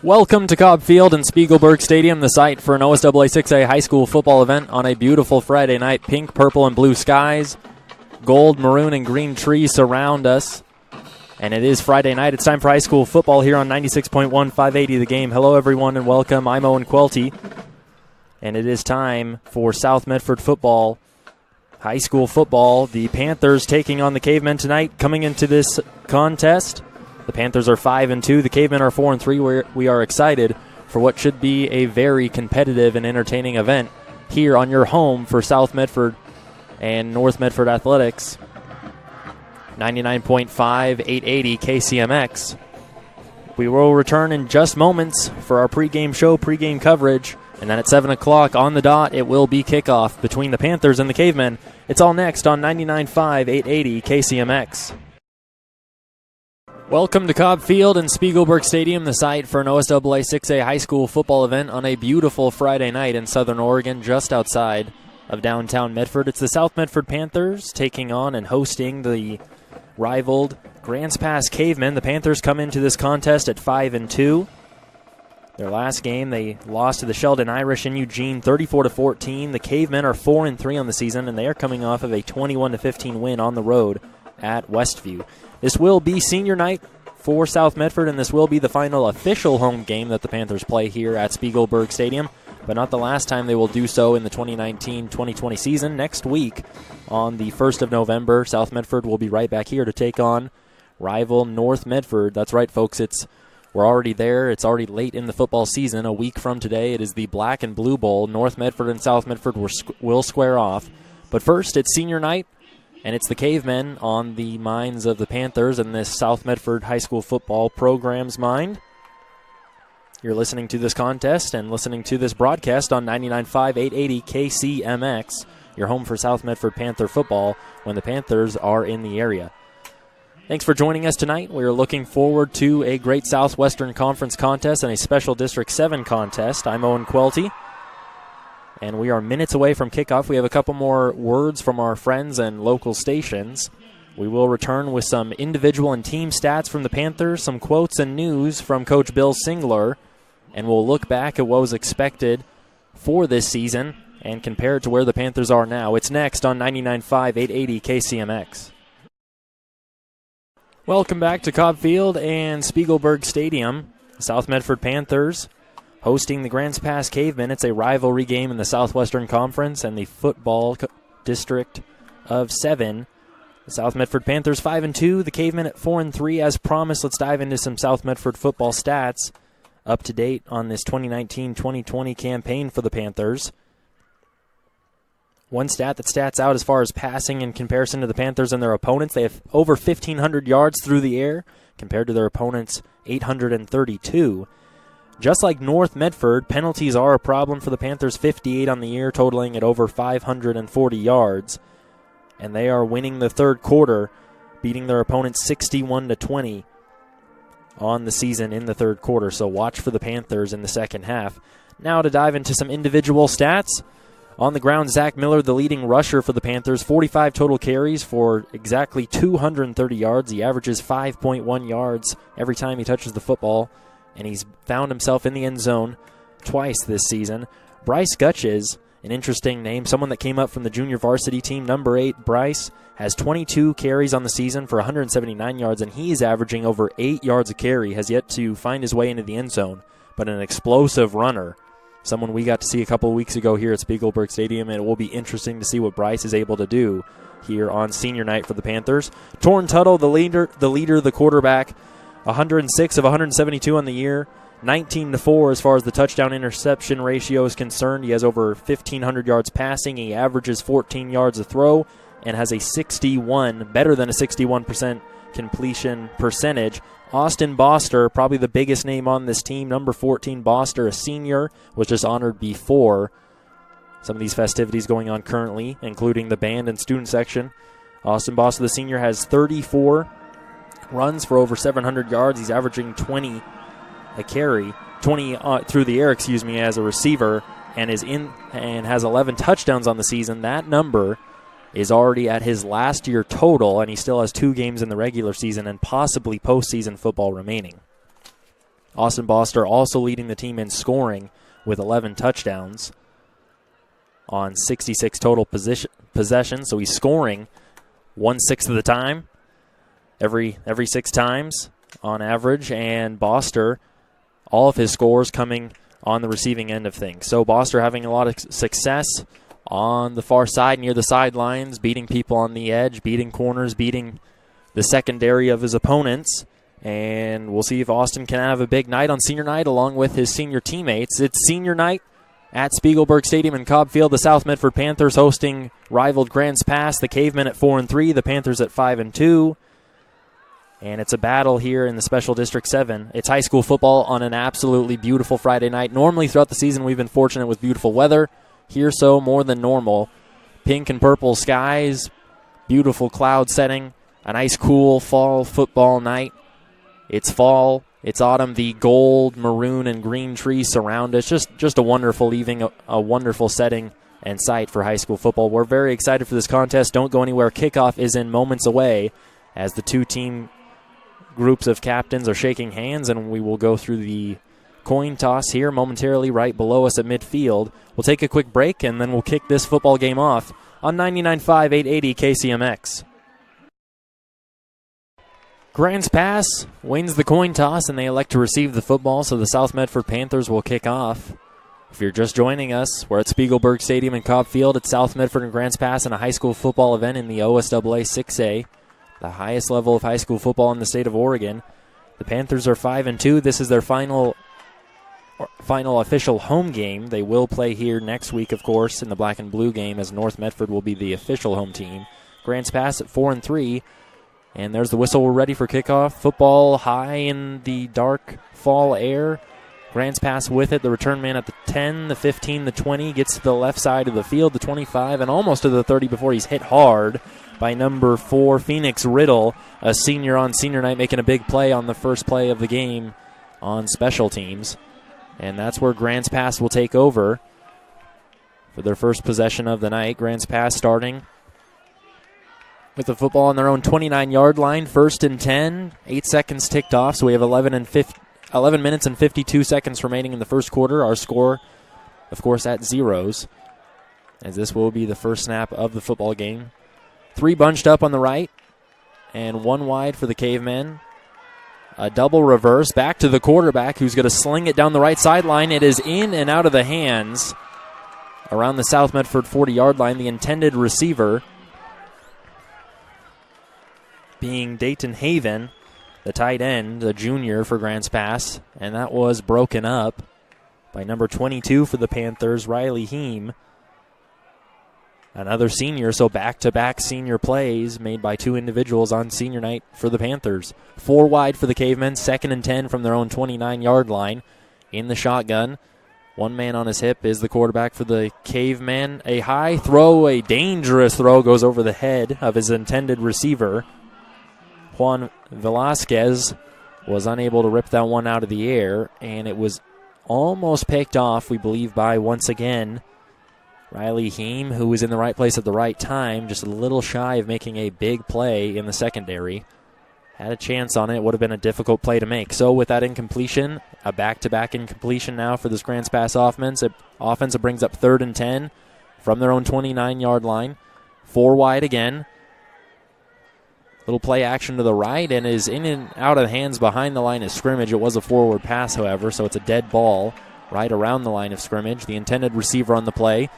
Welcome to Cobb Field and Spiegelberg Stadium, the site for an OSAA 6A high school football event on a beautiful Friday night. Pink, purple, and blue skies. Gold, maroon, and green trees surround us. And it is Friday night. It's time for high school football here on 96.1, 580 The Game. Hello, everyone, and welcome. I'm Owen Cuilty. And it is time for South Medford football, high school football. The Panthers taking on the Cavemen tonight. Coming into this contest, the Panthers are 5-2. The Cavemen are 4-3. We are excited for what should be a very competitive and entertaining event here on your home for South Medford and North Medford Athletics. 99.5, 880 KCMX. We will return in just moments for our pregame show, pregame coverage. And then at 7 o'clock on the dot, it will be kickoff between the Panthers and the Cavemen. It's all next on 99.5, 880 KCMX. Welcome to Cobb Field and Spiegelberg Stadium, the site for an OSAA 6A high school football event on a beautiful Friday night in Southern Oregon, just outside of downtown Medford. It's the South Medford Panthers taking on and hosting the rivaled Grants Pass Cavemen. The Panthers come into this contest at 5-2. Their last game, they lost to the Sheldon Irish in Eugene, 34-14. The Cavemen are 4-3 on the season, and they are coming off of a 21-15 win on the road at Westview. This will be senior night for South Medford, and this will be the final official home game that the Panthers play here at Spiegelberg Stadium, but not the last time they will do so in the 2019-2020 season. Next week, on the 1st of November, South Medford will be right back here to take on rival North Medford. That's right, folks. We're already there. It's already late in the football season. A week from today, it is the Black and Blue Bowl. North Medford and South Medford will square off. But first, it's senior night. And it's the Cavemen on the minds of the Panthers and this South Medford high school football program's mind. You're listening to this contest and listening to this broadcast on 99.5, 880 KCMX, your home for South Medford Panther football when the Panthers are in the area. Thanks for joining us tonight. We are looking forward to a great Southwestern Conference contest and a special District 7 contest. I'm Owen Cuilty. And we are minutes away from kickoff. We have a couple more words from our friends and local stations. We will return with some individual and team stats from the Panthers, some quotes and news from Coach Bill Singler, and we'll look back at what was expected for this season and compare it to where the Panthers are now. It's next on 99.5, 880 KCMX. Welcome back to Cobb Field and Spiegelberg Stadium. South Medford Panthers hosting the Grants Pass Cavemen. It's a rivalry game in the Southwestern Conference and the football district of 7. The South Medford Panthers 5-2, the Cavemen at 4-3. As promised, let's dive into some South Medford football stats up to date on this 2019-2020 campaign for the Panthers. One stat that stats out as far as passing in comparison to the Panthers and their opponents, they have over 1,500 yards through the air compared to their opponents' 832. Just like North Medford, penalties are a problem for the Panthers, 58 on the year, totaling at over 540 yards. And they are winning the third quarter, beating their opponents 61-20 on the season in the third quarter. So watch for the Panthers in the second half. Now to dive into some individual stats. On the ground, Zach Miller, the leading rusher for the Panthers, 45 total carries for exactly 230 yards. He averages 5.1 yards every time he touches the football, and he's found himself in the end zone twice this season. Bryce Gutches, an interesting name, someone that came up from the junior varsity team, number 8. Bryce has 22 carries on the season for 179 yards, and he's averaging over 8 yards a carry, has yet to find his way into the end zone, but an explosive runner, someone we got to see a couple of weeks ago here at Spiegelberg Stadium, and it will be interesting to see what Bryce is able to do here on senior night for the Panthers. Torrin Tuttle, the leader, the quarterback, 106 of 172 on the year, 19-4 as far as the touchdown-interception ratio is concerned. He has over 1,500 yards passing. He averages 14 yards a throw and has better than a 61% completion percentage. Austin Boster, probably the biggest name on this team, number 14, Boster, a senior, was just honored before some of these festivities going on currently, including the band and student section. Austin Boster, the senior, has 34 runs for over 700 yards. He's averaging 20 a carry, 20 through the air, as a receiver, and has 11 touchdowns on the season. That number is already at his last year total, and he still has 2 games in the regular season and possibly postseason football remaining. Austin Boster also leading the team in scoring with 11 touchdowns on 66 total possessions. So he's scoring 1/6 of the time, every 6 times on average. And Boster, all of his scores coming on the receiving end of things. So Boster having a lot of success on the far side, near the sidelines, beating people on the edge, beating corners, beating the secondary of his opponents. And we'll see if Austin can have a big night on senior night along with his senior teammates. It's senior night at Spiegelberg Stadium in Cobb Field. The South Medford Panthers hosting rivaled Grants Pass. The Cavemen at 4-3, the Panthers at 5-2. And it's a battle here in the Special District 7. It's high school football on an absolutely beautiful Friday night. Normally throughout the season we've been fortunate with beautiful weather. Here so more than normal. Pink and purple skies, beautiful cloud setting, a nice cool fall football night. It's fall, it's autumn, the gold, maroon, and green trees surround us. Just a wonderful evening, a wonderful setting and sight for high school football. We're very excited for this contest. Don't go anywhere. Kickoff is in moments away as the two team groups of captains are shaking hands, and we will go through the coin toss here momentarily right below us at midfield. We'll take a quick break, and then we'll kick this football game off on 99.5, 880 KCMX. Grants Pass wins the coin toss, and they elect to receive the football, so the South Medford Panthers will kick off. If you're just joining us, we're at Spiegelberg Stadium in Cobb Field at South Medford and Grants Pass in a high school football event in the OSAA 6A, the highest level of high school football in the state of Oregon. The Panthers are 5-2. This is their final official home game. They will play here next week, of course, in the black and blue game, as North Medford will be the official home team. Grants Pass at 4-3. And there's the whistle. We're ready for kickoff. Football high in the dark fall air. Grants Pass with it. The return man at the 10, the 15, the 20. Gets to the left side of the field, the 25, and almost to the 30 before he's hit hard by number 4, Phoenix Riddle, a senior on senior night, making a big play on the first play of the game on special teams. And that's where Grants Pass will take over for their first possession of the night. Grants Pass starting with the football on their own 29-yard line, 1st and 10. 8 seconds ticked off, so we have 11 minutes and 52 seconds remaining in the first quarter. Our score, of course, at zeros, as this will be the first snap of the football game. 3 bunched up on the right, and 1 wide for the Cavemen. A double reverse back to the quarterback, who's going to sling it down the right sideline. It is in and out of the hands around the South Medford 40-yard line. The intended receiver being Dayton Haven, the tight end, the junior for Grants Pass, and that was broken up by number 22 for the Panthers, Riley Heem. Another senior, so back-to-back senior plays made by 2 individuals on senior night for the Panthers. 4 wide for the Cavemen, 2nd and 10 from their own 29-yard line. In the shotgun, 1 man on his hip is the quarterback for the Cavemen. A high throw, a dangerous throw, goes over the head of his intended receiver. Juan Velasquez was unable to rip that one out of the air, and it was almost picked off, we believe, by, once again, Riley Heem, who was in the right place at the right time, just a little shy of making a big play in the secondary. Had a chance on it. Would have been a difficult play to make. So with that incompletion, a back-to-back incompletion now for this Grants Pass offense. It brings up 3rd and 10 from their own 29-yard line. 4 wide again. Little play action to the right, and is in and out of hands behind the line of scrimmage. It was a forward pass, however, so it's a dead ball right around the line of scrimmage. The intended receiver on the play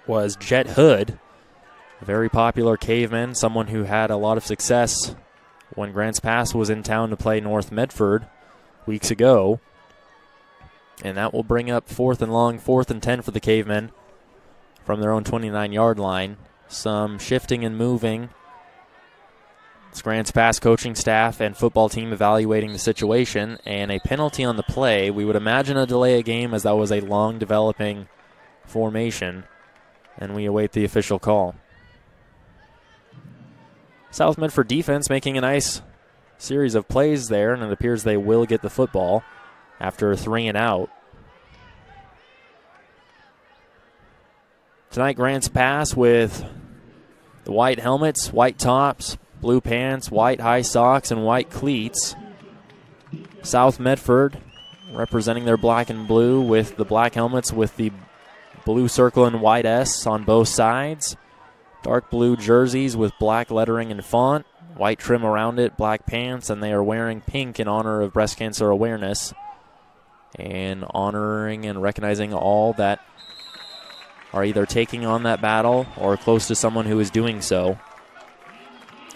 was Jet Hood, a very popular Caveman, someone who had a lot of success when Grants Pass was in town to play North Medford weeks ago. And that will bring up 4th and long, 4th and 10 for the Cavemen from their own 29-yard line. Some shifting and moving. It's Grants Pass coaching staff and football team evaluating the situation, and a penalty on the play. We would imagine a delay of game, as that was a long developing formation, and we await the official call. South Medford defense making a nice series of plays there, and it appears they will get the football after a 3 and out. Tonight, Grants Pass with the white helmets, white tops, blue pants, white high socks, and white cleats. South Medford representing their black and blue with the black helmets with the blue circle and white S on both sides. Dark blue jerseys with black lettering and font, white trim around it, black pants, and they are wearing pink in honor of breast cancer awareness and honoring and recognizing all that are either taking on that battle or close to someone who is doing so.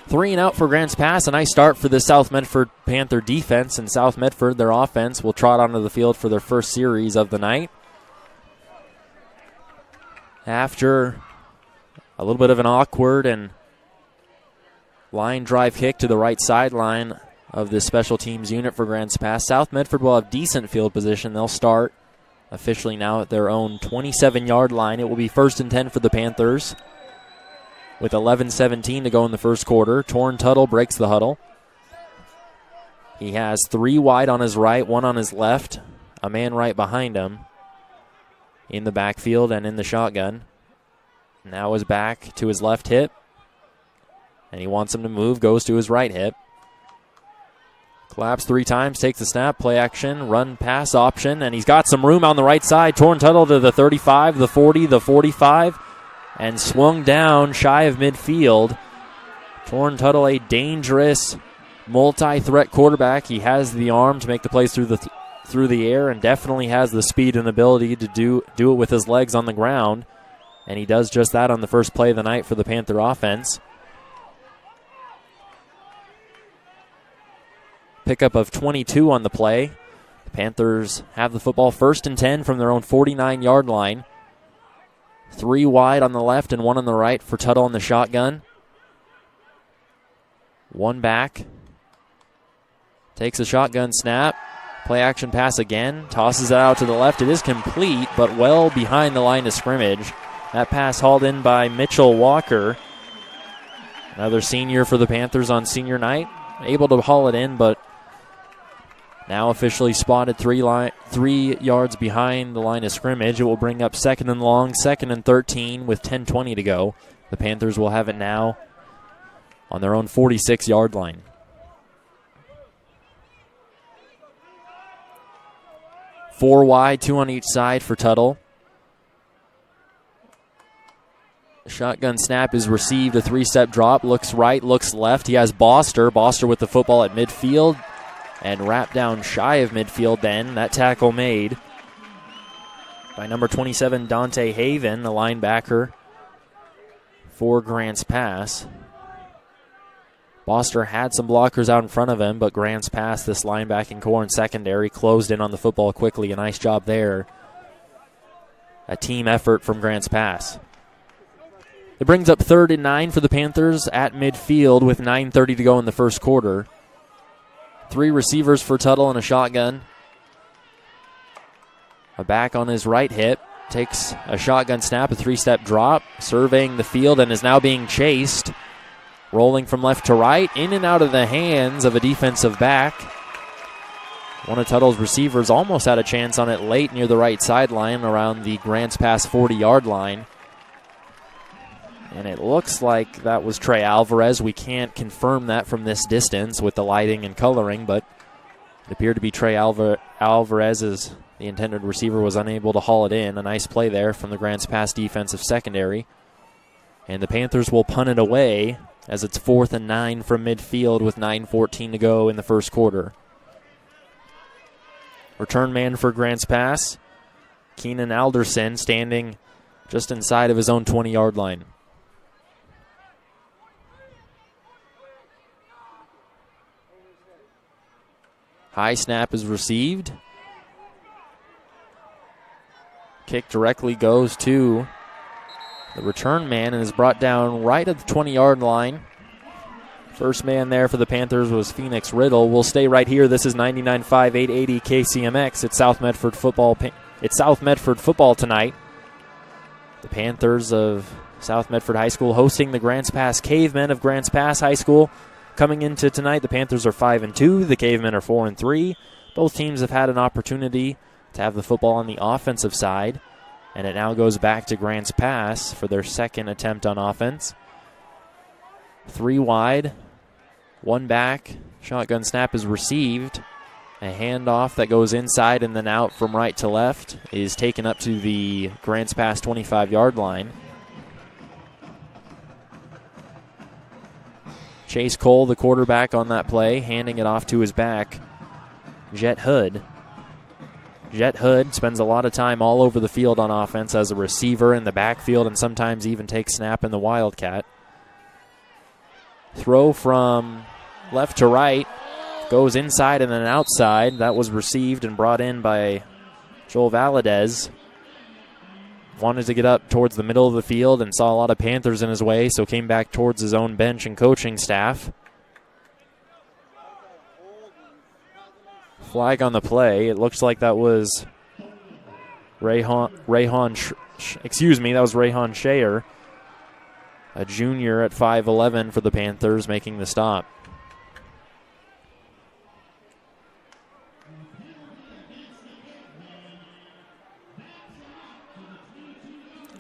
3 and out for Grants Pass. A nice start for the South Medford Panther defense, and South Medford, their offense, will trot onto the field for their first series of the night. After a little bit of an awkward and line drive kick to the right sideline of this special teams unit for Grants Pass, South Medford will have decent field position. They'll start officially now at their own 27-yard line. It will be 1st and 10 for the Panthers with 11:17 to go in the first quarter. Torn Tuttle breaks the huddle. He has 3 wide on his right, 1 on his left, a man right behind him in the backfield and in the shotgun. Now his back to his left hip, and he wants him to move, goes to his right hip. Claps 3 times, takes the snap, play action, run pass option, and he's got some room on the right side. Torn Tuttle to the 35, the 40, the 45, and swung down shy of midfield. Torn Tuttle, a dangerous multi-threat quarterback. He has the arm to make the plays through the air and definitely has the speed and ability to do it with his legs on the ground. And he does just that on the first play of the night for the Panther offense. Pickup of 22 on the play. The Panthers have the football 1st and 10 from their own 49-yard line. 3 wide on the left and 1 on the right for Tuttle in the shotgun. 1 back. Takes a shotgun snap. Play action pass again. Tosses it out to the left. It is complete, but well behind the line of scrimmage. That pass hauled in by Mitchell Walker. Another senior for the Panthers on senior night. Able to haul it in, but now officially spotted 3 yards behind the line of scrimmage. It will bring up 2nd and long, 2nd and 13 with 10:20 to go. The Panthers will have it now on their own 46-yard line. Four wide, 2 on each side for Tuttle. Shotgun snap is received, a 3-step drop, looks right, looks left. He has Boster with the football at midfield and wrapped down shy of midfield then. That tackle made by number 27, Dante Haven, the linebacker for Grants Pass. Boster had some blockers out in front of him, but Grants Pass, this linebacking core and secondary, closed in on the football quickly. A nice job there. A team effort from Grants Pass. It brings up 3rd and 9 for the Panthers at midfield with 9:30 to go in the first quarter. 3 receivers for Tuttle and a shotgun. A back on his right hip. Takes a shotgun snap, a 3-step drop. Surveying the field and is now being chased. Rolling from left to right. In and out of the hands of a defensive back. One of Tuttle's receivers almost had a chance on it late near the right sideline around the Grants Pass 40-yard line. And it looks like that was Trey Alvarez. We can't confirm that from this distance with the lighting and coloring, but it appeared to be Trey Alvarez as the intended receiver was unable to haul it in. A nice play there from the Grants Pass defensive secondary. And the Panthers will punt it away as it's 4th and 9 from midfield with 9:14 to go in the first quarter. Return man for Grants Pass, Keenan Alderson, standing just inside of his own 20-yard line. High snap is received. Kick directly goes to the return man and is brought down right at the 20-yard line. First man there for the Panthers was Phoenix Riddle. We'll stay right here. This is 99.5, 880 KCMX. It's South Medford football. It's South Medford football tonight. The Panthers of South Medford High School hosting the Grants Pass Cavemen of Grants Pass High School. Coming into tonight, the Panthers are 5-2. The Cavemen are 4-3. Both teams have had an opportunity to have the football on the offensive side, and it now goes back to Grants Pass for their second attempt on offense. 3 wide, One back. Shotgun snap is received. A handoff that goes inside and then out from right to left is taken up to the Grants Pass 25-yard line. Chase Cole, the quarterback on that play, handing it off to his back, Jet Hood. Jet Hood spends a lot of time all over the field on offense as a receiver in the backfield and sometimes even takes snap in the Wildcat. Throw from left to right. Goes inside and then outside. That was received and brought in by Joel Valadez. Wanted to get up towards the middle of the field and saw a lot of Panthers in his way, so came back towards his own bench and coaching staff. Flag on the play. It looks like that was that was Rayhan Shayer, a junior at 5'11" for the Panthers, making the stop.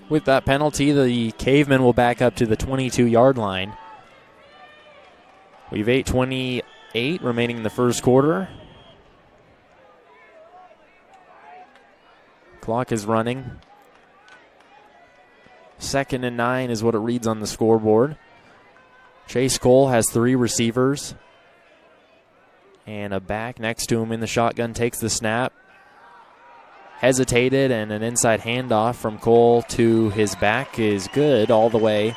With that penalty, the Cavemen will back up to the 22-yard line. We've 8:28 remaining in the first quarter. Clock is running. 2nd and 9 is what it reads on the scoreboard. Chase Cole has 3 receivers. And a back next to him in the shotgun takes the snap. Hesitated, and an inside handoff from Cole to his back is good all the way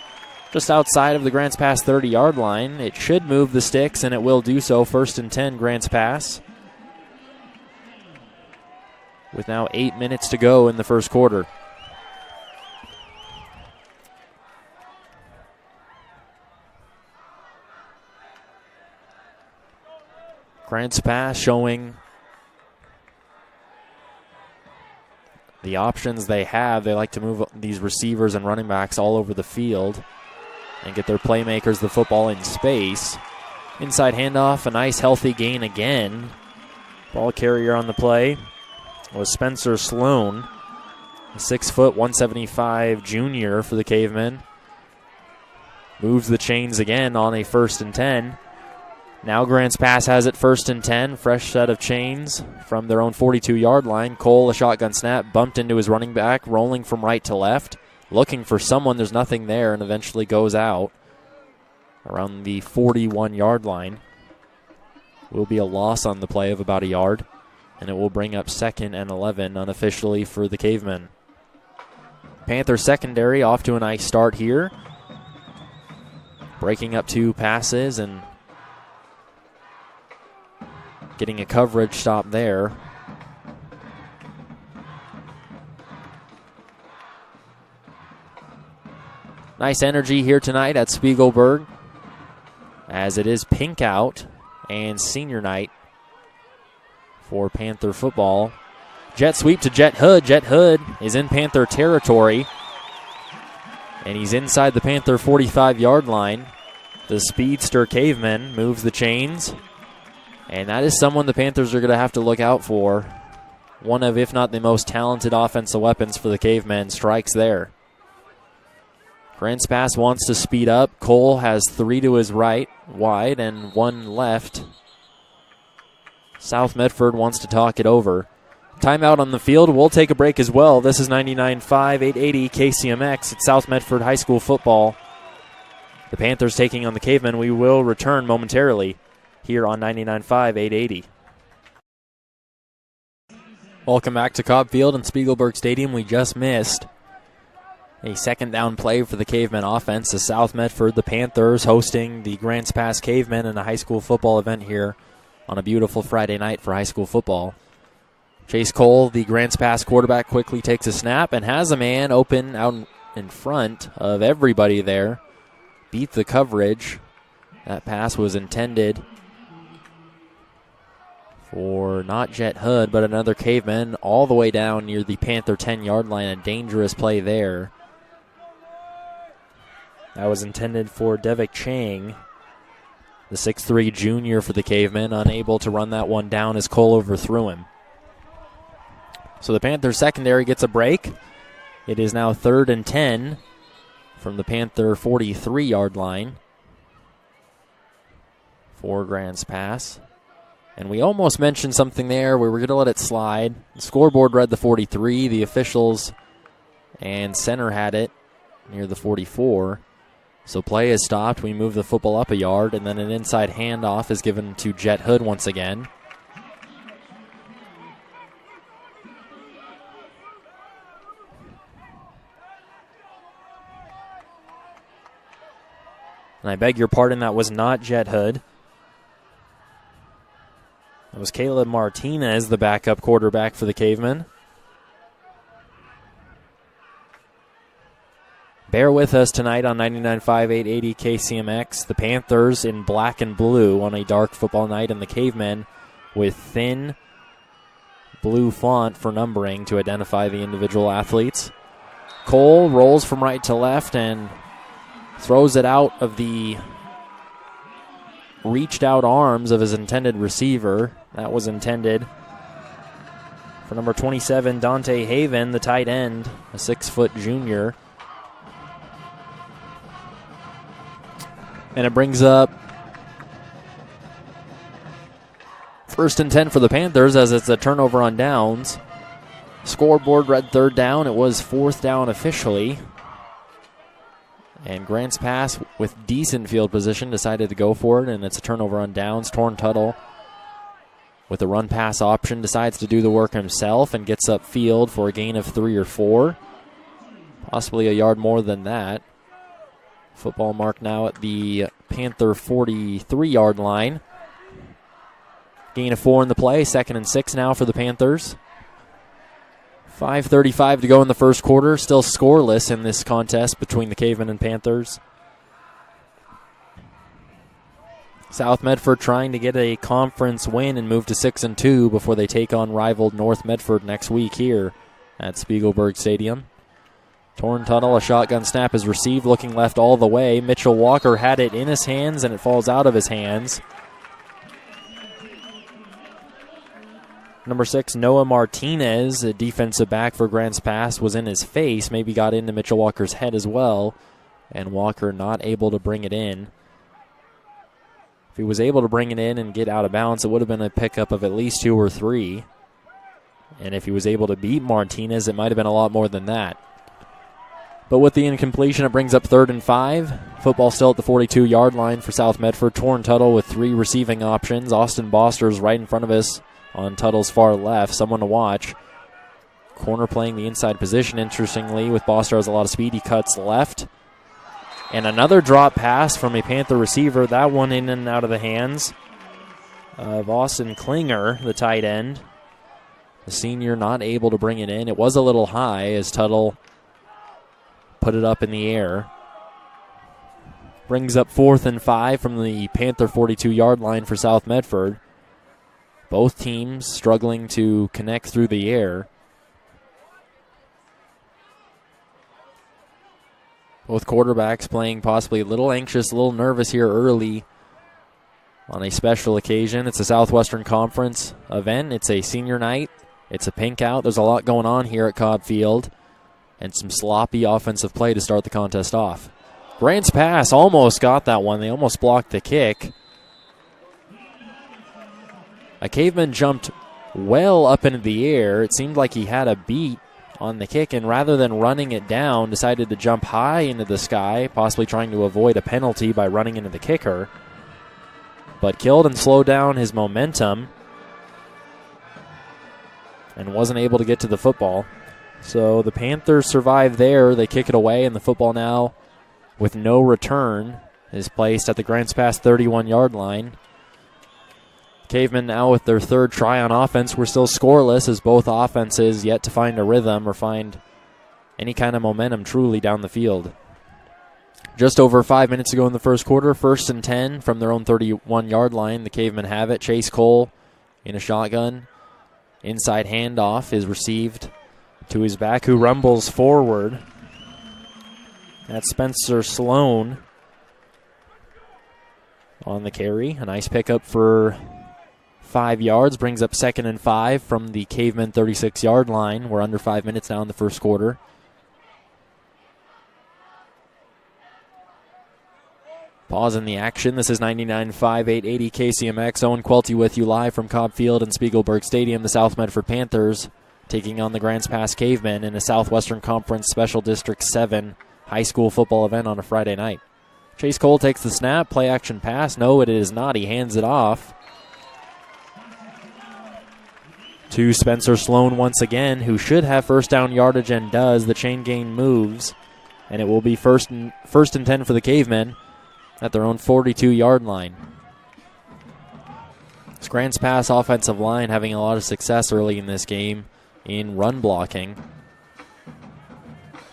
just outside of the Grants Pass 30-yard line. It should move the sticks, and it will do so. 1st and 10, Grants Pass. With now 8 minutes to go in the first quarter. Grants Pass showing the options they have. They like to move these receivers and running backs all over the field and get their playmakers the football in space. Inside handoff, a nice healthy gain again. Ball carrier on the play was Spencer Sloan, a 6', 175 junior for the Cavemen. Moves the chains again on a 1st and 10. Now Grants Pass has it 1st and 10. Fresh set of chains from their own 42-yard line. Cole, a shotgun snap, bumped into his running back, rolling from right to left. Looking for someone, there's nothing there, and eventually goes out around the 41-yard line. Will be a loss on the play of about a yard, and it will bring up 2nd and 11 unofficially for the Cavemen. Panther secondary off to a nice start here. Breaking up 2 passes and getting a coverage stop there. Nice energy here tonight at Spiegelberg, as it is pink out and senior night for Panther football. Jet sweep to Jet Hood. Jet Hood is in Panther territory, and he's inside the Panther 45-yard line. The speedster Caveman moves the chains, and that is someone the Panthers are going to have to look out for. One of, if not the most talented offensive weapons for the Cavemen, strikes there. Grants Pass wants to speed up. Cole has 3 to his right, wide, and 1 left. South Medford wants to talk it over. Timeout on the field. We'll take a break as well. This is 99.5, 880 KCMX. It's South Medford High School football. The Panthers taking on the Cavemen. We will return momentarily here on 99.5, 880. Welcome back to Cobb Field and Spiegelberg Stadium. We just missed a 2nd down play for the Cavemen offense. The South Medford, the Panthers, hosting the Grants Pass Cavemen in a high school football event here on a beautiful Friday night for high school football. Chase Cole, the Grants Pass quarterback, quickly takes a snap and has a man open out in front of everybody there. Beat the coverage. That pass was intended for not Jet Hood, but another Caveman all the way down near the Panther 10-yard line. A dangerous play there. That was intended for Devik Chang, the 6'3 junior for the Cavemen, unable to run that one down as Cole overthrew him. So the Panther secondary gets a break. It is now 3rd and 10 from the Panther 43-yard line. for Grants Pass. And we almost mentioned something there. We were going to let it slide. The scoreboard read the 43. The officials and center had it near the 44. So play is stopped. We move the football up a yard, and then an inside handoff is given to Jet Hood once again. And I beg your pardon, that was not Jet Hood. It was Caleb Martinez, the backup quarterback for the Cavemen. Bear with us tonight on 99.5, 880 KCMX. The Panthers in black and blue on a dark football night, and the Cavemen with thin blue font for numbering to identify the individual athletes. Cole rolls from right to left and throws it out of the reached out arms of his intended receiver. That was intended for number 27, Dante Haven, the tight end, a 6-foot junior. And it brings up 1st and 10 for the Panthers as it's a turnover on downs. Scoreboard read 3rd down. It was 4th down officially. And Grants Pass, with decent field position, decided to go for it, and it's a turnover on downs. Torn Tuttle, with a run-pass option, decides to do the work himself and gets upfield for a gain of 3 or 4. Possibly a yard more than that. Football mark now at the Panther 43-yard line. Gain of 4 in the play. 2nd and 6 now for the Panthers. 5:35 to go in the first quarter. Still scoreless in this contest between the Cavemen and Panthers. South Medford trying to get a conference win and move to 6-2 before they take on rival North Medford next week here at Spiegelberg Stadium. Torn Tuttle, a shotgun snap is received, looking left all the way. Mitchell Walker had it in his hands, and it falls out of his hands. Number 6, Noah Martinez, a defensive back for Grants Pass, was in his face, maybe got into Mitchell Walker's head as well, and Walker not able to bring it in. If he was able to bring it in and get out of bounds, it would have been a pickup of at least 2 or 3. And if he was able to beat Martinez, it might have been a lot more than that. But with the incompletion, it brings up 3rd and 5. Football still at the 42-yard line for South Medford. Torn Tuttle with 3 receiving options. Austin Boster's right in front of us on Tuttle's far left. Someone to watch. Corner playing the inside position, interestingly, with Boster has a lot of speed. He cuts left. And another drop pass from a Panther receiver. That one in and out of the hands of Austin Klinger, the tight end. The senior not able to bring it in. It was a little high as Tuttle put it up in the air. Brings up 4th and 5 from the Panther 42-yard line for South Medford. Both teams struggling to connect through the air. Both quarterbacks playing possibly a little anxious, a little nervous here early on a special occasion. It's a Southwestern Conference event. It's a senior night. It's a pink out. There's a lot going on here at Cobb Field. And some sloppy offensive play to start the contest off. Grants Pass almost got that one. They almost blocked the kick. A Caveman jumped well up into the air. It seemed like he had a beat on the kick, and rather than running it down, decided to jump high into the sky, possibly trying to avoid a penalty by running into the kicker. But killed and slowed down his momentum and wasn't able to get to the football. So the Panthers survive there. They kick it away, and the football now, with no return, is placed at the Grants Pass 31-yard line. Cavemen now with their 3rd try on offense. We're still scoreless as both offenses yet to find a rhythm or find any kind of momentum truly down the field. Just over 5 minutes to go in the first quarter. 1st and 10 from their own 31-yard line. The Cavemen have it. Chase Cole in a shotgun. Inside handoff is received to his back, who rumbles forward. That's Spencer Sloan on the carry. A nice pickup for 5 yards. Brings up 2nd and 5 from the Caveman 36-yard line. We're under 5 minutes now in the first quarter. Pause in the action. This is 99.5, 880 KCMX. Owen Cuilty with you live from Cobb Field and Spiegelberg Stadium. The South Medford Panthers taking on the Grants Pass Cavemen in a Southwestern Conference Special District 7 high school football event on a Friday night. Chase Cole takes the snap. Play action pass. No, it is not. He hands it off to Spencer Sloan once again, who should have first down yardage and does. The chain gain moves, and it will be first and 10 for the Cavemen at their own 42-yard line. This Grants Pass offensive line having a lot of success early in this game in run blocking.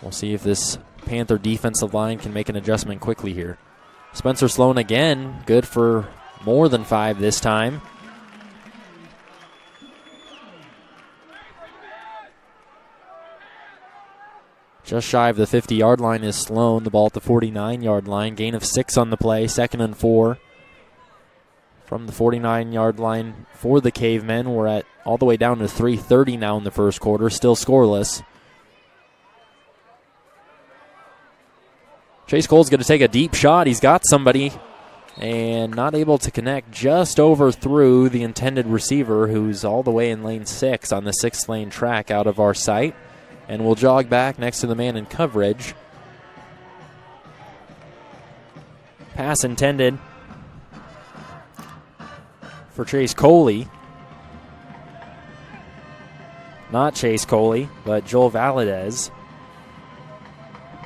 We'll see if this Panther defensive line can make an adjustment quickly here. Spencer Sloan again, good for more than 5 this time. Just shy of the 50-yard line is Sloan. The ball at the 49-yard line. Gain of 6 on the play. 2nd and 4. From the 49-yard line for the Cavemen. We're at all the way down to 3:30 now in the first quarter. Still scoreless. Chase Cole's going to take a deep shot. He's got somebody and not able to connect. Just overthrew the intended receiver, who's all the way in lane 6 on the 6th-lane track out of our sight. And we'll jog back next to the man in coverage. Pass intended for Chase Coley. Not Chase Coley, but Joel Valadez.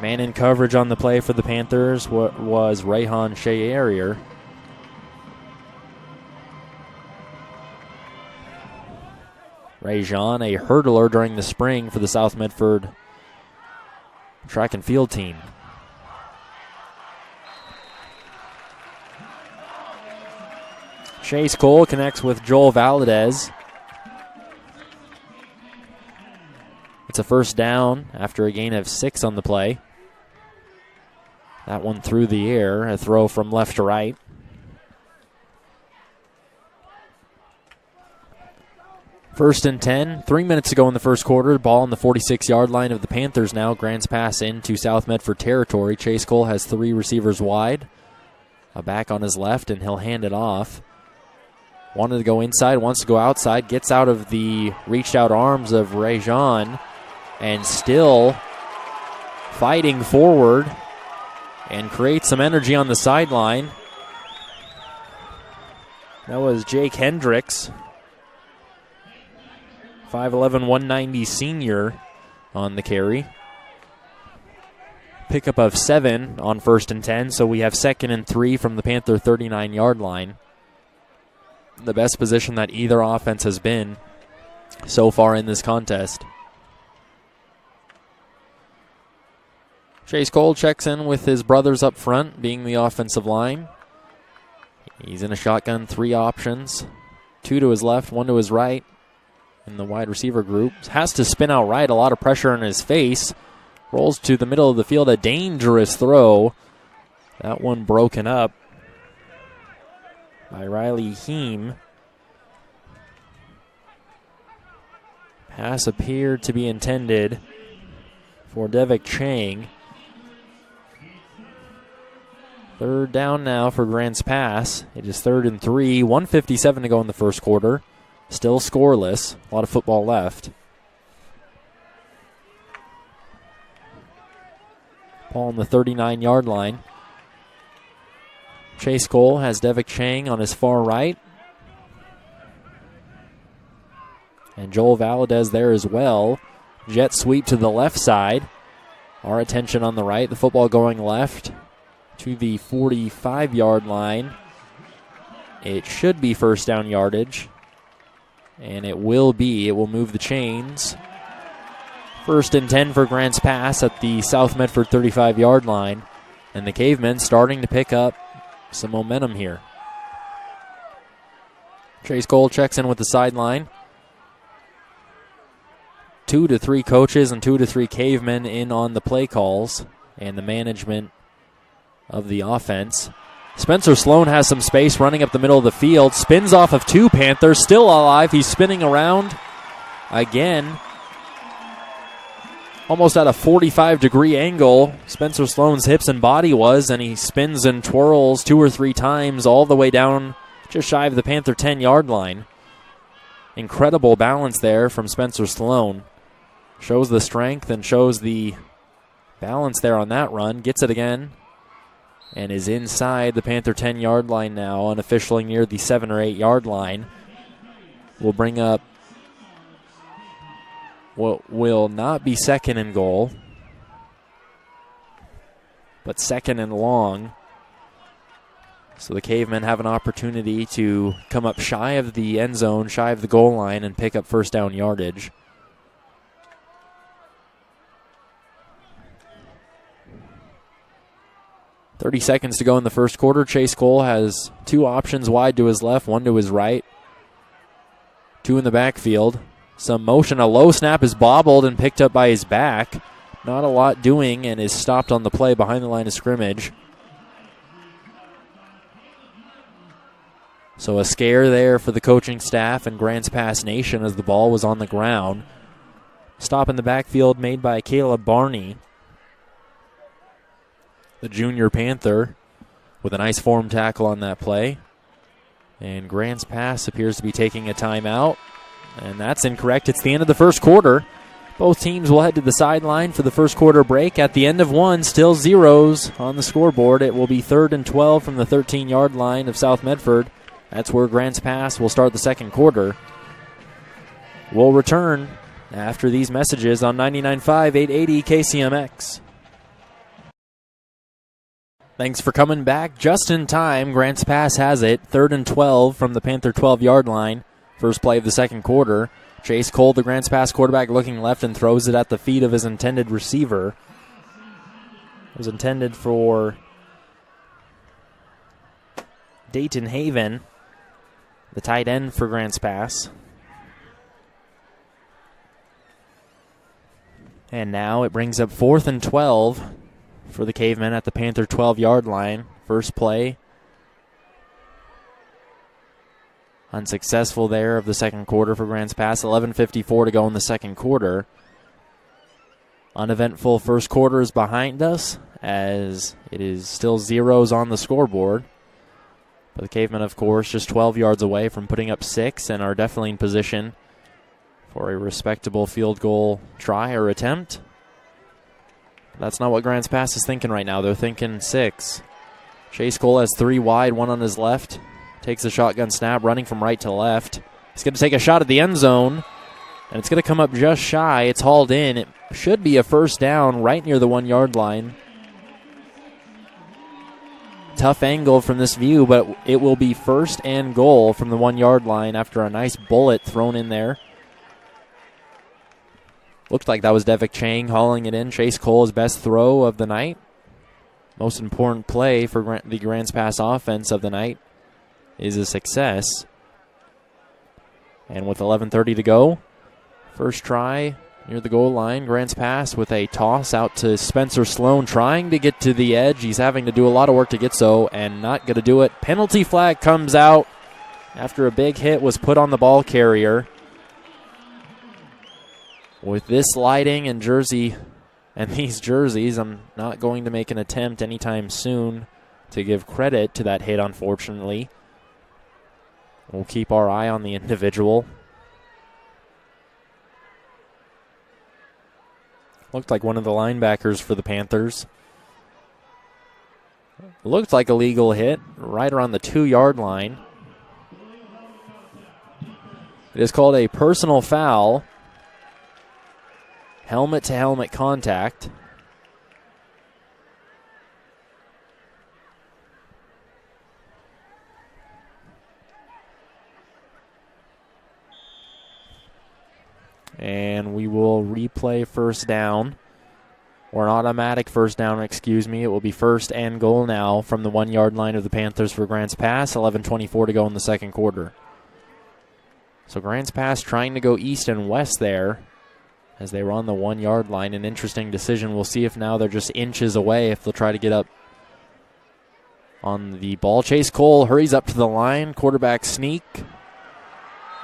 Man in coverage on the play for the Panthers was Rayhan Shea-Arrier. Rayhan, a hurdler during the spring for the South Medford track and field team. Chase Cole connects with Joel Valadez. It's a first down after a gain of 6 on the play. That one through the air, a throw from left to right. First and 10, 3 minutes to go in the first quarter. Ball on the 46-yard line of the Panthers now. Grants pass into South Medford territory. Chase Cole has 3 receivers wide. A back on his left, and he'll hand it off. Wanted to go inside, wants to go outside. Gets out of the reached-out arms of Rayhan, and still fighting forward and creates some energy on the sideline. That was Jake Hendricks. 5'11", 190 senior on the carry. Pickup of 7 on first and 10, so we have 2nd and 3 from the Panther 39-yard line. The best position that either offense has been so far in this contest. Chase Cole checks in with his brothers up front, being the offensive line. He's in a shotgun, 3 options. 2 to his left, 1 to his right. In the wide receiver group. Has to spin out right. A lot of pressure on his face. Rolls to the middle of the field. A dangerous throw. That one broken up by Riley Heem. Pass appeared to be intended for Devik Chang. Third down now for Grants Pass. It is 3rd and 3. 1:57 to go in the first quarter. Still scoreless. A lot of football left. Ball on the 39-yard line. Chase Cole has Devik Chang on his far right. And Joel Valadez there as well. Jet sweep to the left side. Our attention on the right. The football going left to the 45-yard line. It should be first down yardage. And it will be. It will move the chains. 1st and 10 for Grants Pass at the South Medford 35-yard line. And the Cavemen starting to pick up some momentum here. Chase Cole checks in with the sideline. 2 to 3 coaches and 2 to 3 Cavemen in on the play calls and the management of the offense. Spencer Sloan has some space running up the middle of the field. Spins off of 2 Panthers. Still alive. He's spinning around again. almost at a 45-degree angle. Spencer Sloan's hips and body was, and he spins and twirls 2 or 3 times all the way down just shy of the Panther 10-yard line. Incredible balance there from Spencer Sloan. Shows the strength and shows the balance there on that run. Gets it again and is inside the Panther 10-yard line now, unofficially near the 7 or 8-yard line. Will bring up what will not be second and goal, but second and long. So the Cavemen have an opportunity to come up shy of the end zone, shy of the goal line, and pick up first down yardage. .30 seconds to go in the first quarter. Chase Cole has 2 options wide to his left, 1 to his right. 2 in the backfield. Some motion. A low snap is bobbled and picked up by his back. Not a lot doing, and is stopped on the play behind the line of scrimmage. So a scare there for the coaching staff and Grants Pass Nation as the ball was on the ground. Stop in the backfield made by Caleb Barney, the junior Panther, with a nice form tackle on that play. And Grants Pass appears to be taking a timeout, and that's incorrect. It's the end of the first quarter. Both teams will head to the sideline for the first quarter break. At the end of one, still zeros on the scoreboard. It will be 3rd and 12 from the 13-yard line of South Medford. That's where Grants Pass will start the second quarter. We'll return after these messages on 99.5, 880 KCMX. Thanks for coming back just in time. Grants Pass has it. 3rd and 12 from the Panther 12-yard line. First play of the second quarter. Chase Cole, the Grants Pass quarterback, looking left and throws it at the feet of his intended receiver. It was intended for Dayton Haven, the tight end for Grants Pass. And now it brings up 4th and 12 for the Cavemen at the Panther 12-yard line. First play unsuccessful there of the second quarter for Grants Pass. 11:54 to go in the second quarter. Uneventful first quarter is behind us, as it is still zeros on the scoreboard. But the Cavemen, of course, just 12 yards away from putting up 6 and are definitely in position for a respectable field goal try or attempt. That's not what Grants Pass is thinking right now. They're thinking 6. Chase Cole has 3 wide, 1 on his left. Takes a shotgun snap, running from right to left. He's going to take a shot at the end zone, and it's going to come up just shy. It's hauled in. It should be a first down right near the 1-yard line. Tough angle from this view, but it will be first and goal from the 1-yard line after a nice bullet thrown in there. Looked like that was Devik Chang hauling it in. Chase Cole's best throw of the night. Most important play for the Grants Pass offense of the night is a success. And with 11:30 to go, first try near the goal line. Grants Pass with a toss out to Spencer Sloan, trying to get to the edge. He's having to do a lot of work to get so, and not going to do it. Penalty flag comes out after a big hit was put on the ball carrier. With this lighting and jersey and these jerseys, I'm not going to make an attempt anytime soon to give credit to that hit, unfortunately. We'll keep our eye on the individual. Looked like one of the linebackers for the Panthers. Looked like a legal hit right around the 2-yard line. It is called a personal foul. Helmet-to-helmet contact. And we will replay first down, or an automatic first down, excuse me. It will be first and goal now from the 1-yard line of the Panthers for Grants Pass. 11:24 to go in the second quarter. So Grants Pass trying to go east and west there as they were on the 1-yard line. An interesting decision. We'll see if now they're just inches away, if they'll try to get up on the ball. Chase Cole hurries up to the line. Quarterback sneak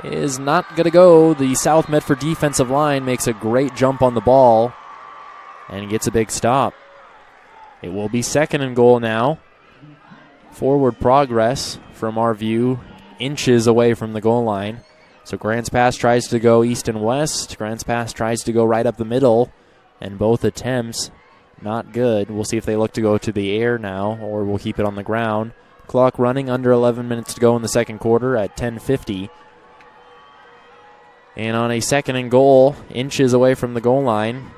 is not going to go. The South Medford defensive line makes a great jump on the ball and gets a big stop. It will be 2nd and goal now. Forward progress from our view, inches away from the goal line. So Grants Pass tries to go east and west. Grants Pass tries to go right up the middle, and both attempts not good. We'll see if they look to go to the air now, or we'll keep it on the ground. Clock running, under 11 minutes to go in the second quarter at 10:50. And on a 2nd and goal, inches away from the goal line,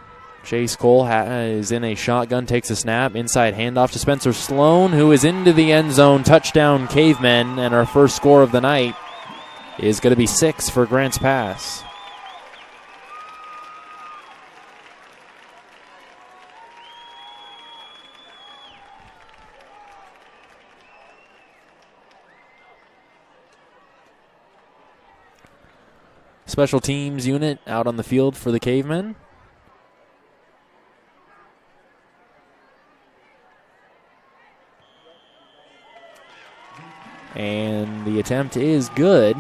Chase Cole is in a shotgun, takes a snap, inside handoff to Spencer Sloan, who is into the end zone. Touchdown, Cavemen, and our first score of the night is going to be 6 for Grants Pass. Special teams unit out on the field for the Cavemen. And the attempt is good.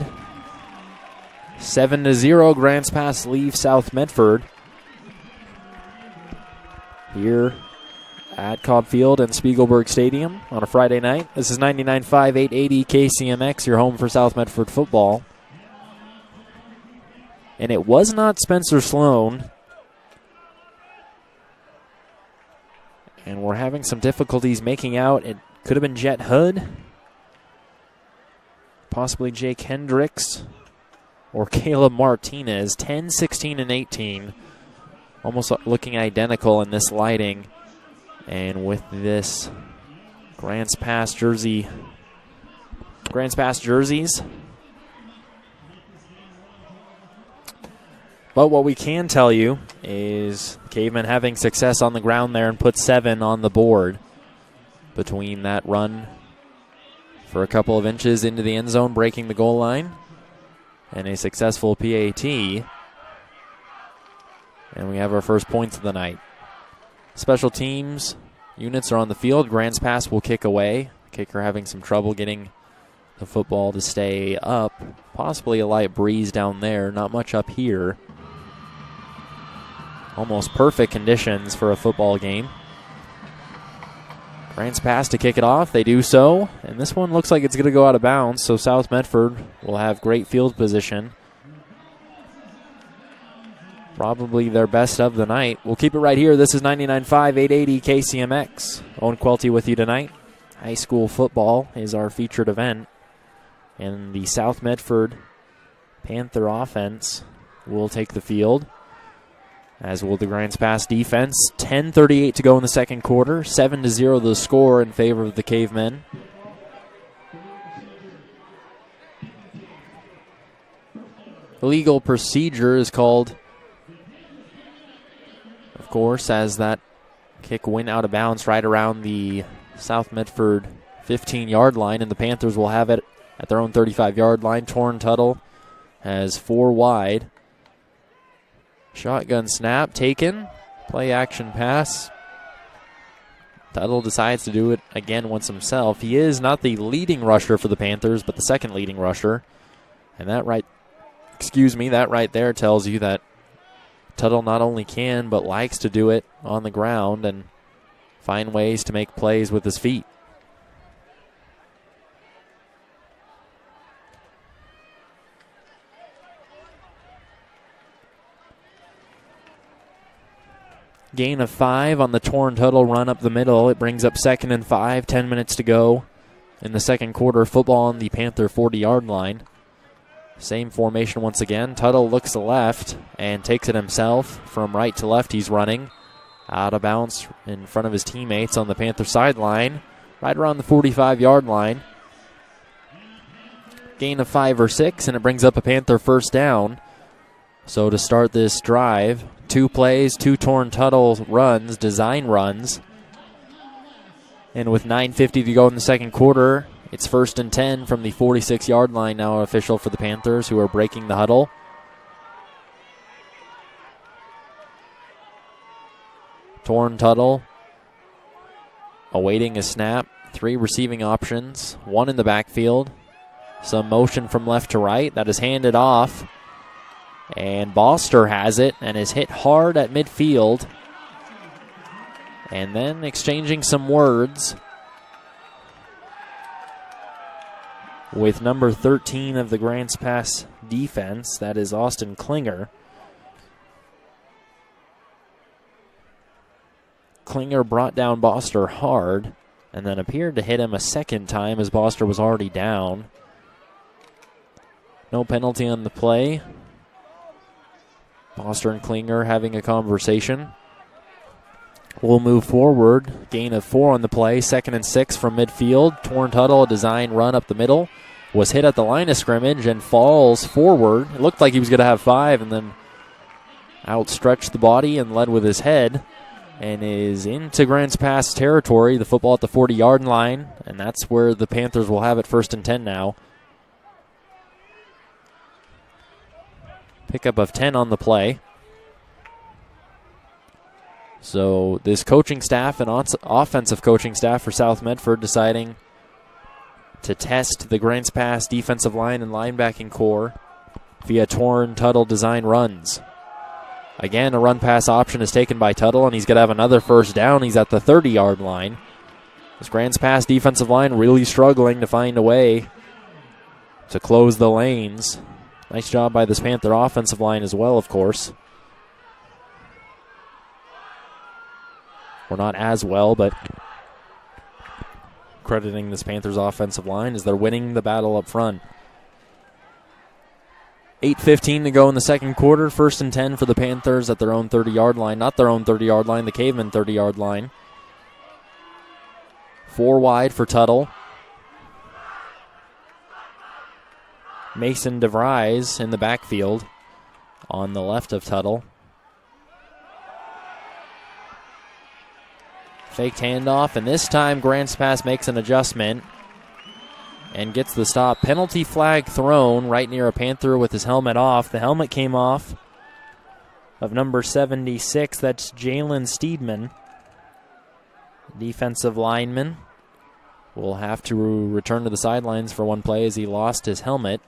7-0, Grants Pass leaves South Medford here at Cobb Field and Spiegelberg Stadium on a Friday night. This is 99.5, 880 KCMX, your home for South Medford football. And it was not Spencer Sloan. And we're having some difficulties making out. It could have been Jet Hood, possibly Jake Hendricks, or Caleb Martinez. 10, 16, and 18. Almost looking identical in this lighting. And with this Grants Pass jerseys. But what we can tell you is Cavemen having success on the ground there and put 7 on the board between that run for a couple of inches into the end zone, breaking the goal line, and a successful PAT. And we have our first points of the night. Special teams units are on the field. Grants Pass will kick away. Kicker having some trouble getting the football to stay up. Possibly a light breeze down there. Not much up here. Almost perfect conditions for a football game. Grants Pass to kick it off. They do so. And this one looks like it's going to go out of bounds. So South Medford will have great field position. Probably their best of the night. We'll keep it right here. This is 99.5, 880 KCMX. Owen Cuilty with you tonight. High school football is our featured event. And the South Medford Panther offense will take the field, as will the Grants Pass defense. 10:38 to go in the second quarter. 7-0 the score in favor of the Cavemen. Illegal procedure is called, of course, as that kick went out of bounds right around the South Medford 15-yard line, and the Panthers will have it at their own 35-yard line. Torn Tuttle has 4 wide. Shotgun snap taken. Play action pass. Tuttle decides to do it again once himself. He is not the leading rusher for the Panthers, but the second leading rusher. And that right there tells you that Tuttle not only can, but likes to do it on the ground and find ways to make plays with his feet. Gain of 5 on the Torn Tuttle run up the middle. It brings up 2nd and 5, 10 minutes to go in the second quarter. Football on the Panther 40-yard line. Same formation once again. Tuttle looks left and takes it himself. From right to left, he's running out of bounds in front of his teammates on the Panther sideline, right around the 45-yard line. Gain of 5 or 6, and it brings up a Panther first down. So to start this drive, 2 plays, 2 Torn Tuttle runs, design runs. And with 9:50 to go in the second quarter, it's 1st and 10 from the 46-yard line, now official for the Panthers, who are breaking the huddle. Torn Tuttle awaiting a snap. 3 receiving options, 1 in the backfield. Some motion from left to right. That is handed off. And Boster has it and is hit hard at midfield. And then exchanging some words with number 13 of the Grants Pass defense. That is Austin Klinger. Klinger brought down Boster hard and then appeared to hit him a second time as Boster was already down. No penalty on the play. Boster and Klinger having a conversation. We'll move forward. Gain of 4 on the play. 2nd and 6 from midfield. Torn Tuttle, a design run up the middle. Was hit at the line of scrimmage and falls forward. It looked like he was going to have 5 and then outstretched the body and led with his head and is into Grants Pass territory. The football at the 40-yard line, and that's where the Panthers will have it 1st and 10 now. Pickup of 10 on the play. So this coaching staff and offensive coaching staff for South Medford deciding to test the Grants Pass defensive line and linebacking core via Torn Tuttle design runs. Again, a run pass option is taken by Tuttle, and he's going to have another 1st down. He's at the 30-yard line. This Grants Pass defensive line really struggling to find a way to close the lanes. Nice job by this Panther offensive line as well, of course. We're not as well, but crediting this Panthers offensive line as they're winning the battle up front. 8:15 to go in the second quarter. 1st and 10 for the Panthers at their own 30-yard line. Not their own 30-yard line, the Caveman 30-yard line. 4 wide for Tuttle. Mason DeVries in the backfield on the left of Tuttle. Faked handoff, and this time Grants Pass makes an adjustment and gets the stop. Penalty flag thrown right near a Panther with his helmet off. The helmet came off of number 76. That's Jalen Steedman. Defensive lineman will have to return to the sidelines for one play as he lost his helmet.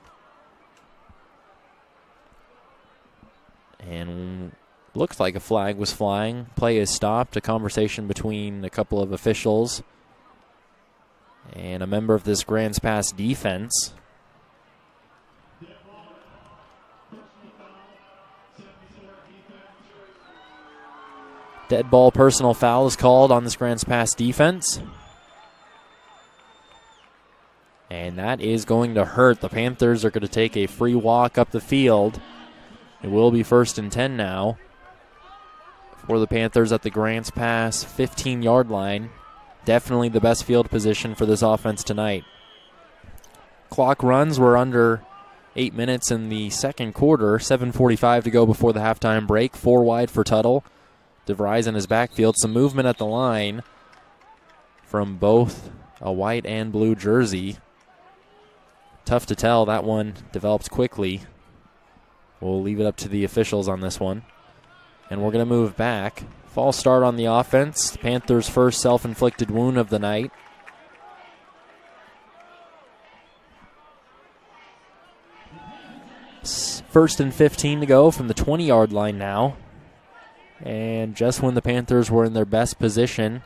And looks like a flag was flying. Play is stopped. A conversation between a couple of officials and a member of this Grants Pass defense. Dead ball personal foul is called on this Grants Pass defense. And that is going to hurt. The Panthers are going to take a free walk up the field. It will be 1st and 10 now for the Panthers at the Grants Pass 15-yard line. Definitely the best field position for this offense tonight. Clock runs. We're under 8 minutes in the second quarter. 7:45 to go before the halftime break. 4 wide for Tuttle. DeVries in his backfield. Some movement at the line from both a white and blue jersey. Tough to tell. That one developed quickly. We'll leave it up to the officials on this one. And we're going to move back. False start on the offense. The Panthers' first self-inflicted wound of the night. First and 15 to go from the 20-yard line now. And just when the Panthers were in their best position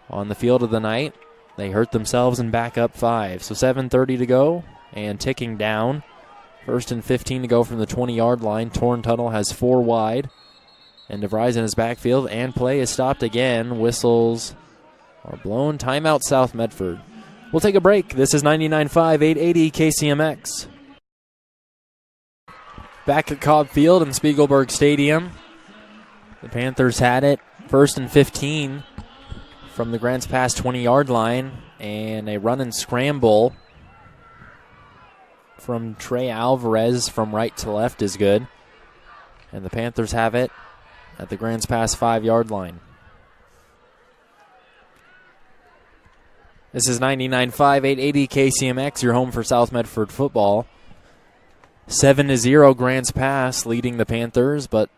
on the field of the night, they hurt themselves and back up 5. So 7:30 to go and ticking down. 1st and 15 to go from the 20-yard line. Torn Tuttle has 4 wide. And DeVries in his backfield, and play is stopped again. Whistles are blown. Timeout, South Medford. We'll take a break. This is 99.5, 880 KCMX. Back at Cobb Field in Spiegelberg Stadium. The Panthers had it. 1st and 15 from the Grants Pass 20-yard line. And a run and scramble from Trey Alvarez from right to left is good. And the Panthers have it at the Grants Pass 5-yard line. This is 99.5, 880 KCMX, your home for South Medford football. 7-0 Grants Pass leading the Panthers, but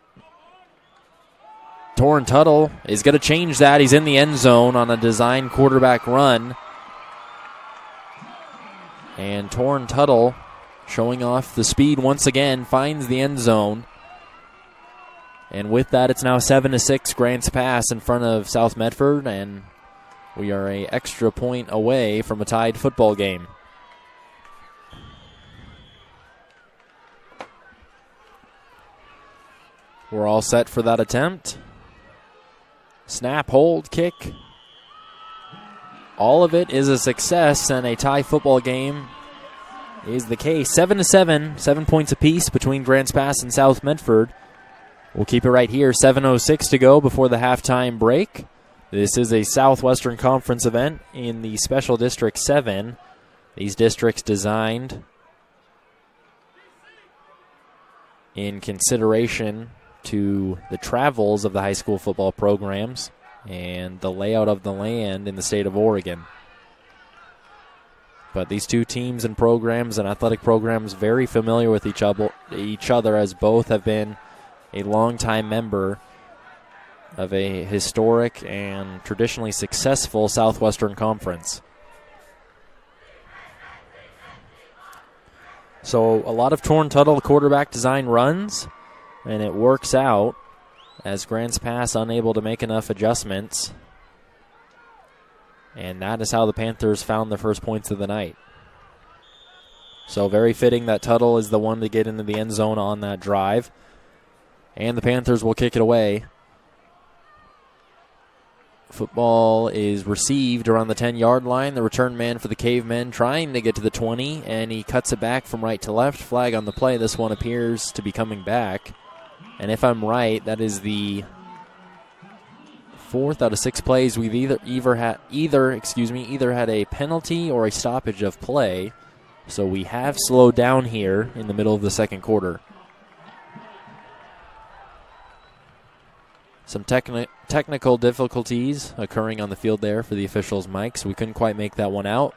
Torn Tuttle is going to change that. He's in the end zone on a design quarterback run. And Torn Tuttle, showing off the speed once again, finds the end zone And with that, it's now 7-6 Grants Pass in front of South Medford, and we are an extra point away from a tied football game. We're all set for that attempt. Snap, hold, kick. All of it is a success, and a tie football game is the case. 7-7, 7 points apiece between Grants Pass and South Medford. We'll keep it right here. 7:06 to go before the halftime break. This is a Southwestern Conference event in the Special District 7. These districts designed in consideration to the travels of the high school football programs and the layout of the land in the state of Oregon. But these two teams and programs and athletic programs very familiar with each other, as both have been a longtime member of a historic and traditionally successful Southwestern Conference. So a lot of Torn Tuttle quarterback design runs, and it works out as Grants Pass unable to make enough adjustments. And that is how the Panthers found their first points of the night. So very fitting that Tuttle is the one to get into the end zone on that drive. And the Panthers will kick it away. Football is received around the 10-yard line. The return man for the Cavemen trying to get to the 20, and he cuts it back from right to left. Flag on the play. This one appears to be coming back. And if I'm right, that is the 4th out of 6 plays we've either had a penalty or a stoppage of play. So we have slowed down here in the middle of the second quarter. Some technical difficulties occurring on the field there for the officials' mics. We couldn't quite make that one out.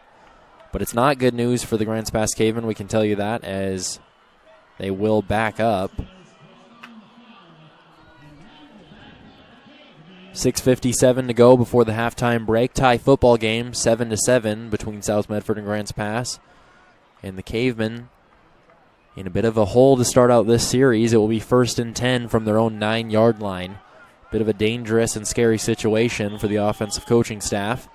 But it's not good news for the Grants Pass Cavemen, we can tell you that, as they will back up. 6:57 to go before the halftime break. Tie football game, 7-7 between South Medford and Grants Pass. And the Cavemen in a bit of a hole to start out this series. It will be 1st and 10 from their own 9-yard line. Bit of a dangerous and scary situation for the offensive coaching staff.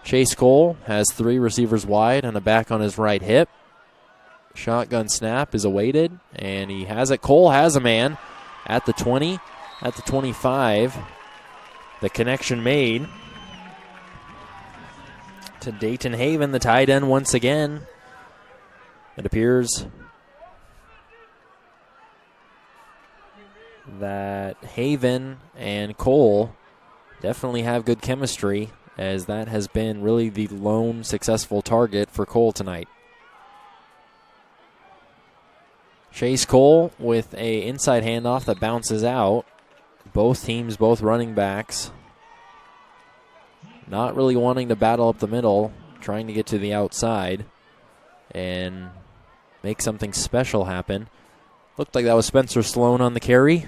Chase Cole has 3 receivers wide and a back on his right hip. Shotgun snap is awaited, and he has it. Cole has a man at the 20, at the 25. The connection made to Dayton Haven, the tight end once again. It appears that Haven and Cole definitely have good chemistry, as that has been really the lone successful target for Cole tonight. Chase Cole with a inside handoff that bounces out. Both teams, both running backs, not really wanting to battle up the middle, trying to get to the outside and make something special happen. Looked like that was Spencer Sloan on the carry.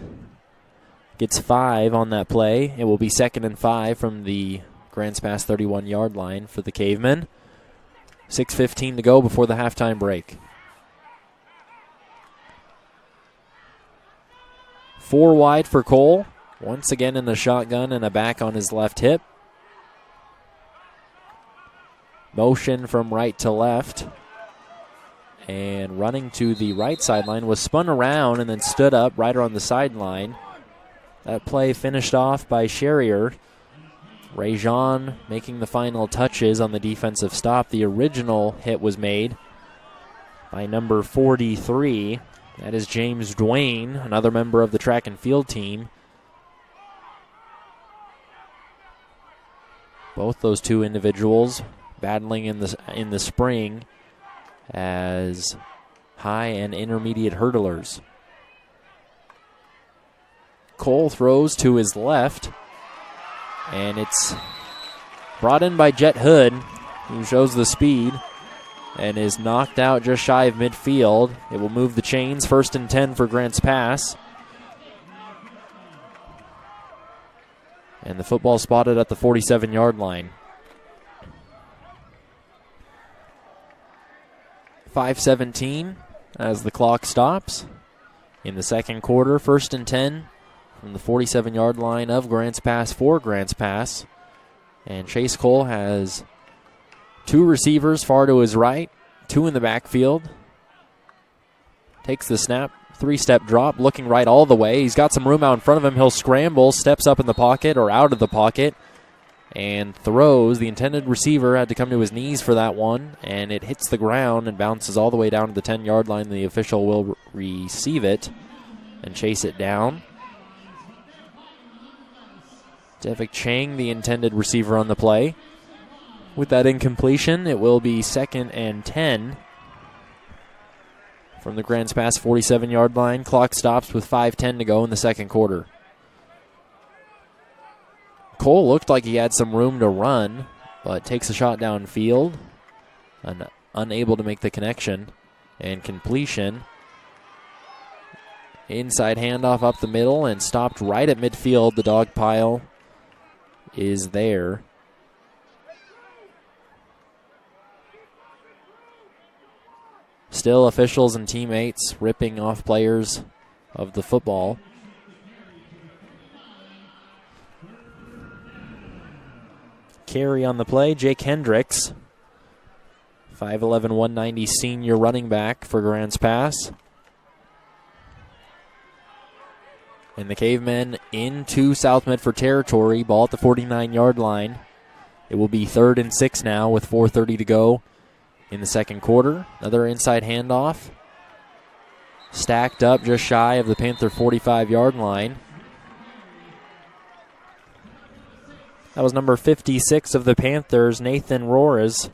Gets 5 on that play. It will be 2nd and 5 from the Grants Pass 31-yard line for the Cavemen. 6:15 to go before the halftime break. 4 wide for Cole. Once again in the shotgun and a back on his left hip. Motion from right to left. And running to the right sideline, was spun around and then stood up right around the sideline. That play finished off by Sherrier. Rajon making the final touches on the defensive stop. The original hit was made by number 43. That is James Dwayne, another member of the track and field team. Both those two individuals battling in the spring as high and intermediate hurdlers. Cole throws to his left, and it's brought in by Jet Hood, who shows the speed and is knocked out just shy of midfield. It will move the chains. 1st and 10 for Grants Pass. And the football spotted at the 47-yard line. 5:17 as the clock stops in the second quarter. 1st and 10 from the 47-yard line of Grants Pass for Grants Pass. And Chase Cole has two receivers far to his right, two in the backfield. Takes the snap, three-step drop, looking right all the way. He's got some room out in front of him. He'll scramble, steps up in the pocket or out of the pocket, and throws. The intended receiver had to come to his knees for that one, and it hits the ground and bounces all the way down to the 10-yard line. The official will receive it and chase it down. Devik Chang, the intended receiver on the play. With that incompletion, it will be 2nd and 10 from the Grants Pass 47-yard line. Clock stops with 5:10 to go in the second quarter. Cole looked like he had some room to run, but takes a shot downfield, and unable to make the connection and completion. Inside handoff up the middle and stopped right at midfield. The dog pile is there. Still officials and teammates ripping off players of the football. Carry on the play, Jake Hendricks. 5'11", 190 senior running back for Grants Pass. And the Cavemen into South Medford territory. Ball at the 49-yard line. It will be 3rd and 6 now with 4:30 to go in the second quarter. Another inside handoff. Stacked up just shy of the Panther 45-yard line. That was number 56 of the Panthers, Nathan Roras,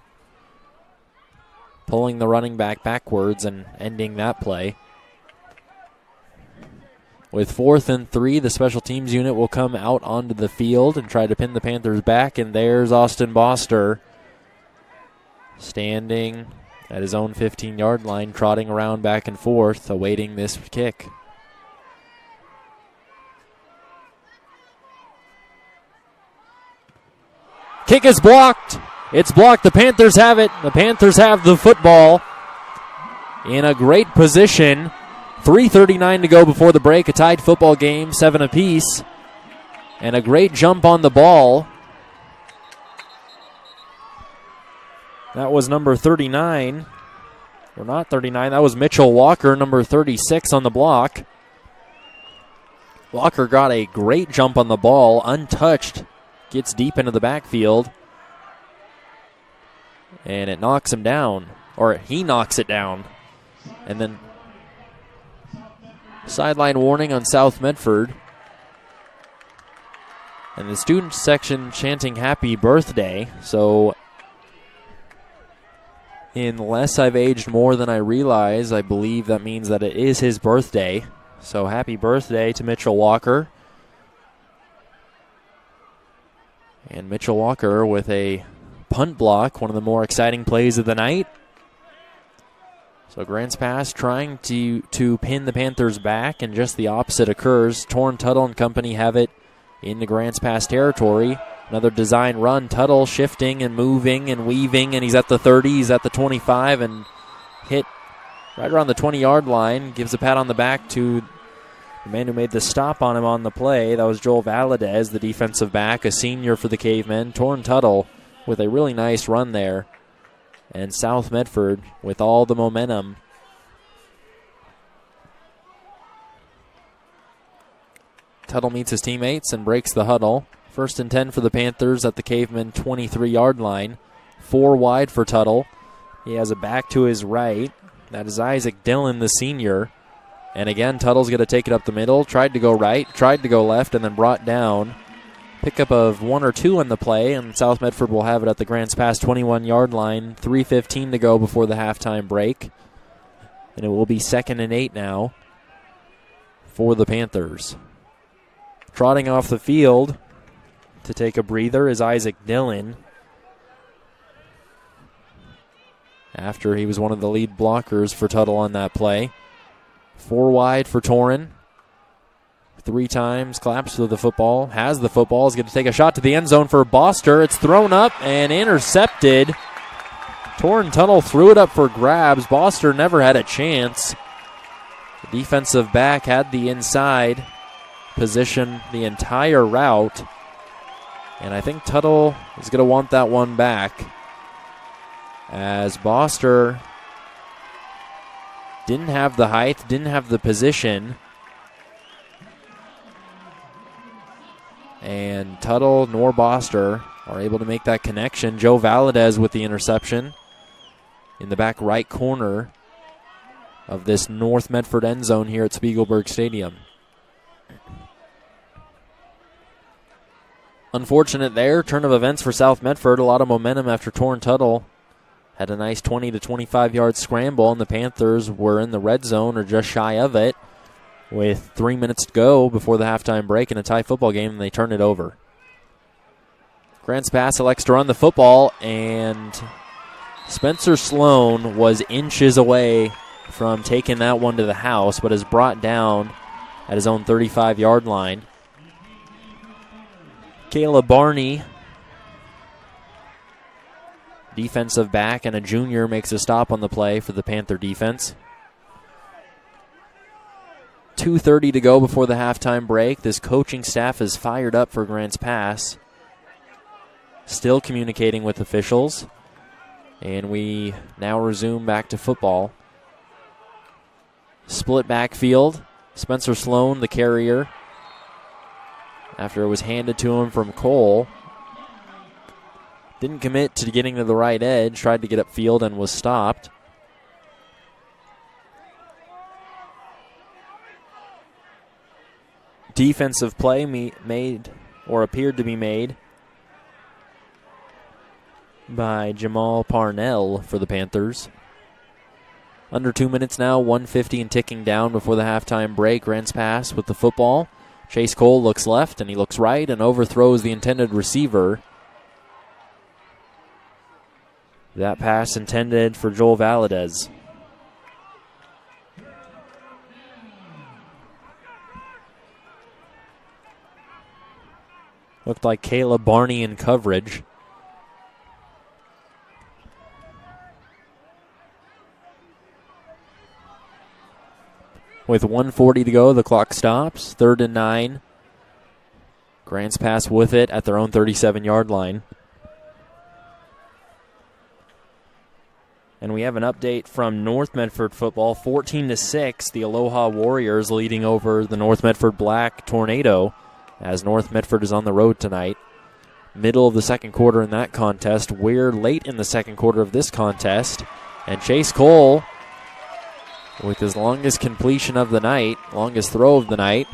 pulling the running back backwards and ending that play. With 4th and 3, the special teams unit will come out onto the field and try to pin the Panthers back, and there's Austin Boster standing at his own 15-yard line, trotting around back and forth, awaiting this kick. Kick is blocked. It's blocked. The Panthers have it. The Panthers have the football in a great position. 3:39 to go before the break. A tied football game, 7 apiece. And a great jump on the ball. That was number 39. Or not 39. That was Mitchell Walker, number 36 on the block. Walker got a great jump on the ball, untouched. Gets deep into the backfield. And it knocks him down. Or he knocks it down. And then sideline warning on South Medford. And the student section chanting happy birthday. So unless I've aged more than I realize, I believe that means that it is his birthday. So happy birthday to Mitchell Walker. And Mitchell Walker with a punt block, one of the more exciting plays of the night. So Grants Pass trying to pin the Panthers back, and just the opposite occurs. Torn Tuttle and company have it in the Grants Pass territory. Another design run. Tuttle shifting and moving and weaving, and he's at the 30, he's at the 25, and hit right around the 20-yard line. Gives a pat on the back to the man who made the stop on him on the play. That was Joel Valadez, the defensive back, a senior for the Cavemen. Torn Tuttle with a really nice run there. And South Medford with all the momentum. Tuttle meets his teammates and breaks the huddle. 1st and 10 for the Panthers at the Cavemen 23-yard line. 4 wide for Tuttle. He has a back to his right. That is Isaac Dillon, the senior. And again, Tuttle's going to take it up the middle. Tried to go right, tried to go left, and then brought down. Pickup of 1 or 2 in the play, and South Medford will have it at the Grants Pass 21-yard line. 3:15 to go before the halftime break. And it will be 2nd and 8 now for the Panthers. Trotting off the field to take a breather is Isaac Dillon, after he was one of the lead blockers for Tuttle on that play. 4 wide for Torren. 3 times, claps for the football, has the football, is going to take a shot to the end zone for Boster. It's thrown up and intercepted. Torren Tuttle threw it up for grabs. Boster never had a chance. The defensive back had the inside. position the entire route. And I think Tuttle is going to want that one back, as Boster didn't have the height, didn't have the position. And Tuttle nor Boster are able to make that connection. Joe Valadez with the interception in the back right corner of this North Medford end zone here at Spiegelberg Stadium. Unfortunate there. Turn of events for South Medford. A lot of momentum after Torrin Tuttle had a nice 20 to 25 yard scramble, and the Panthers were in the red zone or just shy of it with 3 minutes to go before the halftime break in a tie football game, and they turn it over. Grants Pass elects to run the football, and Spencer Sloan was inches away from taking that one to the house, but is brought down at his own 35-yard line. Kayla Barney, defensive back and a junior, makes a stop on the play for the Panther defense. 2:30 to go before the halftime break. This coaching staff is fired up for Grants Pass. Still communicating with officials. And we now resume back to football. Split backfield. Spencer Sloan, the carrier, after it was handed to him from Cole. Didn't commit to getting to the right edge. Tried to get upfield and was stopped. Defensive play made, or appeared to be made, by Jamal Parnell for the Panthers. Under 2 minutes now, 1:50 and ticking down before the halftime break. Grants Pass with the football. Chase Cole looks left and he looks right and overthrows the intended receiver. That pass intended for Joel Valadez. Looked like Kayla Barney in coverage. With 1:40 to go, the clock stops. 3rd and 9. Grants Pass with it at their own 37-yard line. And we have an update from North Medford football. 14-6, the Aloha Warriors leading over the North Medford Black Tornado, as North Medford is on the road tonight. Middle of the second quarter in that contest. We're late in the second quarter of this contest. And Chase Cole, with his longest completion of the night, longest throw of the night.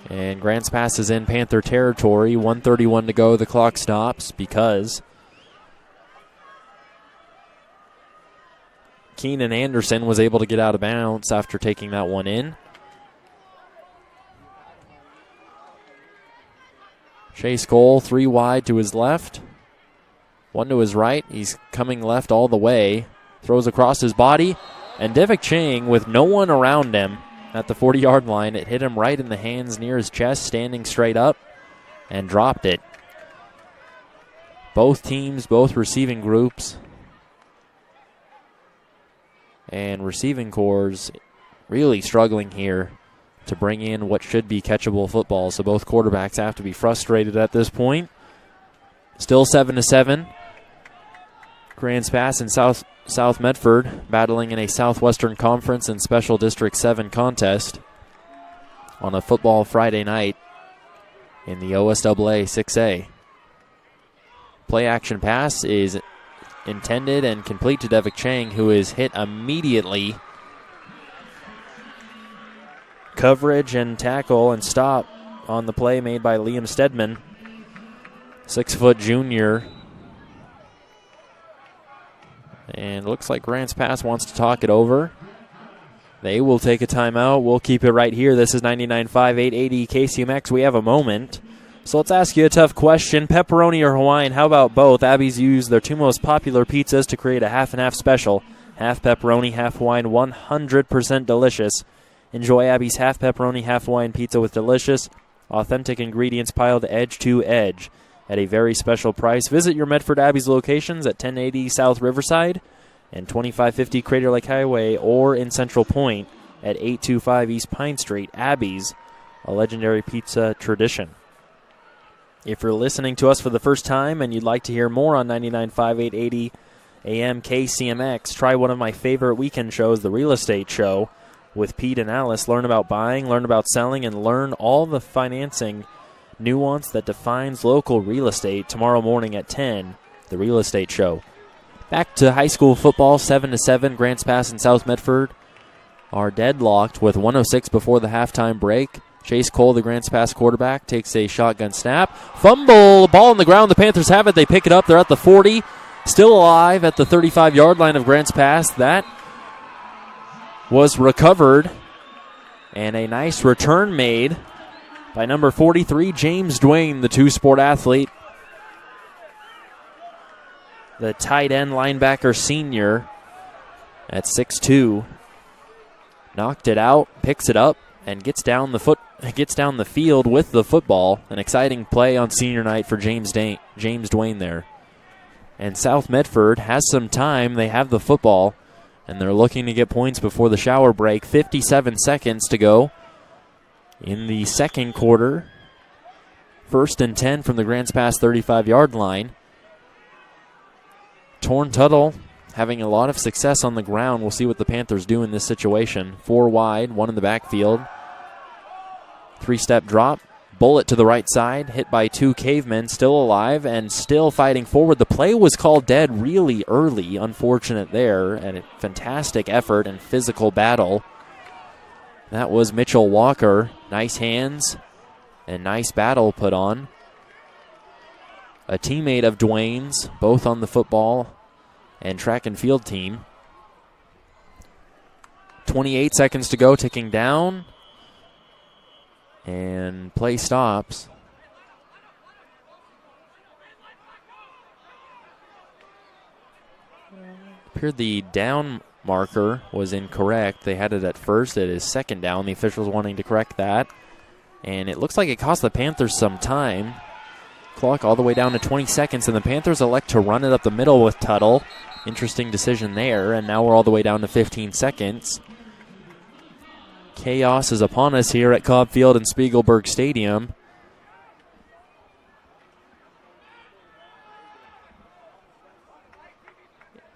And Grants Pass is in Panther territory. 1:31 to go. The clock stops because Keenan Anderson was able to get out of bounds after taking that one in. Chase Cole, 3 wide to his left, 1 to his right. He's coming left all the way. Throws across his body. And Devik Chang, with no one around him at the 40-yard line, it hit him right in the hands near his chest, standing straight up, and dropped it. Both teams, both receiving groups, and receiving corps really struggling here to bring in what should be catchable football. So both quarterbacks have to be frustrated at this point. Still 7-7. Grants Pass and South Medford battling in a Southwestern Conference and Special District 7 contest on a football Friday night in the OSAA 6A. Play action pass is intended and complete to Devik Chang, who is hit immediately. Coverage and tackle and stop on the play made by Liam Stedman, 6-foot junior. And looks like Grants Pass wants to talk it over. They will take a timeout. We'll keep it right here. This is 99.5, 880 KCMX. We have a moment. So let's ask you a tough question. Pepperoni or Hawaiian? How about both? Abby's used their 2 most popular pizzas to create a half-and-half special. Half pepperoni, half Hawaiian, 100% delicious. Enjoy Abby's half pepperoni, half Hawaiian pizza with delicious, authentic ingredients piled edge to edge at a very special price. Visit your Medford Abby's locations at 1080 South Riverside and 2550 Crater Lake Highway, or in Central Point at 825 East Pine Street. Abby's, a legendary pizza tradition. If you're listening to us for the first time and you'd like to hear more on 99.5 880 AM KCMX, try one of my favorite weekend shows, The Real Estate Show, with Pete and Alice. Learn about buying, learn about selling, and learn all the financing nuance that defines local real estate tomorrow morning at 10, The Real Estate Show. Back to high school football, 7-7. Grants Pass and South Medford are deadlocked with 1:06 before the halftime break. Chase Cole, the Grants Pass quarterback, takes a shotgun snap. Fumble, ball on the ground. The Panthers have it. They pick it up. They're at the 40. Still alive at the 35-yard line of Grants Pass. That was recovered. And a nice return made by number 43, James Duane, the two-sport athlete. The tight end linebacker senior at 6'2". Knocked it out, picks it up, and gets down the field with the football. An exciting play on senior night for James Duane there. And South Medford has some time. They have the football, and they're looking to get points before the shower break. 57 seconds to go in the second quarter. 1st and 10 from the Grants Pass 35-yard line. Torn Tuttle having a lot of success on the ground. We'll see what the Panthers do in this situation. 4 wide, 1 in the backfield. 3-step drop. Bullet to the right side. Hit by 2 cavemen. Still alive and still fighting forward. The play was called dead really early. Unfortunate there. And a fantastic effort and physical battle. That was Mitchell Walker. Nice hands and nice battle put on. A teammate of Duane's, both on the football and track and field team. 28 seconds to go, ticking down. And play stops. Appeared the down marker was incorrect. They had it at first. It is second down. The officials wanting to correct that. And it looks like it cost the Panthers some time. Clock all the way down to 20 seconds, and the Panthers elect to run it up the middle with Tuttle. Interesting decision there, and now we're all the way down to 15 seconds. Chaos is upon us here at Cobb Field and Spiegelberg Stadium.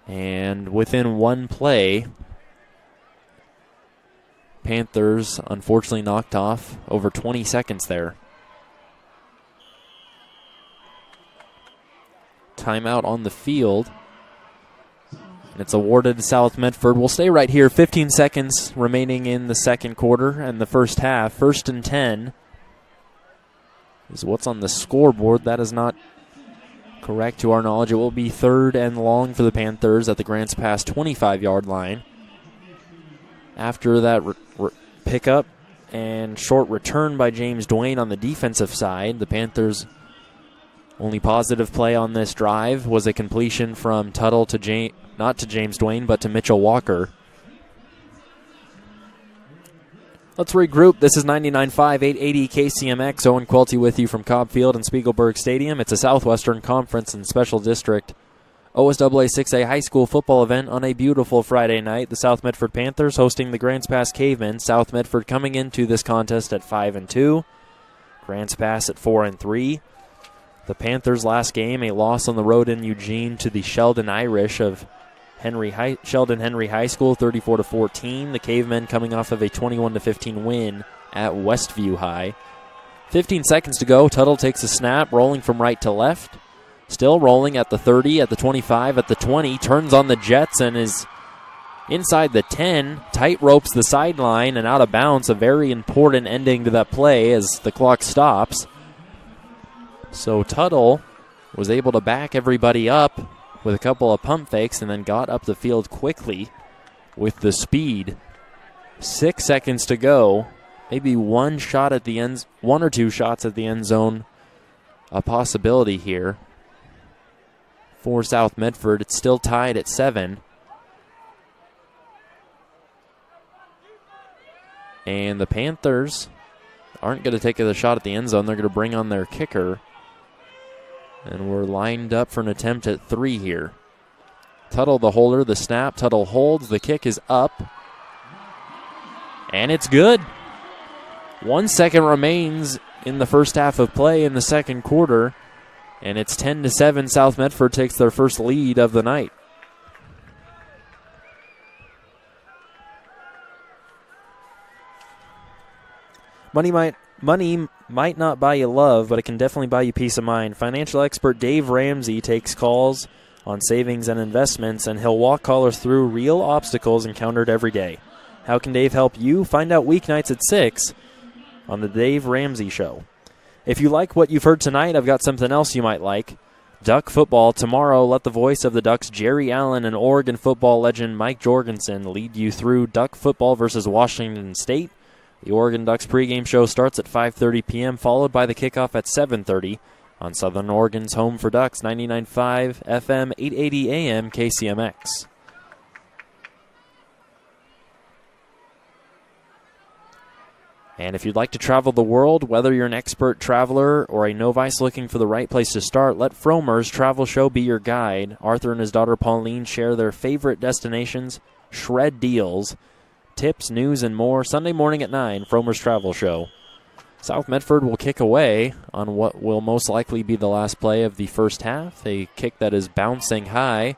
And within one play, Panthers unfortunately knocked off over 20 seconds there. Timeout on the field. And it's awarded to South Medford. We'll stay right here. 15 seconds remaining in the second quarter and the first half. 1st and 10 is what's on the scoreboard. That is not correct to our knowledge. It will be 3rd and long for the Panthers at the Grants Pass 25-yard line. After that pickup and short return by James Duane on the defensive side, the Panthers' only positive play on this drive was a completion from Tuttle to not to James Duane, but to Mitchell Walker. Let's regroup. This is 99.5 880 KCMX. Owen Cuilty with you from Cobb Field and Spiegelberg Stadium. It's a Southwestern Conference and Special District OSAA 6A high school football event on a beautiful Friday night. The South Medford Panthers hosting the Grants Pass Cavemen. South Medford coming into this contest at 5-2. Grants Pass at 4-3. The Panthers' last game, a loss on the road in Eugene to the Sheldon Irish of Sheldon Henry High School, 34-14. The Cavemen coming off of a 21-15 win at Westview High. 15 seconds to go. Tuttle takes a snap, rolling from right to left. Still rolling at the 30, at the 25, at the 20. Turns on the Jets and is inside the 10. Tight ropes the sideline and out of bounds. A very important ending to that play as the clock stops. So Tuttle was able to back everybody up with a couple of pump fakes and then got up the field quickly with the speed. 6 seconds to go. Maybe one or two shots at the end zone a possibility here for South Medford. It's still tied at 7. And the Panthers aren't going to take the shot at the end zone. They're going to bring on their kicker. And we're lined up for an attempt at 3 here. Tuttle the holder, the snap. Tuttle holds. The kick is up. And it's good. 1 second remains in the first half of play in the second quarter, and it's 10-7. South Medford takes their first lead of the night. Money might not buy you love, but it can definitely buy you peace of mind. Financial expert Dave Ramsey takes calls on savings and investments, and he'll walk callers through real obstacles encountered every day. How can Dave help you? Find out weeknights at 6 on the Dave Ramsey Show. If you like what you've heard tonight, I've got something else you might like. Duck football tomorrow. Let the voice of the Ducks, Jerry Allen, and Oregon football legend Mike Jorgensen lead you through Duck football versus Washington State. The Oregon Ducks pregame show starts at 5:30 p.m., followed by the kickoff at 7:30 on Southern Oregon's Home for Ducks, 99.5 FM, 880 AM KCMX. And if you'd like to travel the world, whether you're an expert traveler or a novice looking for the right place to start, let Fromer's Travel Show be your guide. Arthur and his daughter Pauline share their favorite destinations, shred deals, tips, news, and more. Sunday morning at 9, Fromer's Travel Show. South Medford will kick away on what will most likely be the last play of the first half. A kick that is bouncing high.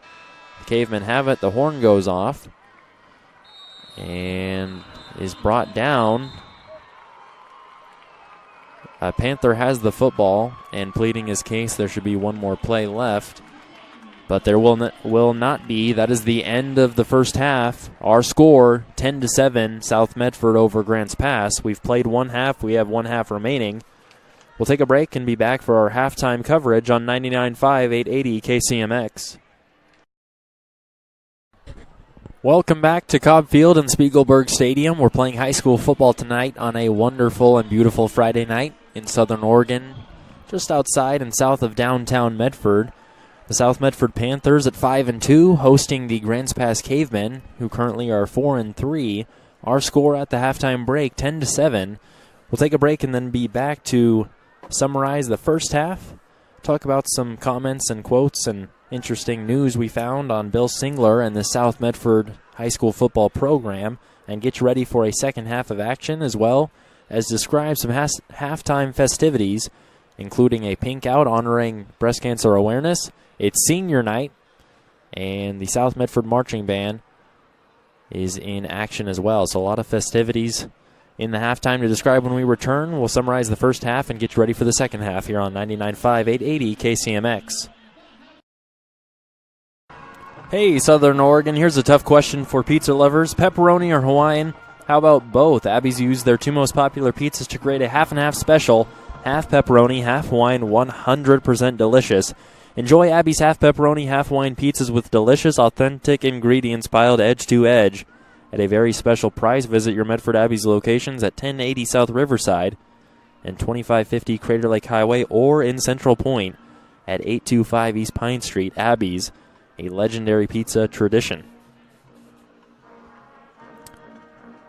The Cavemen have it. The horn goes off and is brought down. Panther has the football and pleading his case. There should be one more play left, but there will not be. That is the end of the first half. Our score, 10-7, South Medford over Grants Pass. We've played one half. We have one half remaining. We'll take a break and be back for our halftime coverage on 99.5, 880 KCMX. Welcome back to Cobb Field and Spiegelberg Stadium. We're playing high school football tonight on a wonderful and beautiful Friday night in Southern Oregon, just outside and south of downtown Medford. The South Medford Panthers at 5-2, hosting the Grants Pass Cavemen, who currently are 4-3. Our score at the halftime break, 10-7. We'll take a break and then be back to summarize the first half, talk about some comments and quotes and interesting news we found on Bill Singler and the South Medford high school football program, and get you ready for a second half of action, as well as describe some halftime festivities, including a pink out honoring breast cancer awareness. It's senior night, and the South Medford Marching Band is in action as well. So a lot of festivities in the halftime to describe when we return. We'll summarize the first half and get you ready for the second half here on 99.5, 880 KCMX. Hey, Southern Oregon, here's a tough question for pizza lovers. Pepperoni or Hawaiian? How about both? Abby's used their two most popular pizzas to create a half-and-half special. Half pepperoni, half Hawaiian, 100% delicious. Enjoy Abby's half pepperoni, half Hawaiian pizzas with delicious, authentic ingredients piled edge to edge at a very special price. Visit your Medford Abby's locations at 1080 South Riverside and 2550 Crater Lake Highway, or in Central Point at 825 East Pine Street. Abby's, a legendary pizza tradition.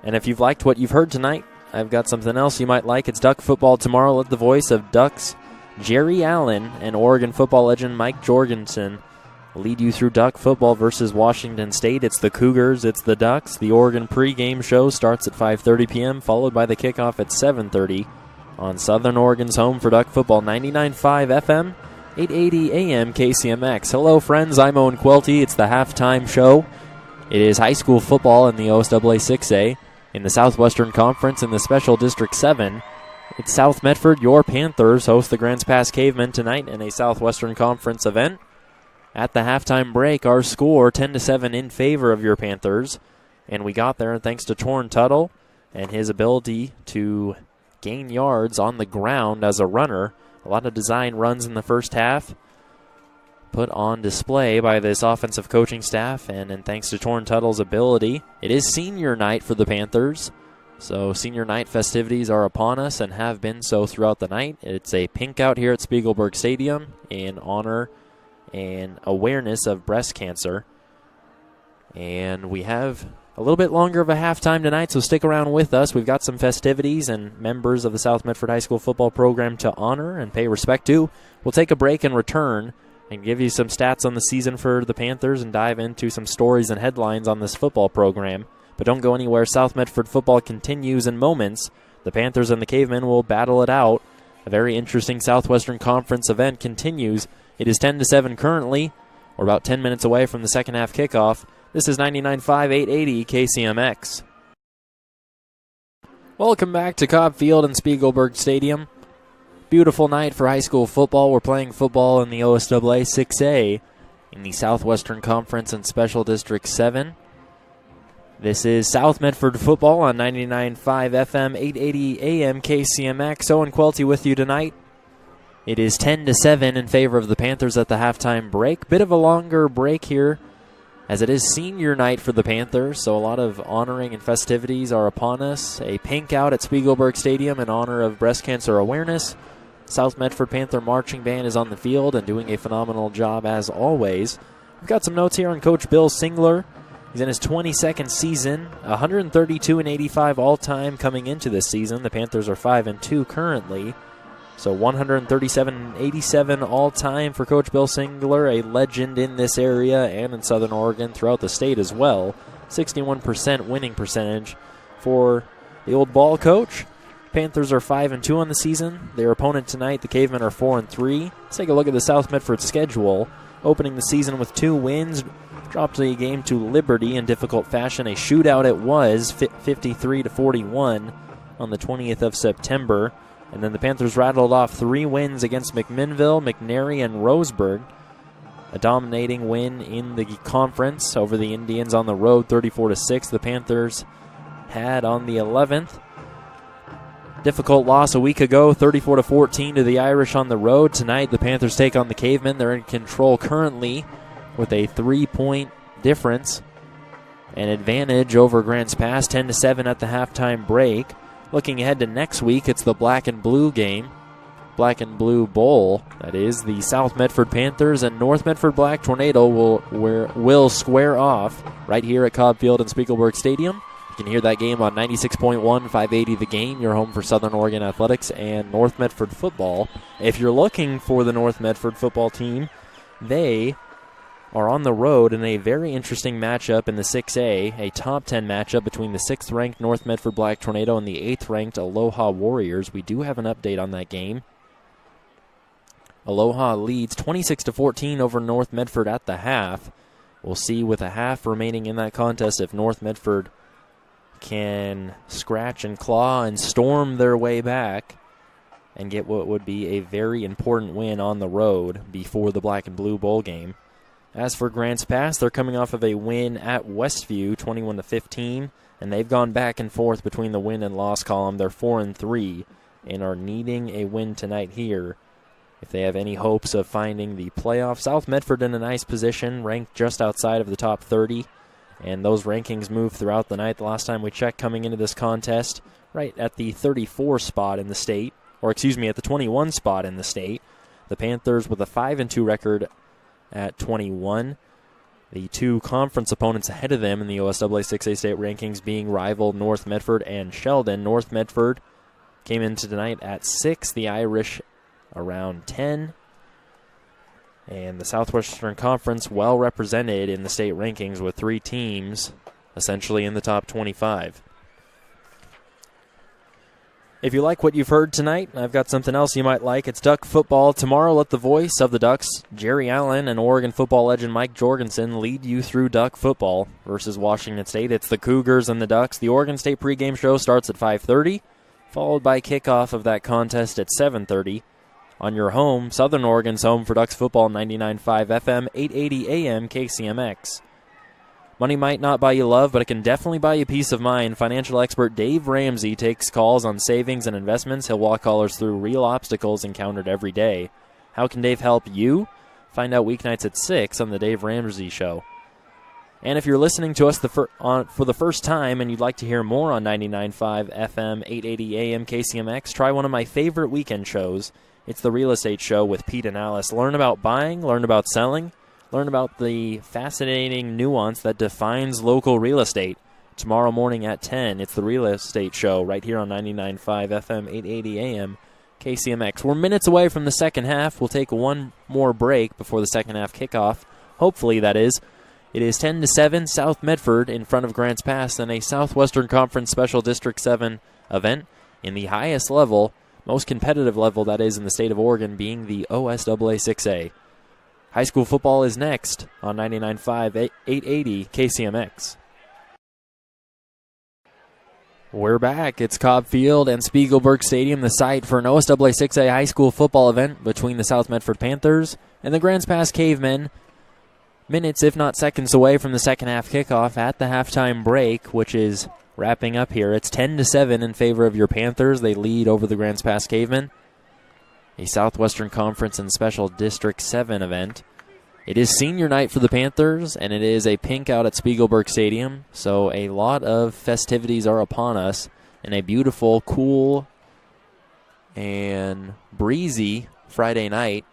And if you've liked what you've heard tonight, I've got something else you might like. It's Duck football tomorrow. Let the voice of Ducks, Jerry Allen, and Oregon football legend Mike Jorgensen lead you through Duck football versus Washington State. It's the Cougars, it's the Ducks. The Oregon pregame show starts at 5:30 p.m., followed by the kickoff at 7:30 on Southern Oregon's Home for Duck football, 99.5 FM, 880 AM KCMX. Hello, friends. I'm Owen Cuilty. It's the halftime show. It is high school football in the OSAA 6A. In the Southwestern Conference in the Special District 7, it's South Medford. Your Panthers host the Grants Pass Cavemen tonight in a Southwestern Conference event. At the halftime break, our score 10-7 in favor of your Panthers. And we got there thanks to Torrin Tuttle and his ability to gain yards on the ground as a runner. A lot of design runs in the first half put on display by this offensive coaching staff, and thanks to Torrin Tuttle's ability. It is senior night for the Panthers, so senior night festivities are upon us and have been so throughout the night. It's a pink out here at Spiegelberg Stadium in honor and awareness of breast cancer. And we have a little bit longer of a halftime tonight, so stick around with us. We've got some festivities and members of the South Medford High School football program to honor and pay respect to. We'll take a break and return and give you some stats on the season for the Panthers and dive into some stories and headlines on this football program. But don't go anywhere. South Medford football continues in moments. The Panthers and the Cavemen will battle it out. A very interesting Southwestern Conference event continues. It is 10-7 currently. We're about 10 minutes away from the second half kickoff. This is 99.5 880 KCMX. Welcome back to Cobb Field and Spiegelberg Stadium. Beautiful night for high school football. We're playing football in the OSAA 6A in the Southwestern Conference and Special District 7. This is South Medford football on 99.5 FM, 880 AM KCMX. Owen Cuilty with you tonight. It is 10-7 in favor of the Panthers at the halftime break. Bit of a longer break here, as it is senior night for the Panthers, so a lot of honoring and festivities are upon us. A pink out at Spiegelberg Stadium in honor of breast cancer awareness. South Medford Panther Marching Band is on the field and doing a phenomenal job as always. We've got some notes here on Coach Bill Singler. He's in his 22nd season, 132-85 all-time coming into this season. The Panthers are 5-2 currently. So 137-87 all-time for Coach Bill Singler, a legend in this area and in Southern Oregon, throughout the state as well. 61% winning percentage for the old ball coach. Panthers are 5-2 on the season. Their opponent tonight, the Cavemen, are 4-3. Let's take a look at the South Medford schedule. Opening the season with 2 wins, dropped the game to Liberty in difficult fashion. A shootout it was, 53-41 on the 20th of September. And then the Panthers rattled off 3 wins against McMinnville, McNary, and Roseburg. A dominating win in the conference over the Indians on the road, 34-6. The Panthers had on the 11th. Difficult loss a week ago, 34-14 to the Irish on the road. Tonight, the Panthers take on the Cavemen. They're in control currently with a 3-point difference. An advantage over Grants Pass, 10-7 at the halftime break. Looking ahead to next week, it's the Black and Blue game. Black and Blue Bowl. That is, the South Medford Panthers and North Medford Black Tornado will square off right here at Cobb Field and Spiegelberg Stadium. You can hear that game on 96.1, 580 The Game, your home for Southern Oregon Athletics and North Medford football. If you're looking for the North Medford football team, they are on the road in a very interesting matchup in the 6A, a top 10 matchup between the 6th-ranked North Medford Black Tornado and the 8th-ranked Aloha Warriors. We do have an update on that game. Aloha leads 26-14 over North Medford at the half. We'll see with a half remaining in that contest if North Medford can scratch and claw and storm their way back and get what would be a very important win on the road before the Black and Blue Bowl game. As for Grants Pass, they're coming off of a win at Westview, 21-15, and they've gone back and forth between the win and loss column. They're 4-3 and are needing a win tonight here if they have any hopes of finding the playoffs. South Medford in a nice position, ranked just outside of the top 30, and those rankings move throughout the night. The last time we checked coming into this contest, right at the 34 spot in the state, at the 21 spot in the state. The Panthers with a 5-2 record at 21. The 2 conference opponents ahead of them in the OSAA 6A state rankings being rival North Medford and Sheldon. North Medford came into tonight at 6, the Irish around 10. And the Southwestern Conference well represented in the state rankings with 3 teams essentially in the top 25. If you like what you've heard tonight, I've got something else you might like. It's Duck football. Tomorrow, let the voice of the Ducks, Jerry Allen, and Oregon football legend Mike Jorgensen lead you through Duck football versus Washington State. It's the Cougars and the Ducks. The Oregon State pregame show starts at 5:30, followed by kickoff of that contest at 7:30. On your home, Southern Oregon's home for Ducks football, 99.5 FM, 880 AM KCMX. Money might not buy you love, but it can definitely buy you peace of mind. Financial expert Dave Ramsey takes calls on savings and investments. He'll walk callers through real obstacles encountered every day. How can Dave help you? Find out weeknights at 6 on the Dave Ramsey Show. And if you're listening to us for the first time and you'd like to hear more on 99.5 FM, 880 AM KCMX, try one of my favorite weekend shows. It's the Real Estate Show with Pete and Alice. Learn about buying, learn about selling, learn about the fascinating nuance that defines local real estate. Tomorrow morning at 10, it's the Real Estate Show right here on 99.5 FM, 880 AM, KCMX. We're minutes away from the second half. We'll take one more break before the second half kickoff. Hopefully, that is. It is 10-7, South Medford in front of Grants Pass in a Southwestern Conference Special District 7 event. in the highest level, most competitive level that is in the state of Oregon, being the OSAA 6A. High school football is next on 99.5 880 KCMX. We're back. It's Cobb Field and Spiegelberg Stadium, the site for an OSAA 6A high school football event between the South Medford Panthers and the Grants Pass Cavemen. Minutes, if not seconds, away from the second half kickoff at the halftime break, which is wrapping up here. It's 10-7 in favor of your Panthers. They lead over the Grants Pass Cavemen. A Southwestern Conference and Special District 7 event. It is senior night for the Panthers, and it is a pink out at Spiegelberg Stadium, so a lot of festivities are upon us in a beautiful, cool, and breezy Friday night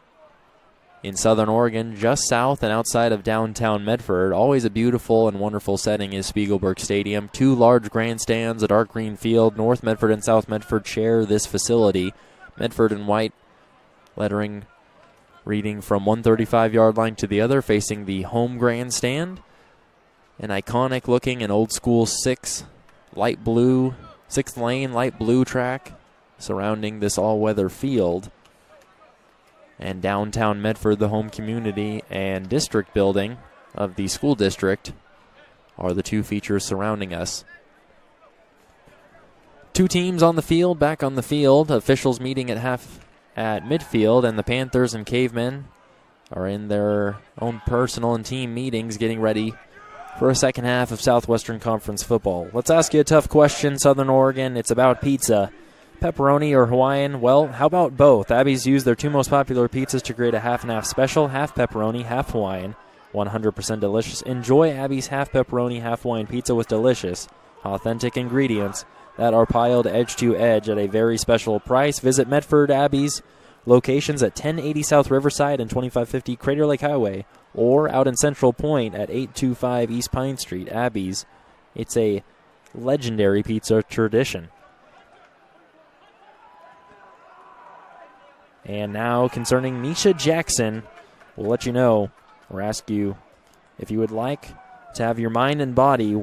in Southern Oregon, just south and outside of downtown Medford. Always a beautiful and wonderful setting is Spiegelberg Stadium. Two large grandstands, a dark green field. North Medford and South Medford share this facility. Medford in white lettering reading from 135-yard line to the other, facing the home grandstand. An iconic-looking and old-school sixth lane light blue track surrounding this all-weather field. And downtown Medford, the home community and district building of the school district, are the two features surrounding us. Two teams on the field, back on the field. Officials meeting at midfield, and the Panthers and Cavemen are in their own personal and team meetings getting ready for a second half of Southwestern Conference football. Let's ask you a tough question, Southern Oregon. It's about pizza. Pepperoni or Hawaiian? Well, how about both? Abby's used their two most popular pizzas to create a half and half special, half pepperoni, half Hawaiian, 100% delicious. Enjoy Abby's half pepperoni, half Hawaiian pizza with delicious, authentic ingredients that are piled edge to edge at a very special price. Visit Medford Abby's locations at 1080 South Riverside and 2550 Crater Lake Highway, or out in Central Point at 825 East Pine Street. Abby's. It's a legendary pizza tradition. And now concerning Nisha Jackson, we'll let you know or ask you if you would like to have your mind and body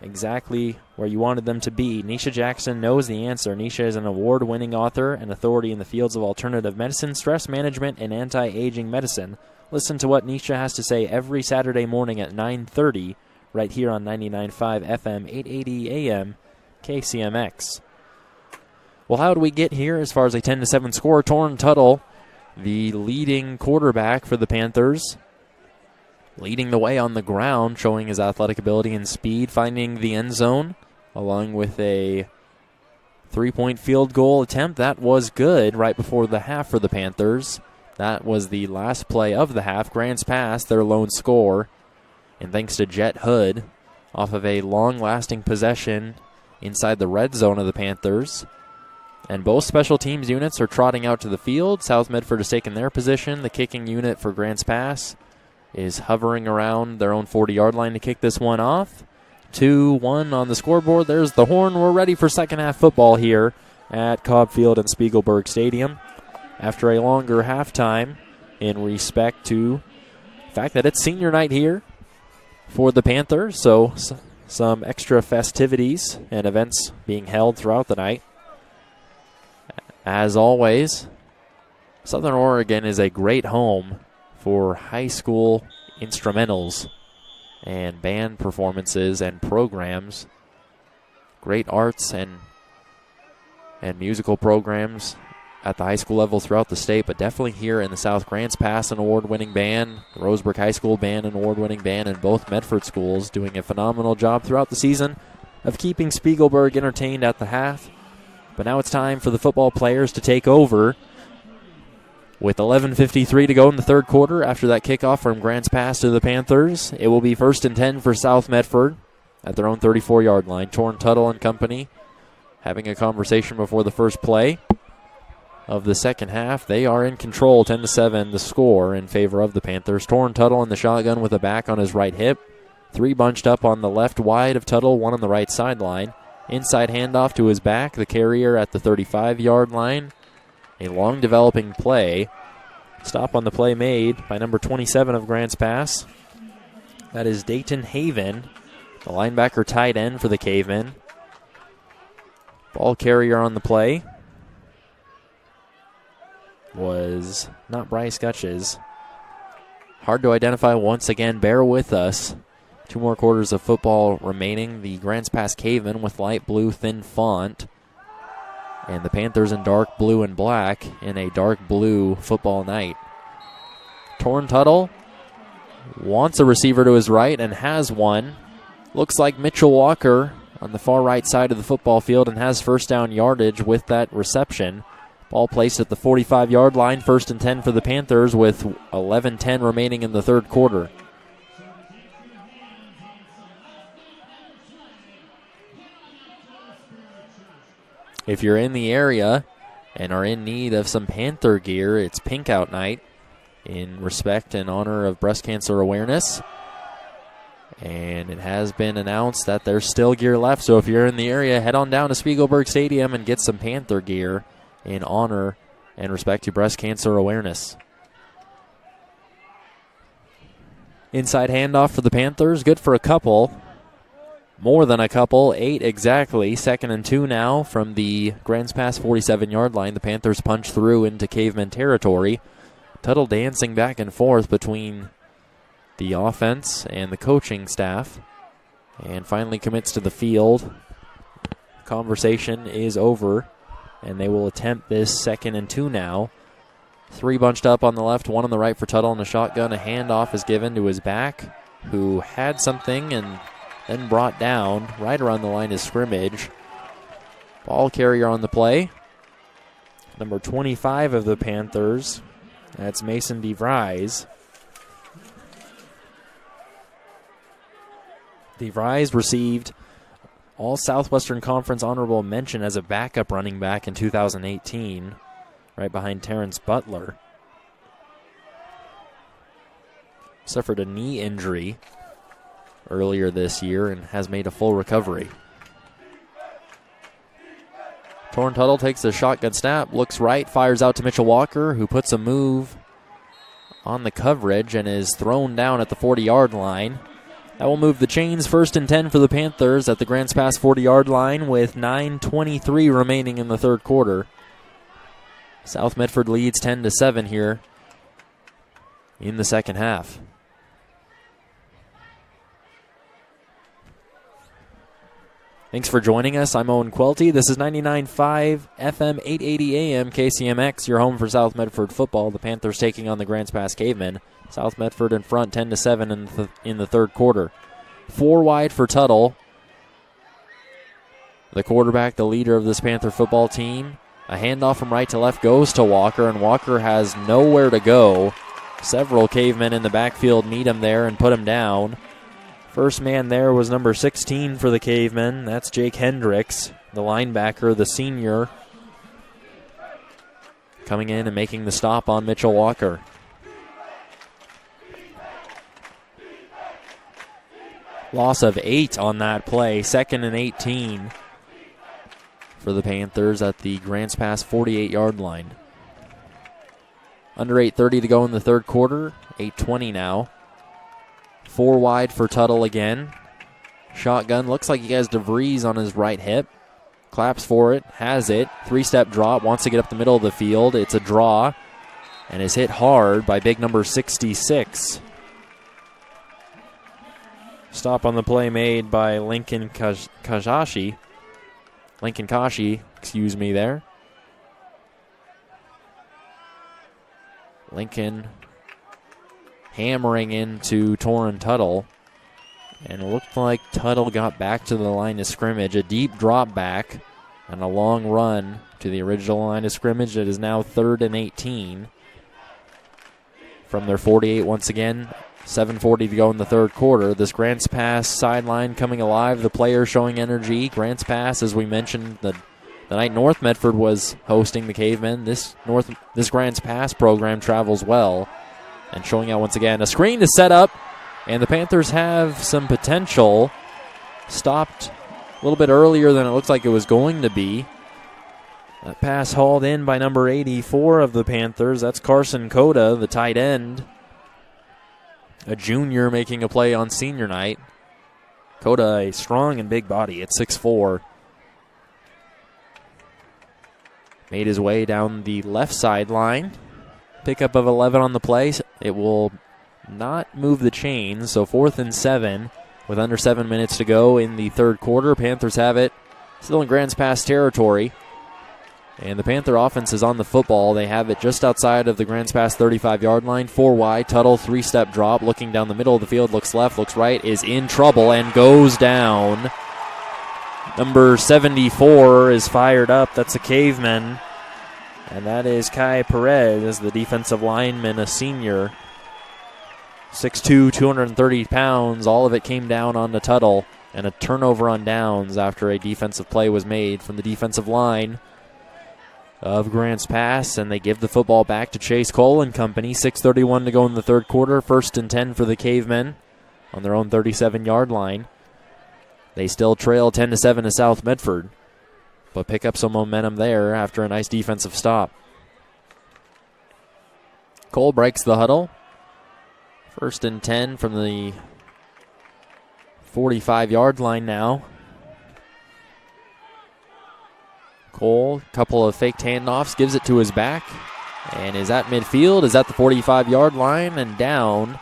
exactly where you wanted them to be. Nisha Jackson knows the answer. Nisha is an award-winning author and authority in the fields of alternative medicine, stress management, and anti-aging medicine. Listen to what Nisha has to say every Saturday morning at 9:30 right here on 99.5 FM, 880 AM, KCMX. Well, how did we get here as far as a 10-7 score? Torrin Tuttle, the leading quarterback for the Panthers, leading the way on the ground, showing his athletic ability and speed, finding the end zone, along with a three-point field goal attempt. That was good right before the half for the Panthers. That was the last play of the half. Grants Pass, their lone score. And thanks to Jet Hood, off of a long-lasting possession inside the red zone of the Panthers. And both special teams units are trotting out to the field. South Medford has taken their position. The kicking unit for Grants Pass is hovering around their own 40-yard line to kick this one off. 2-1 on the scoreboard. There's the horn. We're ready for second half football here at Cobb Field and Spiegelberg Stadium. After a longer halftime, in respect to the fact that it's senior night here for the Panthers, so some extra festivities and events being held throughout the night. As always, Southern Oregon is a great home for high school instrumentals and band performances and programs. Great arts and musical programs at the high school level throughout the state, but definitely here in the South. Grants Pass, an award-winning band, the Rosebrook High School band, an award-winning band, and both Medford schools doing a phenomenal job throughout the season of keeping Spiegelberg entertained at the half. But now it's time for the football players to take over with 11:53 to go in the third quarter after that kickoff from Grants Pass to the Panthers. It will be 1st and 10 for South Medford at their own 34-yard line. Torrin Tuttle and company having a conversation before the first play of the second half. They are in control, 10-7 the score in favor of the Panthers. Torrin Tuttle in the shotgun with a back on his right hip. 3 bunched up on the left wide of Tuttle, 1 on the right sideline. Inside handoff to his back, the carrier at the 35-yard line. A long developing play. Stop on the play made by number 27 of Grants Pass. That is Dayton Haven, the linebacker tight end for the Cavemen. Ball carrier on the play was not Bryce Gutches. Hard to identify once again. Bear with us. 2 more quarters of football remaining. The Grants Pass Cavemen with light blue thin font. And the Panthers in dark blue and black in a dark blue football night. Torn Tuttle wants a receiver to his right and has one. Looks like Mitchell Walker on the far right side of the football field and has first down yardage with that reception. Ball placed at the 45-yard line, 1st and 10 for the Panthers with 11:10 remaining in the third quarter. If you're in the area and are in need of some Panther gear, it's Pink Out Night in respect and honor of breast cancer awareness. And it has been announced that there's still gear left, so if you're in the area, head on down to Spiegelberg Stadium and get some Panther gear in honor and respect to breast cancer awareness. Inside handoff for the Panthers, good for a couple. More than a couple, 8 exactly. 2nd and 2 now from the Grants Pass 47-yard line. The Panthers punch through into Caveman territory. Tuttle dancing back and forth between the offense and the coaching staff, and finally commits to the field. Conversation is over, and they will attempt this 2nd and 2 now. 3 bunched up on the left, 1 on the right for Tuttle in a shotgun. A handoff is given to his back, who had something and then brought down right around the line of scrimmage. Ball carrier on the play. Number 25 of the Panthers, that's Mason DeVries. DeVries received all Southwestern Conference honorable mention as a backup running back in 2018, right behind Terrence Butler. Suffered a knee injury earlier this year and has made a full recovery. Torn Tuttle takes the shotgun snap, looks right, fires out to Mitchell Walker, who puts a move on the coverage and is thrown down at the 40-yard line. That will move the chains. 1st and 10 for the Panthers at the Grants Pass 40-yard line with 9:23 remaining in the third quarter. South Medford leads 10-7 here in the second half. Thanks for joining us. I'm Owen Cuilty. This is 99.5 FM 880 AM KCMX, your home for South Medford football. The Panthers taking on the Grants Pass Cavemen. South Medford in front 10-7 in the third quarter. 4 wide for Tuttle. The quarterback, the leader of this Panther football team. A handoff from right to left goes to Walker, and Walker has nowhere to go. Several Cavemen in the backfield meet him there and put him down. First man there was number 16 for the Cavemen. That's Jake Hendricks, the linebacker, the senior, coming in and making the stop on Mitchell Walker. Loss of 8 on that play. 2nd and 18 for the Panthers at the Grants Pass 48-yard line. Under 8:30 to go in the third quarter. 8:20 now. 4 wide for Tuttle again. Shotgun. Looks like he has DeVries on his right hip. Claps for it. Has it. 3-step drop. Wants to get up the middle of the field. It's a draw. And is hit hard by big number 66. Stop on the play made by Lincoln Kashi, excuse me there. Lincoln hammering into Torrin Tuttle. And it looked like Tuttle got back to the line of scrimmage. A deep drop back and a long run to the original line of scrimmage. It is now 3rd and 18 from their 48 once again. 7:40 to go in the third quarter. This Grants Pass sideline coming alive. The players showing energy. Grants Pass, as we mentioned, the night North Medford was hosting the Cavemen. This Grants Pass program travels well. And showing out once again. A screen is set up, and the Panthers have some potential. Stopped a little bit earlier than it looks like it was going to be. That pass hauled in by number 84 of the Panthers. That's Carson Coda, the tight end. A junior making a play on senior night. Coda, a strong and big body at 6'4". made his way down the left sideline. Pickup of 11 on the play. It will not move the chains, so 4th and 7 with under 7 minutes to go in the third quarter. Panthers have it still in Grants Pass territory. And the Panther offense is on the football. They have it just outside of the Grants Pass 35-yard line. 4 wide, Tuttle, 3-step drop, looking down the middle of the field, looks left, looks right, is in trouble and goes down. Number 74 is fired up. That's a caveman. And that is Kai Perez, the defensive lineman, a senior. 6'2", 230 pounds. All of it came down on the Tuttle. And a turnover on downs after a defensive play was made from the defensive line of Grants Pass, and they give the football back to Chase Cole and company. 6:31 to go in the third quarter. 1st and 10 for the Cavemen on their own 37-yard line. They still trail 10-7 to South Medford, but pick up some momentum there after a nice defensive stop. Cole breaks the huddle. 1st and 10 from the 45-yard line now. Cole, couple of faked handoffs, gives it to his back, and is at midfield, is at the 45-yard line, and down.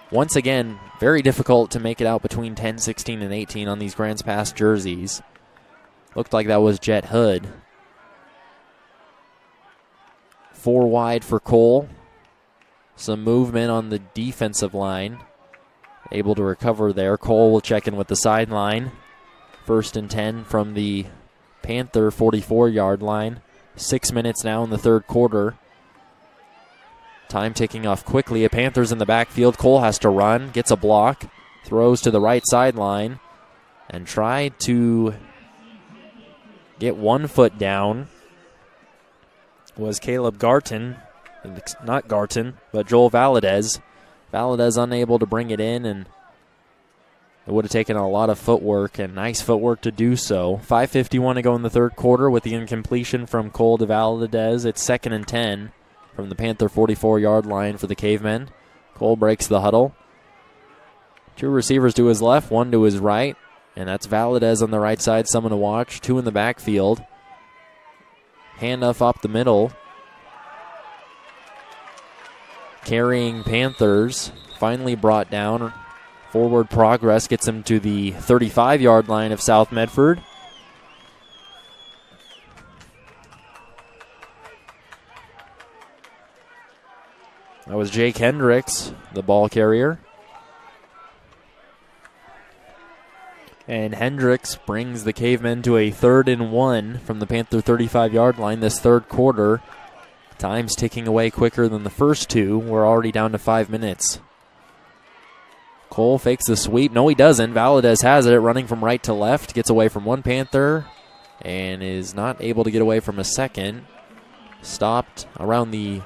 Once again, very difficult to make it out between 10, 16, and 18 on these Grants Pass jerseys. Looked like that was Jet Hood. 4 wide for Cole. Some movement on the defensive line. Able to recover there. Cole will check in with the sideline. 1st and 10 from the Panther 44-yard line. 6 minutes now in the third quarter. Time ticking off quickly. A Panthers in the backfield. Cole has to run. Gets a block. Throws to the right sideline. And tried to get 1 foot down. Was Caleb Garton. Not Garton, but Joel Valadez. Valadez unable to bring it in, and it would have taken a lot of footwork, and nice footwork to do so. 5:51 to go in the third quarter with the incompletion from Cole to Valadez. It's 2nd and 10 from the Panther 44-yard line for the Cavemen. Cole breaks the huddle. 2 receivers to his left, 1 to his right, and that's Valadez on the right side, someone to watch. 2 in the backfield. Handoff up the middle. Carrying Panthers, finally brought down. Forward progress gets him to the 35-yard line of South Medford. That was Jake Hendricks, the ball carrier. And Hendricks brings the Cavemen to a 3rd and 1 from the Panther 35-yard line this third quarter. Time's ticking away quicker than the first 2. We're already down to 5 minutes. Cole fakes the sweep. No, he doesn't. Valadez has it, running from right to left. Gets away from 1 Panther and is not able to get away from a second. Stopped around the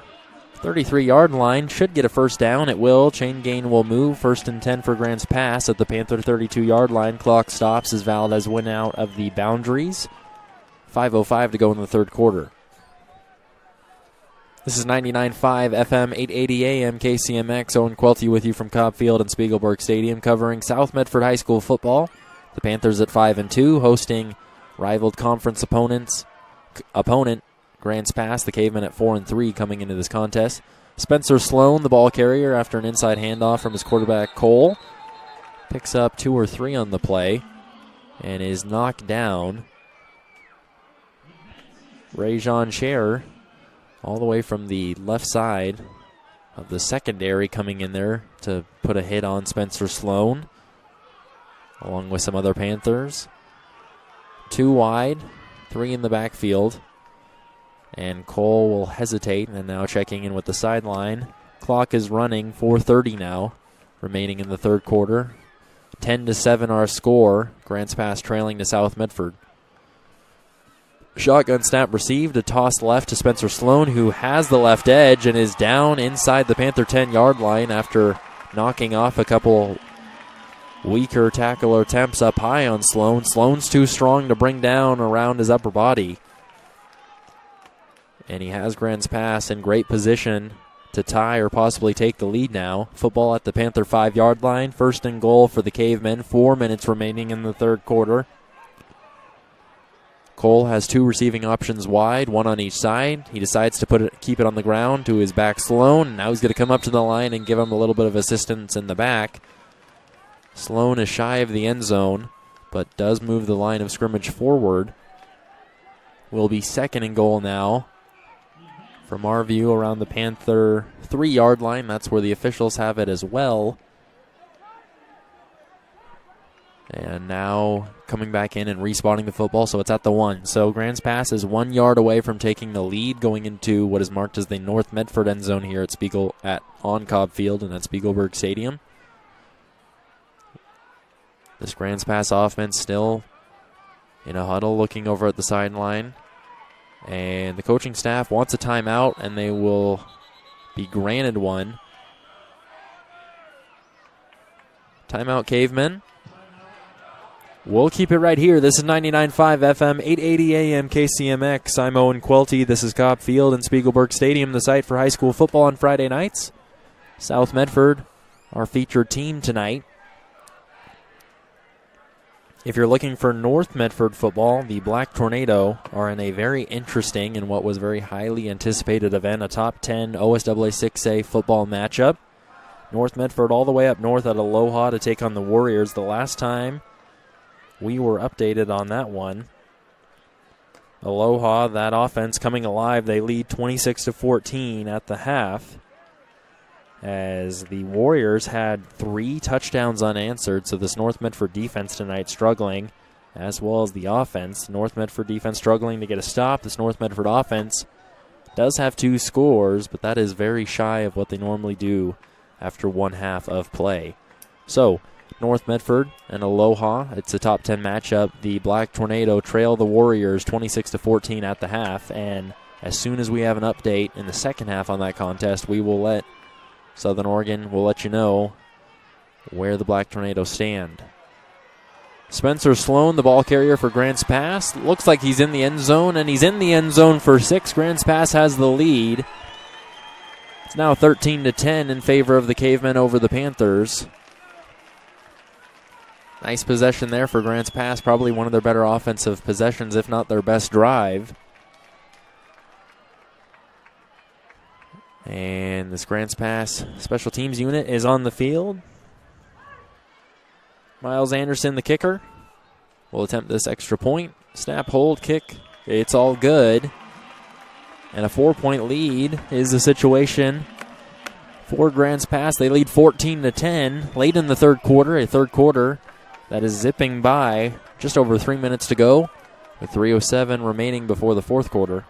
33-yard line. Should get a first down. It will. Chain gain will move. 1st and 10 for Grants Pass at the Panther 32-yard line. Clock stops as Valadez went out of the boundaries. 5:05 to go in the third quarter. This is 99.5 FM, 880 AM KCMX. Owen Cuilty with you from Cobb Field and Spiegelberg Stadium, covering South Medford High School football. The Panthers at 5-2, hosting rivaled conference opponent Grants Pass. The Cavemen at 4-3 coming into this contest. Spencer Sloan, the ball carrier, after an inside handoff from his quarterback Cole, picks up 2 or 3 on the play and is knocked down. Rajon Scherer, all the way from the left side of the secondary, coming in there to put a hit on Spencer Sloan, along with some other Panthers. 2 wide, 3 in the backfield. And Cole will hesitate, and now checking in with the sideline. Clock is running, 4:30 now, remaining in the third quarter. 10-7 our score. Grants Pass trailing to South Medford. Shotgun snap received, a toss left to Spencer Sloan, who has the left edge and is down inside the Panther 10-yard line after knocking off a couple weaker tackle attempts up high on Sloan. Sloan's too strong to bring down around his upper body. And he has Grants Pass in great position to tie or possibly take the lead now. Football at the Panther 5-yard line. 1st and goal for the Cavemen. 4 minutes remaining in the third quarter. Cole has 2 receiving options wide, 1 on each side. He decides to keep it on the ground to his back Sloan. Now he's going to come up to the line and give him a little bit of assistance in the back. Sloan is shy of the end zone, but does move the line of scrimmage forward. Will be 2nd and goal now. From our view, around the Panther 3-yard line. That's where the officials have it as well. And now coming back in and respawning the football, so it's at the 1. So Grants Pass is 1 yard away from taking the lead, going into what is marked as the North Medford end zone here on Cobb Field and at Spiegelberg Stadium. This Grants Pass offense still in a huddle, looking over at the sideline. And the coaching staff wants a timeout, and they will be granted one. Timeout, Cavemen. We'll keep it right here. This is 99.5 FM, 880 AM KCMX. I'm Owen Cuilty. This is Cobb Field and Spiegelberg Stadium, the site for high school football on Friday nights. South Medford, our featured team tonight. If you're looking for North Medford football, the Black Tornado are in a very interesting and what was very highly anticipated event, a top 10 OSAA 6A football matchup. North Medford all the way up north at Aloha to take on the Warriors. The last time we were updated on that one, Aloha, that offense coming alive. They lead 26-14 at the half, as the Warriors had 3 touchdowns unanswered. So this North Medford defense tonight struggling, as well as the offense. North Medford defense struggling to get a stop. This North Medford offense does have 2 scores, but that is very shy of what they normally do after one half of play. So North Medford and Aloha, it's a top 10 matchup. The Black Tornado trail the Warriors 26-14 at the half, and as soon as we have an update in the second half on that contest, we will let Southern Oregon will let you know where the Black Tornadoes stand. Spencer Sloan, the ball carrier for Grants Pass. Looks like he's in the end zone, and he's in the end zone for 6. Grants Pass has the lead. It's now 13-10 in favor of the Cavemen over the Panthers. Nice possession there for Grants Pass, probably one of their better offensive possessions, if not their best drive. And this Grants Pass special teams unit is on the field. Miles Anderson, the kicker, will attempt this extra point. Snap, hold, kick. It's all good. And a 4-point lead is the situation for Grants Pass. They lead 14-10 late in the third quarter, a third quarter that is zipping by. Just over 3 minutes to go with 3:07 remaining before the fourth quarter.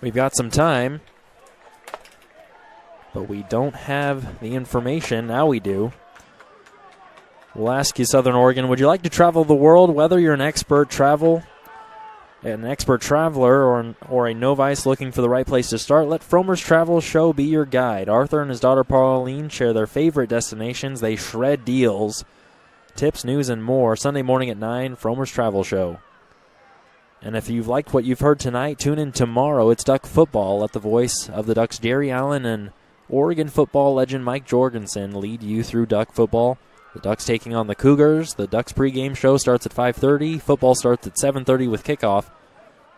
We've got some time, but we don't have the information. Now we do. We'll ask you, Southern Oregon, would you like to travel the world? Whether you're an expert traveler or a novice looking for the right place to start, let Fromer's Travel Show be your guide. Arthur and his daughter Pauline share their favorite destinations. They shred deals, tips, news, and more. Sunday morning at 9, Fromer's Travel Show. And if you've liked what you've heard tonight, tune in tomorrow. It's Duck Football. Let the voice of the Ducks, Jerry Allen, and Oregon football legend Mike Jorgensen lead you through Duck Football. The Ducks taking on the Cougars. The Ducks pregame show starts at 5:30. Football starts at 7:30 with kickoff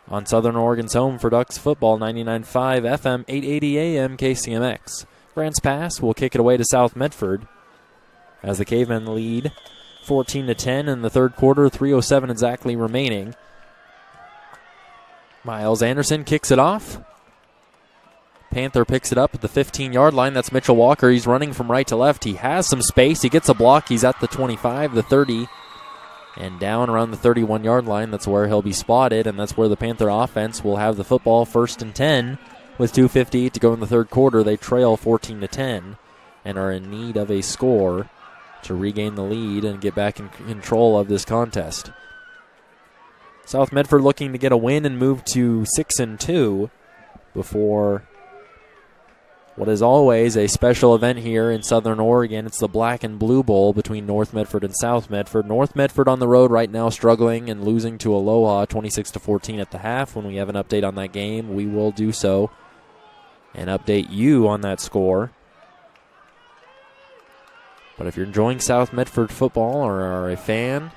on Southern Oregon's home for Ducks football, 99.5 FM, 880 AM KCMX. Grants Pass will kick it away to South Medford as the Cavemen lead 14-10 in the third quarter, 3:07 exactly remaining. Miles Anderson kicks it off. Panther picks it up at the 15-yard line. That's Mitchell Walker. He's running from right to left. He has some space. He gets a block. He's at the 25, the 30, and down around the 31-yard line. That's where he'll be spotted, and that's where the Panther offense will have the football 1st and 10 with 2:58 to go in the third quarter. They trail 14-10 and are in need of a score to regain the lead and get back in control of this contest. South Medford looking to get a win and move to 6-2 before what is always a special event here in Southern Oregon. It's the Black and Blue Bowl between North Medford and South Medford. North Medford on the road right now struggling and losing to Aloha 26-14 at the half. When we have an update on that game, we will do so and update you on that score. But if you're enjoying South Medford football or are a fan,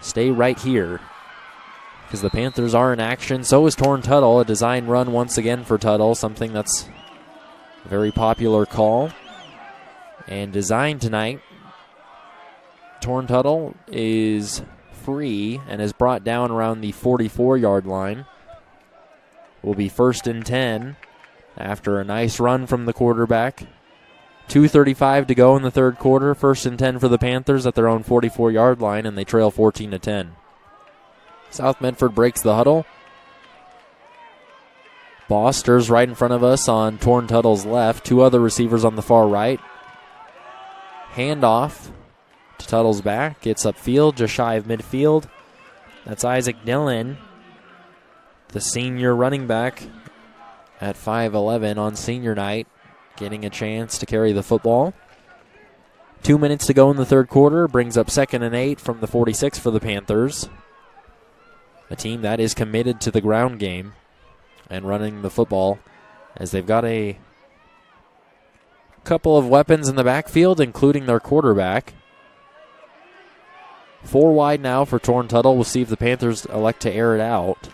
stay right here because the Panthers are in action. So is Torn Tuttle, a design run once again for Tuttle, something that's a very popular call. And design tonight, Torn Tuttle is free and is brought down around the 44-yard line. Will be 1st and 10 after a nice run from the quarterback. 2:35 to go in the third quarter. 1st and 10 for the Panthers at their own 44-yard line, and they trail 14-10. South Medford breaks the huddle. Boster's right in front of us on Torn Tuttle's left. 2 other receivers on the far right. Handoff to Tuttle's back. Gets upfield, just shy of midfield. That's Isaac Dillon, the senior running back at 5'11" on senior night, getting a chance to carry the football. 2 minutes to go in the third quarter. Brings up 2nd and 8 from the 46 for the Panthers. A team that is committed to the ground game and running the football, as they've got a couple of weapons in the backfield, including their quarterback. 4 wide now for Torn Tuttle. We'll see if the Panthers elect to air it out.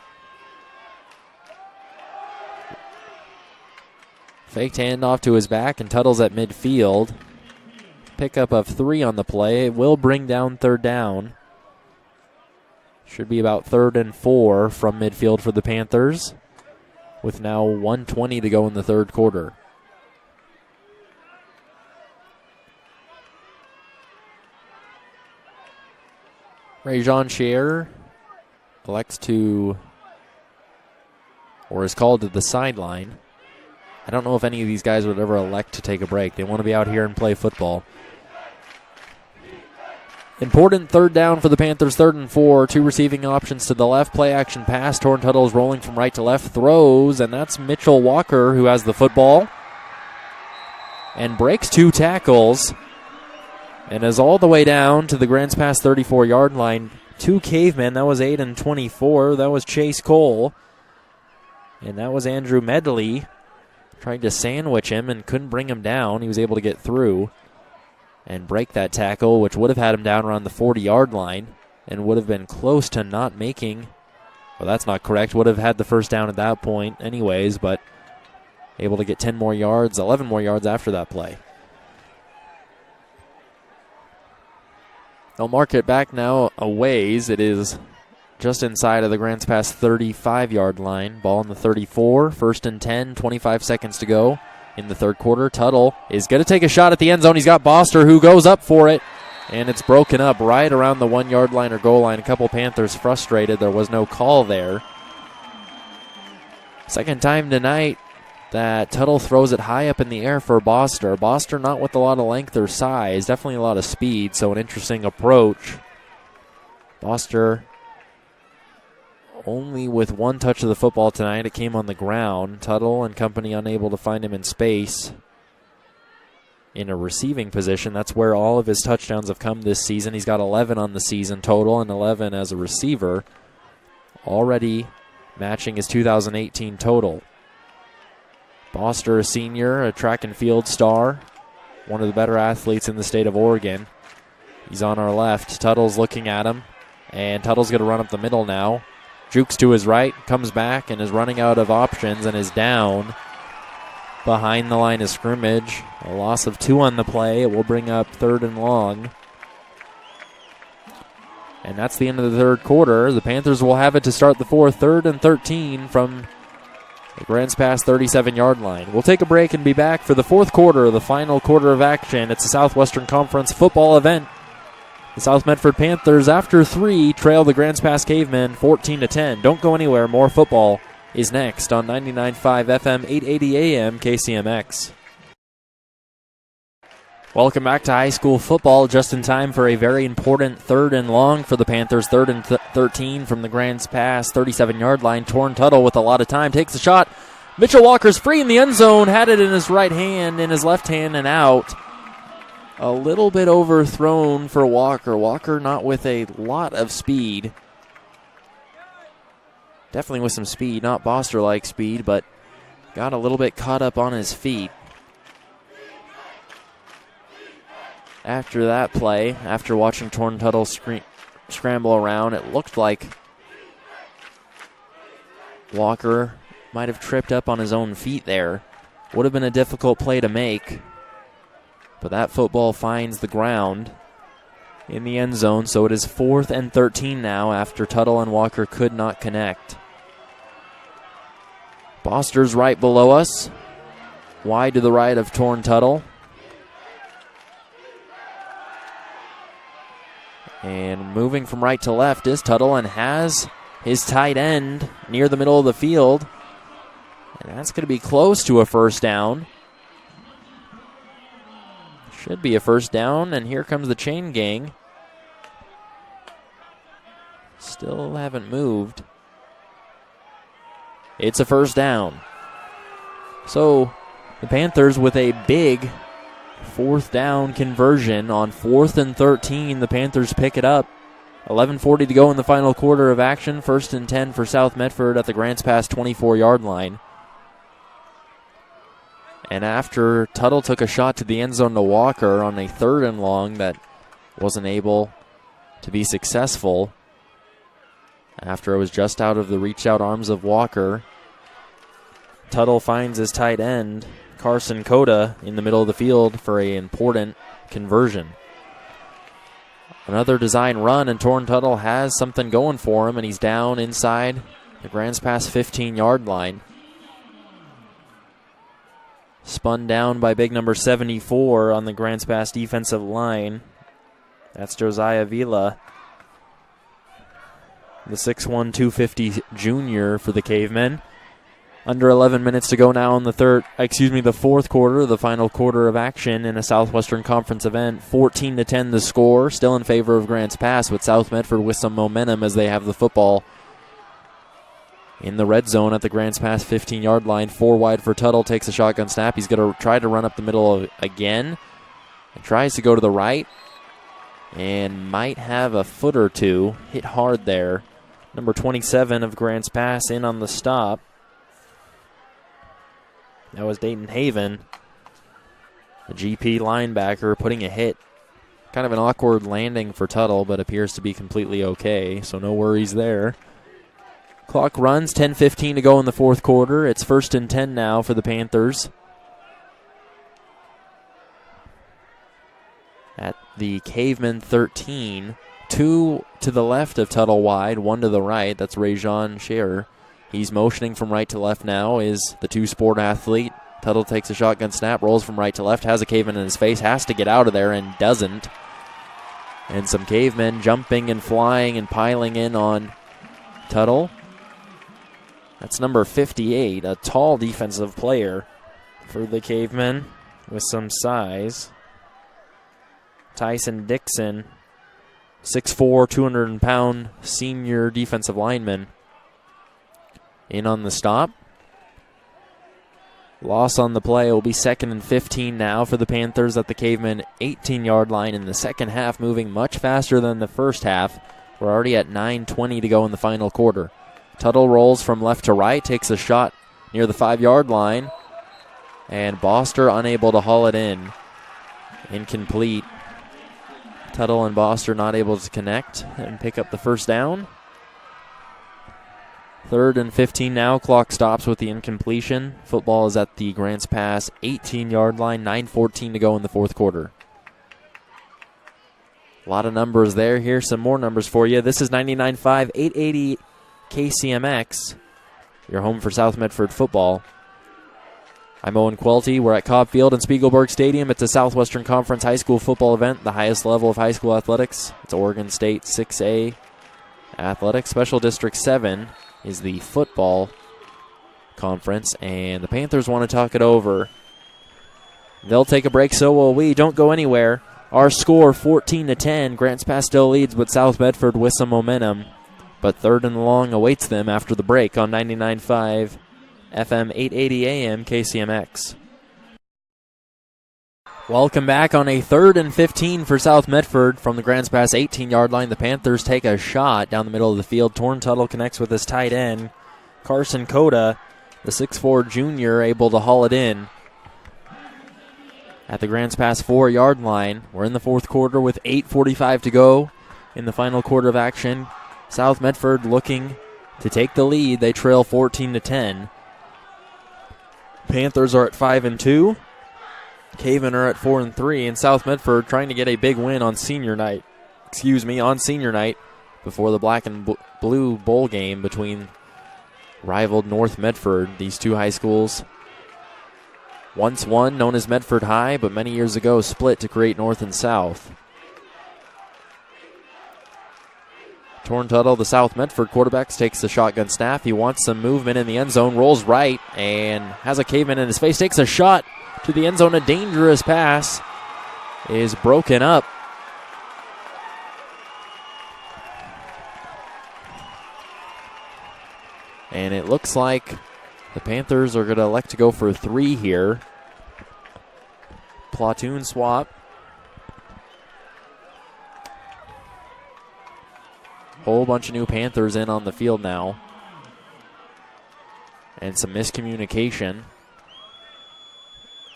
Faked handoff to his back, and Tuttle's at midfield. Pickup of 3 on the play. It will bring down 3rd down. Should be about 3rd and 4 from midfield for the Panthers, with now 1:20 to go in the third quarter. Rajon Scherer elects to, or is called to the sideline. I don't know if any of these guys would ever elect to take a break. They want to be out here and play football. Important 3rd down for the Panthers, 3rd and 4. 2 receiving options to the left. Play action pass. Torn Tuttle is rolling from right to left. Throws, and that's Mitchell Walker who has the football and breaks 2 tackles and is all the way down to the Grants Pass 34-yard line. 2 cavemen. That was 8 and 24. That was Chase Cole. And that was Andrew Medley. Trying to sandwich him and couldn't bring him down. He was able to get through and break that tackle, which would have had him down around the 40-yard line and would have been close to not making. Well, that's not correct. Would have had the first down at that point anyways, but able to get 10 more yards, 11 more yards after that play. They'll mark it back now a ways. It is just inside of the Grants Pass 35-yard line. Ball on the 34, 1st and 10, 25 seconds to go in the third quarter. Tuttle is going to take a shot at the end zone. He's got Boster who goes up for it, and it's broken up right around the 1-yard line or goal line. A couple Panthers frustrated. There was no call there. Second time tonight that Tuttle throws it high up in the air for Boster. Boster not with a lot of length or size, definitely a lot of speed, so an interesting approach. Boster only with 1 touch of the football tonight. It came on the ground. Tuttle and company unable to find him in space in a receiving position. That's where all of his touchdowns have come this season. He's got 11 on the season total and 11 as a receiver, already matching his 2018 total. Boster, a senior, a track and field star, one of the better athletes in the state of Oregon. He's on our left. Tuttle's looking at him, and Tuttle's going to run up the middle now. Jukes to his right, comes back, and is running out of options and is down behind the line of scrimmage. A loss of 2 on the play. It will bring up 3rd and long. And that's the end of the third quarter. The Panthers will have it to start the fourth, 3rd and 13 from the Grants Pass 37-yard line. We'll take a break and be back for the fourth quarter, the final quarter of action. It's a Southwestern Conference football event. The South Medford Panthers, after 3, trail the Grants Pass Cavemen 14-10. Don't go anywhere. More football is next on 99.5 FM, 880 AM KCMX. Welcome back to high school football, just in time for a very important 3rd and long for the Panthers. 3rd and 13 from the Grants Pass 37-yard line. Torn Tuttle with a lot of time takes a shot. Mitchell Walker's free in the end zone, had it in his right hand, in his left hand, and out. A little bit overthrown for Walker. Walker not with a lot of speed. Definitely with some speed, not Boster-like speed, but got a little bit caught up on his feet. After that play, after watching Torn Tuttle scramble around, it looked like Walker might have tripped up on his own feet there. Would have been a difficult play to make, but that football finds the ground in the end zone, so it is 4th and 13 now after Tuttle and Walker could not connect. Boster's right below us, wide to the right of Torn Tuttle. And moving from right to left is Tuttle, and has his tight end near the middle of the field. And that's going to be close to a first down. Should be a first down, and here comes the chain gang. Still haven't moved. It's a first down. So the Panthers with a big 4th down conversion on 4th and 13. The Panthers pick it up. 11:40 to go in the final quarter of action. 1st and 10 for South Medford at the Grants Pass 24-yard line. And after Tuttle took a shot to the end zone to Walker on a 3rd and long that wasn't able to be successful, after it was just out of the reach-out arms of Walker, Tuttle finds his tight end, Carson Cota, in the middle of the field for an important conversion. Another design run, and Torn Tuttle has something going for him, and he's down inside the Grants Pass 15-yard line. Spun down by big number 74 on the Grants Pass defensive line. That's Josiah Vila, the 6'1", 250 junior for the Cavemen. Under 11 minutes to go now in the 4th quarter, the final quarter of action in a Southwestern Conference event. 14-10 the score, still in favor of Grants Pass, with South Medford with some momentum as they have the football in the red zone at the Grants Pass 15-yard line. 4 wide for Tuttle, takes a shotgun snap. He's going to try to run up the middle again. And tries to go to the right and might have a foot or two. Hit hard there. Number 27 of Grants Pass in on the stop. That was Dayton Haven, the GP linebacker, putting a hit. Kind of an awkward landing for Tuttle, but appears to be completely okay, so no worries there. Clock runs, 10:15 to go in the 4th quarter. It's 1st and 10 now for the Panthers at the Caveman 13. 2 to the left of Tuttle wide, 1 to the right. That's Rajon Scherer. He's motioning from right to left now, is the two-sport athlete. Tuttle takes a shotgun snap, rolls from right to left, has a Caveman in his face, has to get out of there and doesn't. And some Cavemen jumping and flying and piling in on Tuttle. That's number 58, a tall defensive player for the Cavemen with some size. Tyson Dixon, 6'4", 200-pound senior defensive lineman. In on the stop. Loss on the play will be 2nd and 15 now for the Panthers at the Caveman 18-yard line in the second half, moving much faster than the first half. We're already at 9:20 to go in the final quarter. Tuttle rolls from left to right, takes a shot near the 5-yard line, and Boster unable to haul it in. Incomplete. Tuttle and Boster not able to connect and pick up the first down. 3rd and 15 now. Clock stops with the incompletion. Football is at the Grants Pass 18-yard line. 9:14 to go in the 4th quarter. A lot of numbers there. Here's some more numbers for you. This is 99.5, 880 KCMX, your home for South Medford football. I'm Owen Cuilty. We're at Cobb Field and Spiegelberg Stadium. It's a Southwestern Conference high school football event, the highest level of high school athletics. It's Oregon State 6A athletics. Special District 7 is the football conference, and the Panthers want to talk it over. They'll take a break, so will we. Don't go anywhere. Our score, 14-10. Grants Pass still leads, but South Medford with some momentum. But 3rd and long awaits them after the break on 99.5 FM 880 AM KCMX. Welcome back on a 3rd and 15 for South Medford from the Grants Pass 18-yard line. The Panthers take a shot down the middle of the field. Torn Tuttle connects with his tight end, Carson Cota. The 6'4 junior able to haul it in at the Grants Pass 4-yard line. We're in the fourth quarter with 8:45 to go in the final quarter of action. South Medford looking to take the lead. They trail 14-10. Panthers are at 5-2. Caven are at 4-3, and South Medford trying to get a big win on senior night. On senior night before the black and blue bowl game between rivaled North Medford. These two high schools, once one known as Medford High, but many years ago split to create North and South. Torn Tuttle, the South Medford quarterback, takes the shotgun snap. He wants some movement in the end zone, rolls right, and has a caveman in his face, takes a shot to the end zone. A dangerous pass is broken up. And it looks like the Panthers are going to elect to go for 3 here. Platoon swap. Whole bunch of new Panthers in on the field now. And some miscommunication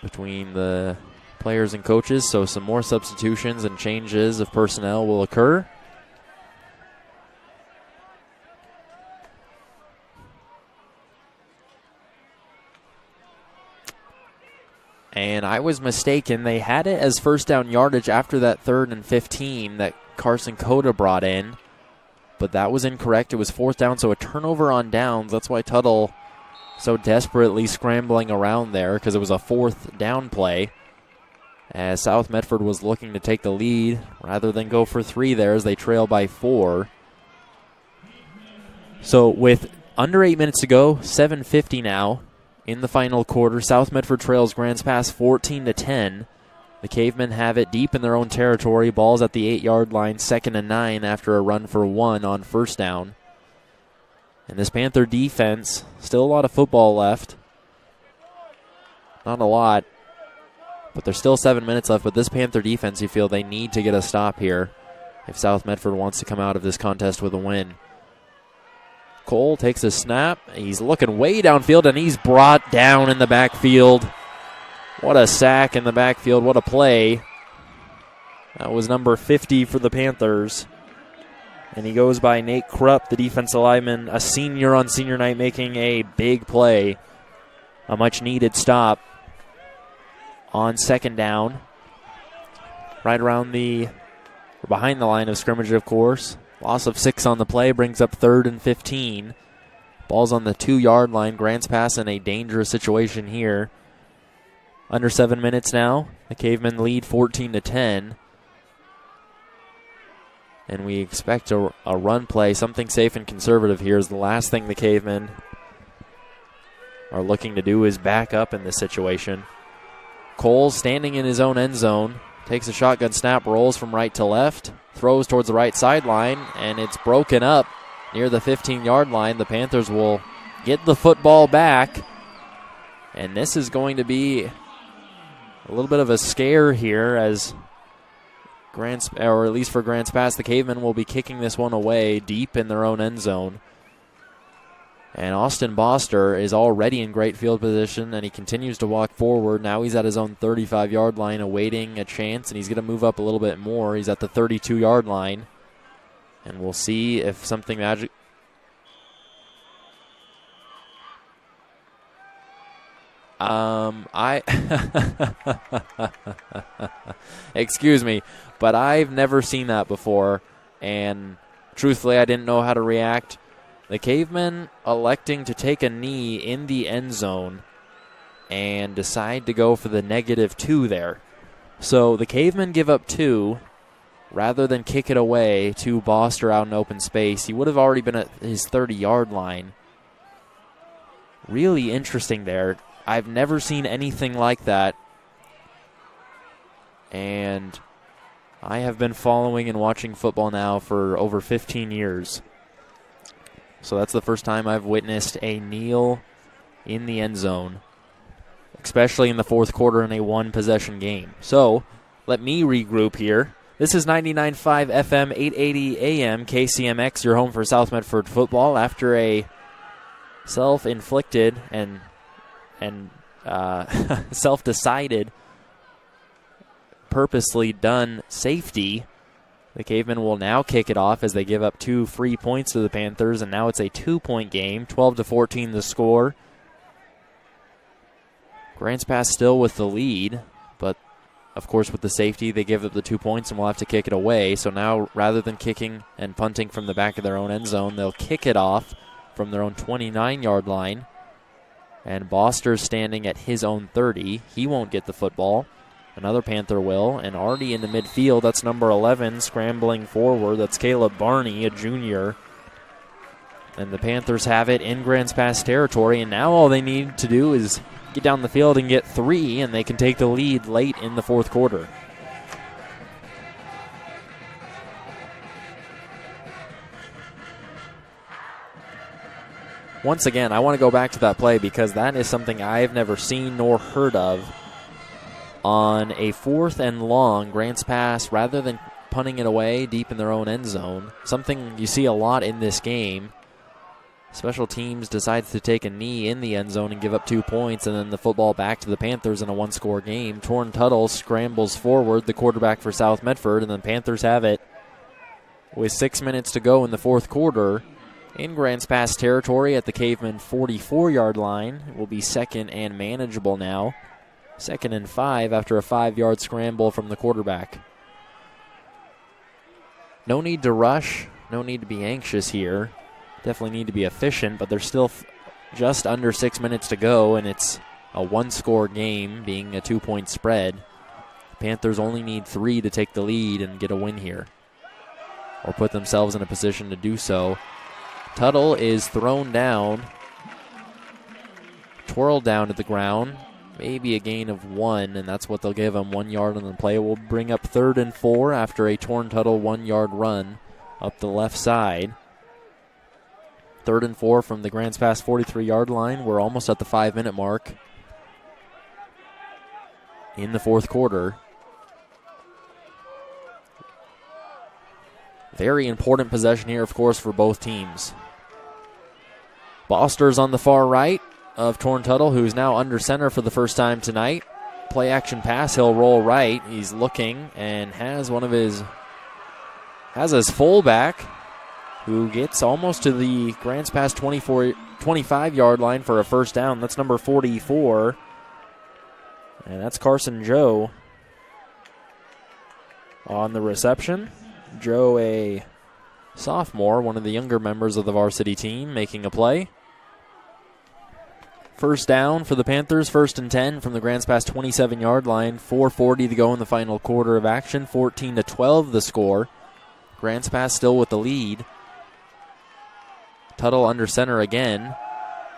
between the players and coaches, so some more substitutions and changes of personnel will occur. And I was mistaken. They had it as first down yardage after that 3rd and 15 that Carson Cota brought in, but that was incorrect. It was 4th down, so a turnover on downs. That's why Tuttle so desperately scrambling around there, because it was a 4th down play, as South Medford was looking to take the lead rather than go for 3 there as they trail by 4. So with under 8 minutes to go, 7:50 now in the final quarter. South Medford trails Grants Pass 14-10. The Cavemen have it deep in their own territory. Ball's at the 8-yard line, 2nd and 9 after a run for 1 on first down. And this Panther defense, still a lot of football left. Not a lot, but there's still 7 minutes left. But this Panther defense, you feel they need to get a stop here if South Medford wants to come out of this contest with a win. Cole takes a snap. He's looking way downfield, and he's brought down in the backfield. What a sack in the backfield. What a play. That was number 50 for the Panthers. And he goes by Nate Krupp, the defensive lineman, a senior on senior night, making a big play. A much-needed stop on 2nd down. Right around behind the line of scrimmage, of course. Loss of 6 on the play brings up 3rd and 15. Ball's on the 2-yard line. Grants Pass in a dangerous situation here. Under 7 minutes now. The Cavemen lead 14-10. And we expect a run play. Something safe and conservative here is the last thing the Cavemen are looking to do is back up in this situation. Cole standing in his own end zone. Takes a shotgun snap, rolls from right to left, throws towards the right sideline, and it's broken up near the 15-yard line. The Panthers will get the football back, and this is going to be a little bit of a scare here as or at least for Grants Pass, the Cavemen will be kicking this one away deep in their own end zone. And Austin Boster is already in great field position, and he continues to walk forward. Now he's at his own 35-yard line awaiting a chance, and he's going to move up a little bit more. He's at the 32-yard line. And we'll see if something magic... Excuse me, but I've never seen that before, and truthfully, I didn't know how to react. The Cavemen electing to take a knee in the end zone and decide to go for the -2 there. So the Cavemen give up 2 rather than kick it away to Boster out in open space. He would have already been at his 30-yard line. Really interesting there. I've never seen anything like that. And I have been following and watching football now for over 15 years. So that's the first time I've witnessed a kneel in the end zone, especially in the fourth quarter in a one-possession game. So let me regroup here. This is 99.5 FM, 880 AM KCMX, your home for South Medford football. After a self-inflicted and self-decided, purposely done safety. The Cavemen will now kick it off as they give up 2 free points to the Panthers, and now it's a 2-point game, 12-14 the score. Grants Pass still with the lead, but of course with the safety they give up the 2 points and will have to kick it away. So now rather than kicking and punting from the back of their own end zone, they'll kick it off from their own 29-yard line. And Boster's standing at his own 30. He won't get the football. Another Panther will, and already in the midfield, that's number 11 scrambling forward. That's Caleb Barney, a junior. And the Panthers have it in Grants Pass territory, and now all they need to do is get down the field and get 3, and they can take the lead late in the fourth quarter. Once again, I want to go back to that play because that is something I've never seen nor heard of. On a 4th and long, Grants Pass, rather than punting it away deep in their own end zone, something you see a lot in this game, special teams decides to take a knee in the end zone and give up 2 points, and then the football back to the Panthers in a 1-score game. Torn Tuttle scrambles forward, the quarterback for South Medford, and the Panthers have it with 6 minutes to go in the fourth quarter. In Grants Pass territory at the Caveman 44-yard line. It will be second and manageable now. 2nd and 5 after a 5-yard scramble from the quarterback. No need to rush. No need to be anxious here. Definitely need to be efficient, but there's still just under 6 minutes to go, and it's a 1-score game being a 2-point spread. The Panthers only need 3 to take the lead and get a win here, or put themselves in a position to do so. Tuttle is thrown down, twirled down to the ground. Maybe a gain of 1, and that's what they'll give him. 1 yard on the play. Will bring up 3rd and 4 after a Torn Tuttle 1-yard run up the left side. 3rd and 4 from the Grants Pass 43-yard line. We're almost at the 5-minute mark in the fourth quarter. Very important possession here, of course, for both teams. Boster's on the far right of Torn Tuttle, who's now under center for the first time tonight. Play action pass, he'll roll right. He's looking and has his fullback, who gets almost to the Grants Pass 25-yard line for a first down. That's number 44, and that's Carson Joe on the reception. Joe, a sophomore, one of the younger members of the varsity team, making a play. First down for the Panthers, 1st and 10 from the Grants Pass 27-yard line. 4:40 to go in the final quarter of action. 14-12 the score. Grants Pass still with the lead. Tuttle under center again.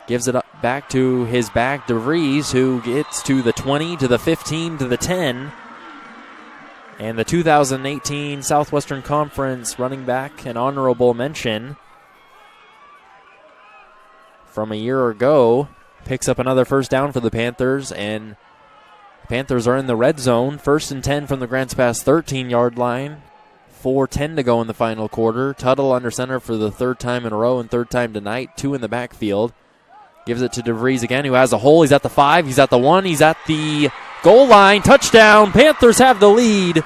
Gives it up back to his back, DeVries, who gets to the 20, to the 15, to the 10. And the 2018 Southwestern Conference running back, an honorable mention from a year ago, picks up another first down for the Panthers, and the Panthers are in the red zone. 1st and 10 from the Grants Pass 13-yard line. 4:10 to go in the final quarter. Tuttle under center for the 3rd time in a row and 3rd time tonight. 2 in the backfield. Gives it to DeVries again, who has a hole. He's at the 5, he's at the 1, he's at the goal line. Touchdown! Panthers have the lead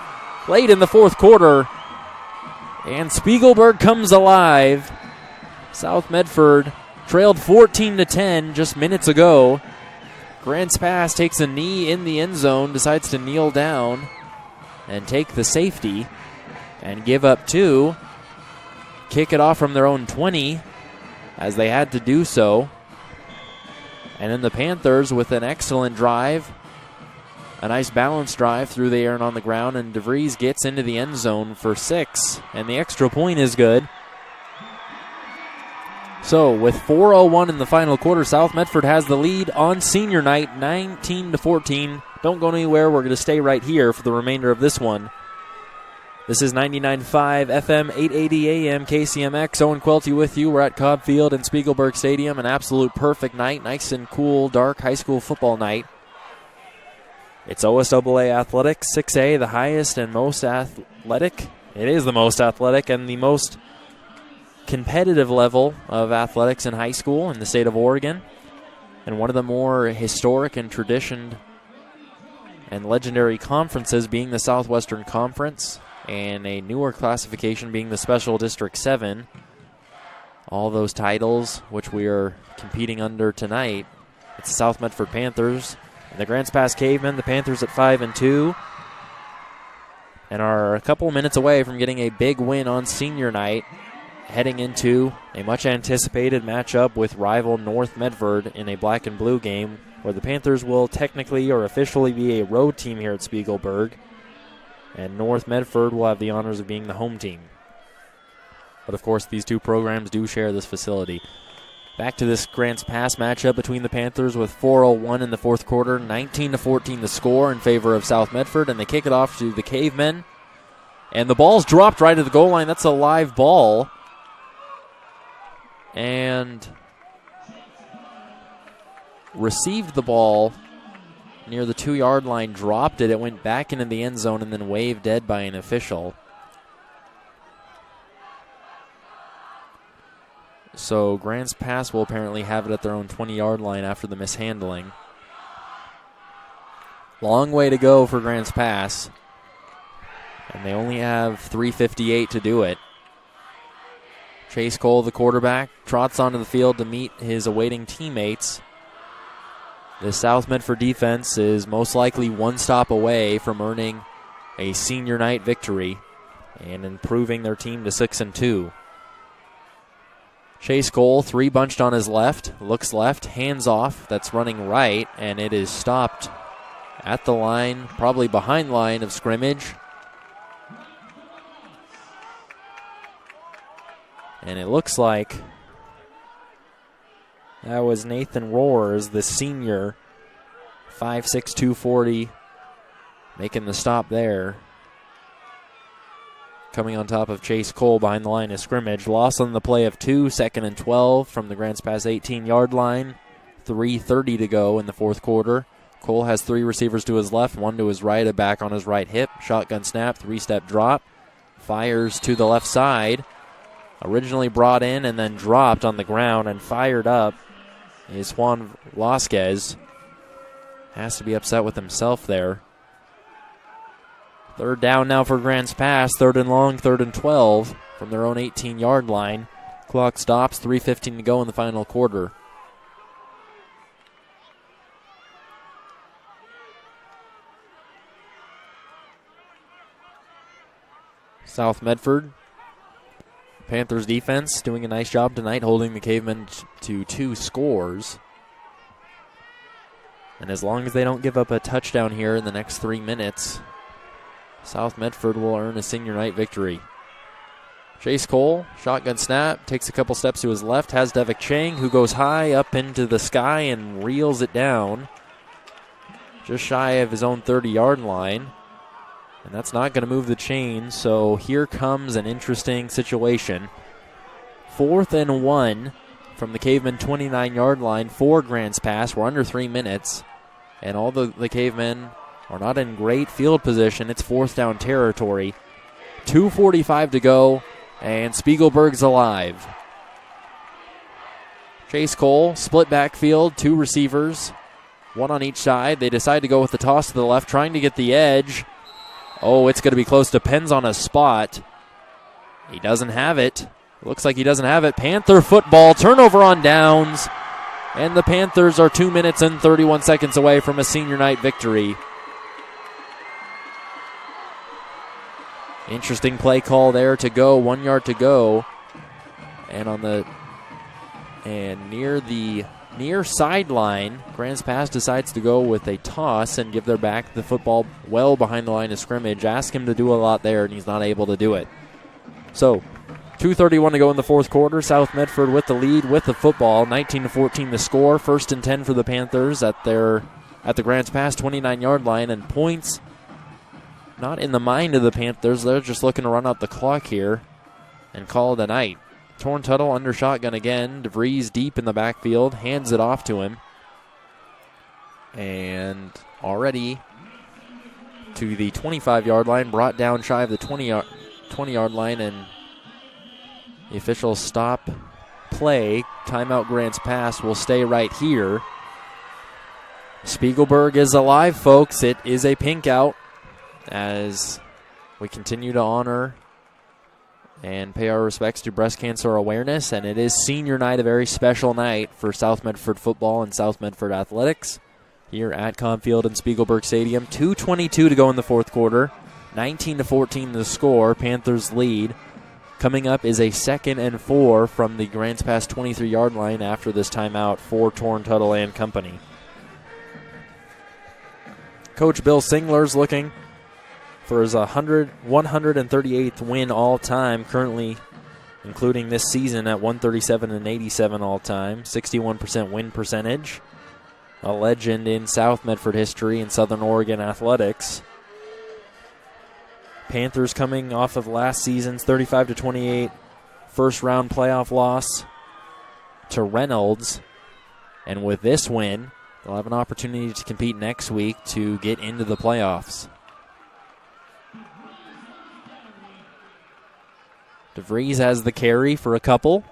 late in the fourth quarter. And Spiegelberg comes alive. South Medford trailed 14-10 just minutes ago. Grants Pass takes a knee in the end zone, decides to kneel down and take the safety and give up 2. Kick it off from their own 20 as they had to do so. And then the Panthers with an excellent drive, a nice balanced drive through the air and on the ground, and DeVries gets into the end zone for 6, and the extra point is good. So with 4:01 in the final quarter, South Medford has the lead on senior night, 19-14. Don't go anywhere. We're going to stay right here for the remainder of this one. This is 99.5 FM, 880 AM KCMX. Owen Cuilty with you. We're at Cobb Field in Spiegelberg Stadium. An absolute perfect night. Nice and cool, dark high school football night. It's OSAA Athletics, 6A, the highest and most athletic. It is the most athletic and the most competitive level of athletics in high school in the state of Oregon, and one of the more historic and traditioned and legendary conferences being the Southwestern Conference, and a newer classification being the Special District 7. All those titles which we are competing under tonight. It's the South Medford Panthers and the Grants Pass Cavemen. The Panthers at 5-2 and are a couple minutes away from getting a big win on senior night, heading into a much-anticipated matchup with rival North Medford in a black and blue game, where the Panthers will technically or officially be a road team here at Spiegelberg, and North Medford will have the honors of being the home team. But, of course, these two programs do share this facility. Back to this Grants Pass matchup between the Panthers with 4:01 in the fourth quarter, 19-14 the score in favor of South Medford, and they kick it off to the Cavemen. And the ball's dropped right at the goal line. That's a live ball. And received the ball near the 2-yard line, dropped it. It went back into the end zone and then waved dead by an official. So Grants Pass will apparently have it at their own 20-yard line after the mishandling. Long way to go for Grants Pass, and they only have 3:58 to do it. Chase Cole, the quarterback, trots onto the field to meet his awaiting teammates. The South Medford defense is most likely one stop away from earning a senior night victory and improving their team to 6-2. Chase Cole, 3 bunched on his left, looks left, hands off, that's running right, and it is stopped at the line, probably behind line of scrimmage. And it looks like that was Nathan Roars, the senior, 5'6", 240, making the stop there. Coming on top of Chase Cole behind the line of scrimmage. Loss on the play of 2, 2nd and 12 from the Grants Pass 18-yard line. 3:30 to go in the fourth quarter. Cole has 3 receivers to his left, 1 to his right, a back on his right hip. Shotgun snap, 3-step drop. Fires to the left side. Originally brought in and then dropped on the ground and fired up is Juan Vasquez. Has to be upset with himself there. 3rd down now for Grants Pass. 3rd and long, 3rd and 12 from their own 18-yard line. Clock stops, 3:15 to go in the final quarter. South Medford, Panthers defense doing a nice job tonight, holding the Cavemen to 2 scores. And as long as they don't give up a touchdown here in the next 3 minutes, South Medford will earn a senior night victory. Chase Cole, shotgun snap, takes a couple steps to his left, has Devik Chang, who goes high up into the sky and reels it down just shy of his own 30-yard line. And that's not going to move the chain, so here comes an interesting situation. 4th and 1 from the Cavemen 29-yard line for Grants Pass. We're under 3 minutes, and all the Cavemen are not in great field position. It's 4th down territory. 2:45 to go, and Spiegelberg's alive. Chase Cole, split backfield, 2 receivers, 1 on each side. They decide to go with the toss to the left, trying to get the edge. Oh, it's going to be close. Depends on a spot. He doesn't have it. Looks like he doesn't have it. Panther football, turnover on downs, and the Panthers are 2 minutes and 31 seconds away from a senior night victory. Interesting play call there to go, 1 yard to go. And near the near sideline, Grants Pass decides to go with a toss and give their back the football well behind the line of scrimmage. Ask him to do a lot there, and he's not able to do it. So, 2:31 to go in the fourth quarter. South Medford with the lead with the football. 19-14 the score. 1st and 10 for the Panthers at the Grants Pass 29-yard line, and points not in the mind of the Panthers. They're just looking to run out the clock here and call it a night. Torn Tuttle under shotgun again. DeVries deep in the backfield. Hands it off to him. And already to the 25-yard line. Brought down shy of the 20-yard line. And The officials stop play. Timeout Grants Pass will stay right here. Spiegelberg is alive, folks. It is a pink out as we continue to honor and pay our respects to breast cancer awareness, and it is senior night, a very special night for South Medford football and South Medford athletics here at Cobb Field and Spiegelberg Stadium. 2:22 to go in the fourth quarter. 19-14 the score. Panthers lead. Coming up is a 2nd and 4 from the Grants Pass 23-yard line after this timeout for Torn Tuttle and company. Coach Bill Singler's looking for his 138th win all-time, currently including this season at 137-87 all-time, 61% win percentage. A legend in South Medford history and Southern Oregon athletics. Panthers coming off of last season's 35-28 first-round playoff loss to Reynolds. And with this win, they'll have an opportunity to compete next week to get into the playoffs. DeVries has the carry for a couple.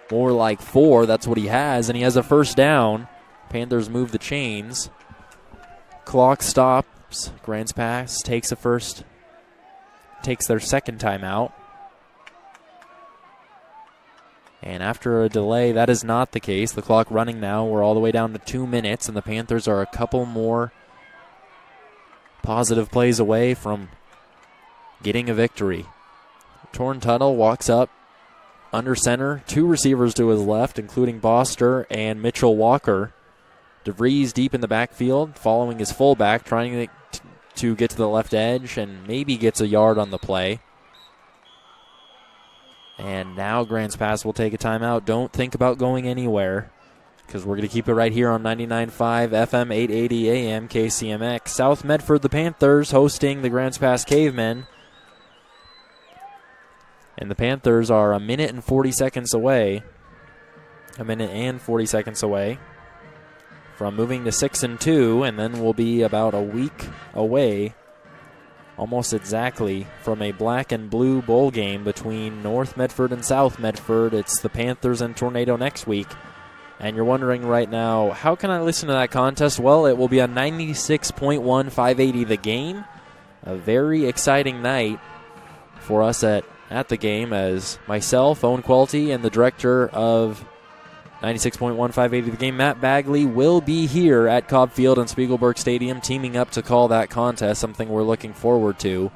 More like 4, that's what he has, and he has a first down. Panthers move the chains. Clock stops. Grants Pass takes their second timeout. And after a delay, that is not the case. The clock running now. We're all the way down to 2 minutes, and the Panthers are a couple more positive plays away from getting a victory. Torn Tuttle walks up under center. 2 receivers to his left, including Boster and Mitchell Walker. DeVries deep in the backfield, following his fullback, trying to get to the left edge, and maybe gets a yard on the play. And now Grants Pass will take a timeout. Don't think about going anywhere, because we're going to keep it right here on 99.5 FM, 880 AM KCMX. South Medford, the Panthers, hosting the Grants Pass Cavemen. And the Panthers are a minute and 40 seconds away from moving to 6-2, and then we'll be about a week away, almost exactly, from a black and blue bowl game between North Medford and South Medford. It's the Panthers and Tornado next week. And you're wondering right now, how can I listen to that contest? Well, it will be on 96.1 580 The Game. A very exciting night for us at the game, as myself, Owen Cuilty, and the director of 96.1 580 The Game, Matt Bagley, will be here at Cobb Field and Spiegelberg Stadium teaming up to call that contest, something we're looking forward to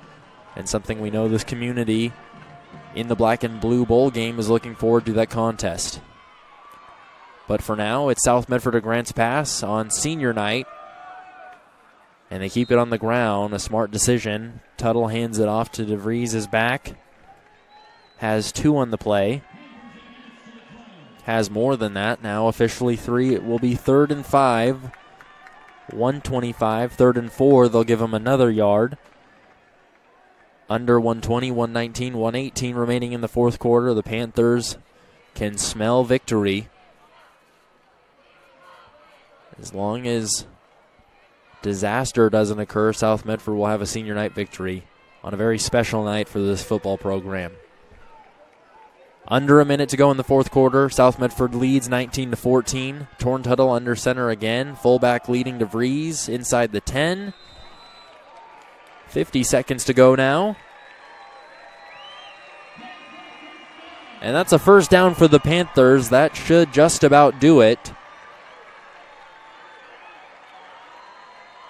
and something we know this community in the black and blue bowl game is looking forward to that contest. But for now, it's South Medford to Grants Pass on senior night, and they keep it on the ground, a smart decision. Tuttle hands it off to DeVries' his back. Has 2 on the play. Has more than that. Now officially 3. It will be 3rd and 5. 125. 3rd and 4. They'll give him another yard. Under 120, 119, 118 remaining in the fourth quarter. The Panthers can smell victory. As long as disaster doesn't occur, South Medford will have a senior night victory on a very special night for this football program. Under a minute to go in the fourth quarter. South Medford leads 19-14. Torn Tuttle under center again. Fullback leading DeVries inside the 10. 50 seconds to go now. And that's a first down for the Panthers. That should just about do it.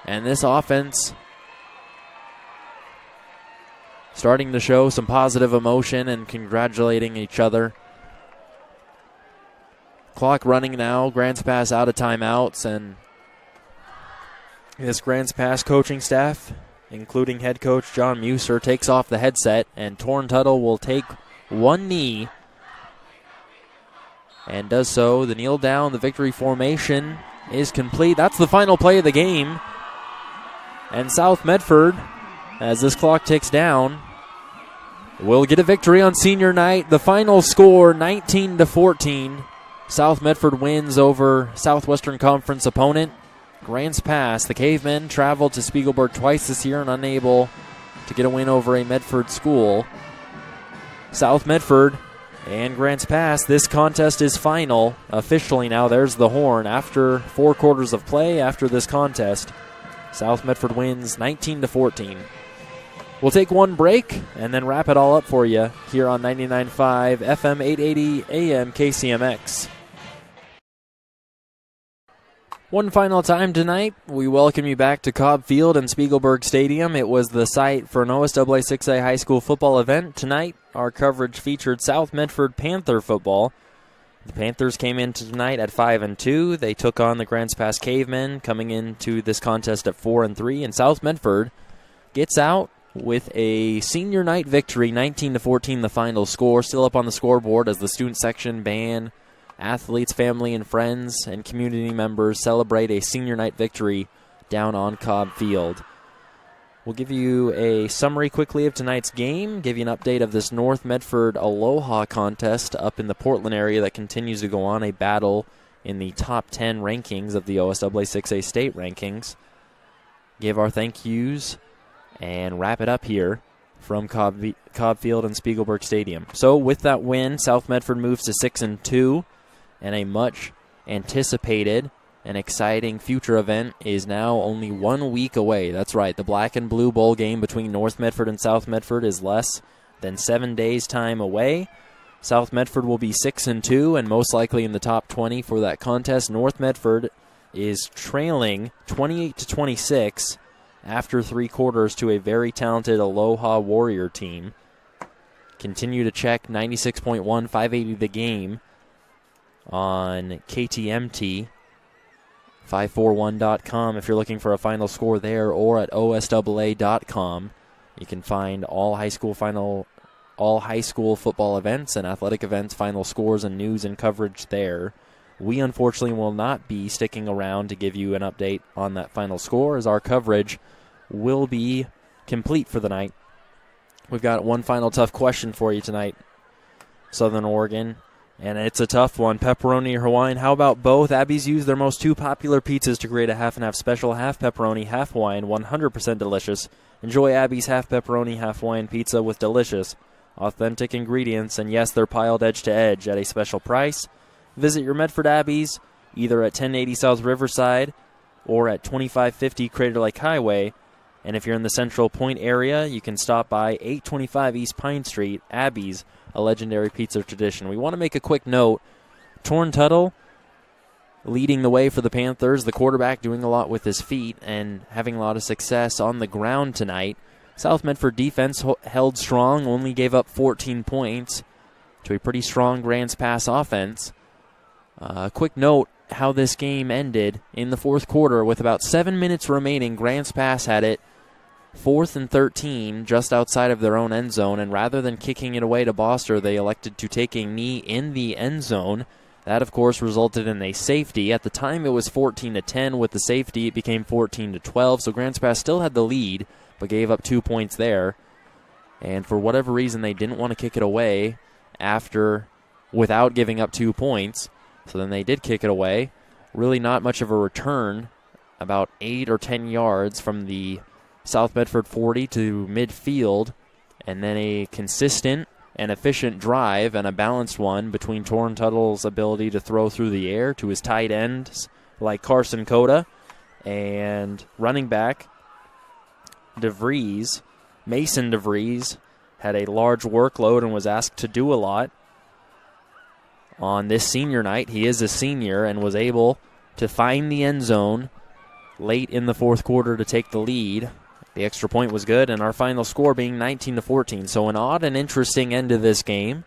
And this offense starting to show some positive emotion and congratulating each other. Clock running now. Grants Pass out of timeouts, and this Grants Pass coaching staff, including head coach John Muser, takes off the headset, and Torn Tuttle will take one knee and does so. The kneel down, the victory formation is complete. That's the final play of the game. And South Medford, as this clock ticks down, will get a victory on senior night. The final score, 19-14. South Medford wins over Southwestern Conference opponent Grants Pass. The Cavemen traveled to Spiegelberg twice this year and unable to get a win over a Medford school. South Medford and Grants Pass. This contest is final officially now. There's the horn. After 4 quarters of play after this contest, South Medford wins 19-14. We'll take one break and then wrap it all up for you here on 99.5 FM 880 AM KCMX. One final time tonight, we welcome you back to Cobb Field and Spiegelberg Stadium. It was the site for an OSAA 6A high school football event. Tonight, our coverage featured South Medford Panther football. The Panthers came into tonight at 5-2. They took on the Grants Pass Cavemen, coming into this contest at 4-3. And South Medford gets out with a senior night victory, 19-14 the final score. Still up on the scoreboard as the student section, band, athletes, family, and friends, and community members celebrate a senior night victory down on Cobb Field. We'll give you a summary quickly of tonight's game, give you an update of this North Medford Aloha contest up in the Portland area that continues to go on, a battle in the top 10 rankings of the OSAA 6A state rankings. Give our thank yous and wrap it up here from Cobb Field and Spiegelberg Stadium. So with that win, South Medford moves to 6-2. And a much anticipated and exciting future event is now only 1 week away. That's right, the Black and Blue Bowl game between North Medford and South Medford is less than 7 days' time away. South Medford will be 6-2 and most likely in the top 20 for that contest. North Medford is trailing 28-26 after 3 quarters to a very talented Aloha Warrior team. Continue to check 96.1 580 the game on KTMT 541.com if you're looking for a final score there, or at OSAA.com. You can find all high school football events and athletic events, final scores and news and coverage there. We unfortunately will not be sticking around to give you an update on that final score, as our coverage will be complete for the night. We've got one final tough question for you tonight, Southern Oregon. And it's a tough one. Pepperoni or Hawaiian? How about both? Abby's used their most 2 popular pizzas to create a half-and-half special. Half pepperoni, half Hawaiian, 100% delicious. Enjoy Abby's half pepperoni, half Hawaiian pizza with delicious, authentic ingredients. And yes, they're piled edge to edge at a special price. Visit your Medford Abby's either at 1080 South Riverside or at 2550 Crater Lake Highway. And if you're in the Central Point area, you can stop by 825 East Pine Street, Abby's, a legendary pizza tradition. We want to make a quick note. Torn Tuttle leading the way for the Panthers, the quarterback doing a lot with his feet and having a lot of success on the ground tonight. South Medford defense held strong, only gave up 14 points to a pretty strong Grants Pass offense. Quick note how this game ended in the fourth quarter with about 7 minutes remaining. Grants Pass had it 4th and 13 just outside of their own end zone, and rather than kicking it away to Boster, they elected to take a knee in the end zone. That, of course, resulted in a safety. At the time, it was 14-10. With the safety, it became 14-12, so Grants Pass still had the lead, but gave up 2 points there. And for whatever reason, they didn't want to kick it away without giving up 2 points, so then they did kick it away. Really not much of a return, about 8 or 10 yards from the South Medford 40 to midfield, and then a consistent and efficient drive and a balanced one between Torn Tuttle's ability to throw through the air to his tight ends like Carson Cota and running back Mason DeVries had a large workload and was asked to do a lot on this senior night. He is a senior and was able to find the end zone late in the fourth quarter to take the lead. The extra point was good, and our final score being 19-14. So an odd and interesting end to this game.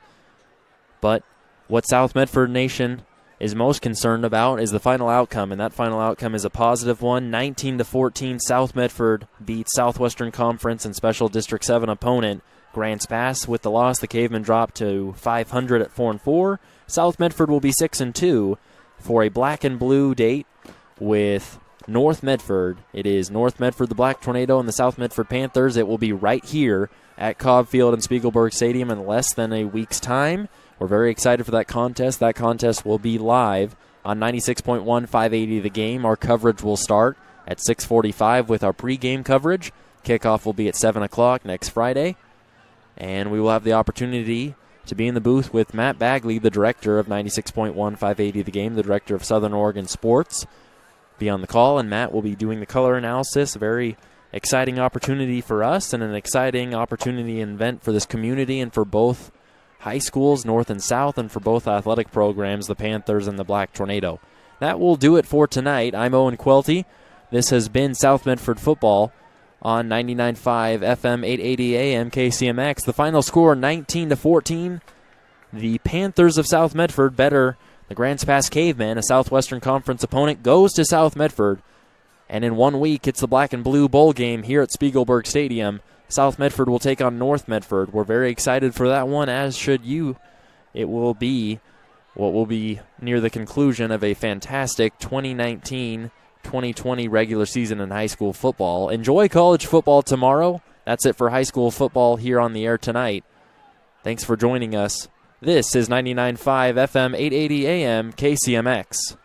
But what South Medford Nation is most concerned about is the final outcome, and that final outcome is a positive one. 19-14, South Medford beats Southwestern Conference and Special District 7 opponent Grants Pass. With the loss, the Cavemen dropped to 500 at 4-4. South Medford will be 6-2 for a black and blue date with North Medford. It is North Medford, the Black Tornado, and the South Medford Panthers. It will be right here at Cobb Field and Spiegelberg Stadium in less than a week's time. We're very excited for that contest. That contest will be live on 96.1 580 The Game. Our coverage will start at 6:45 with our pregame coverage. Kickoff will be at 7 o'clock next Friday. And we will have the opportunity to be in the booth with Matt Bagley, the director of 96.1 580 The Game, the director of Southern Oregon Sports, be on the call. And Matt will be doing the color analysis. A very exciting opportunity for us and an exciting opportunity and event for this community and for both high schools, North and South, and for both athletic programs, the Panthers and the Black Tornado. That will do it for tonight. I'm Owen Cuilty. This has been South Medford Football on 99.5 FM 880 AM KCMX. The final score, 19-14. The Panthers of South Medford better the Grants Pass Cavemen, a Southwestern Conference opponent, goes to South Medford. And in 1 week, it's the Black and Blue Bowl game here at Spiegelberg Stadium. South Medford will take on North Medford. We're very excited for that one, as should you. It will be what will be near the conclusion of a fantastic 2019-2020 regular season in high school football. Enjoy college football tomorrow. That's it for high school football here on the air tonight. Thanks for joining us. This is 99.5 FM 880 AM KCMX.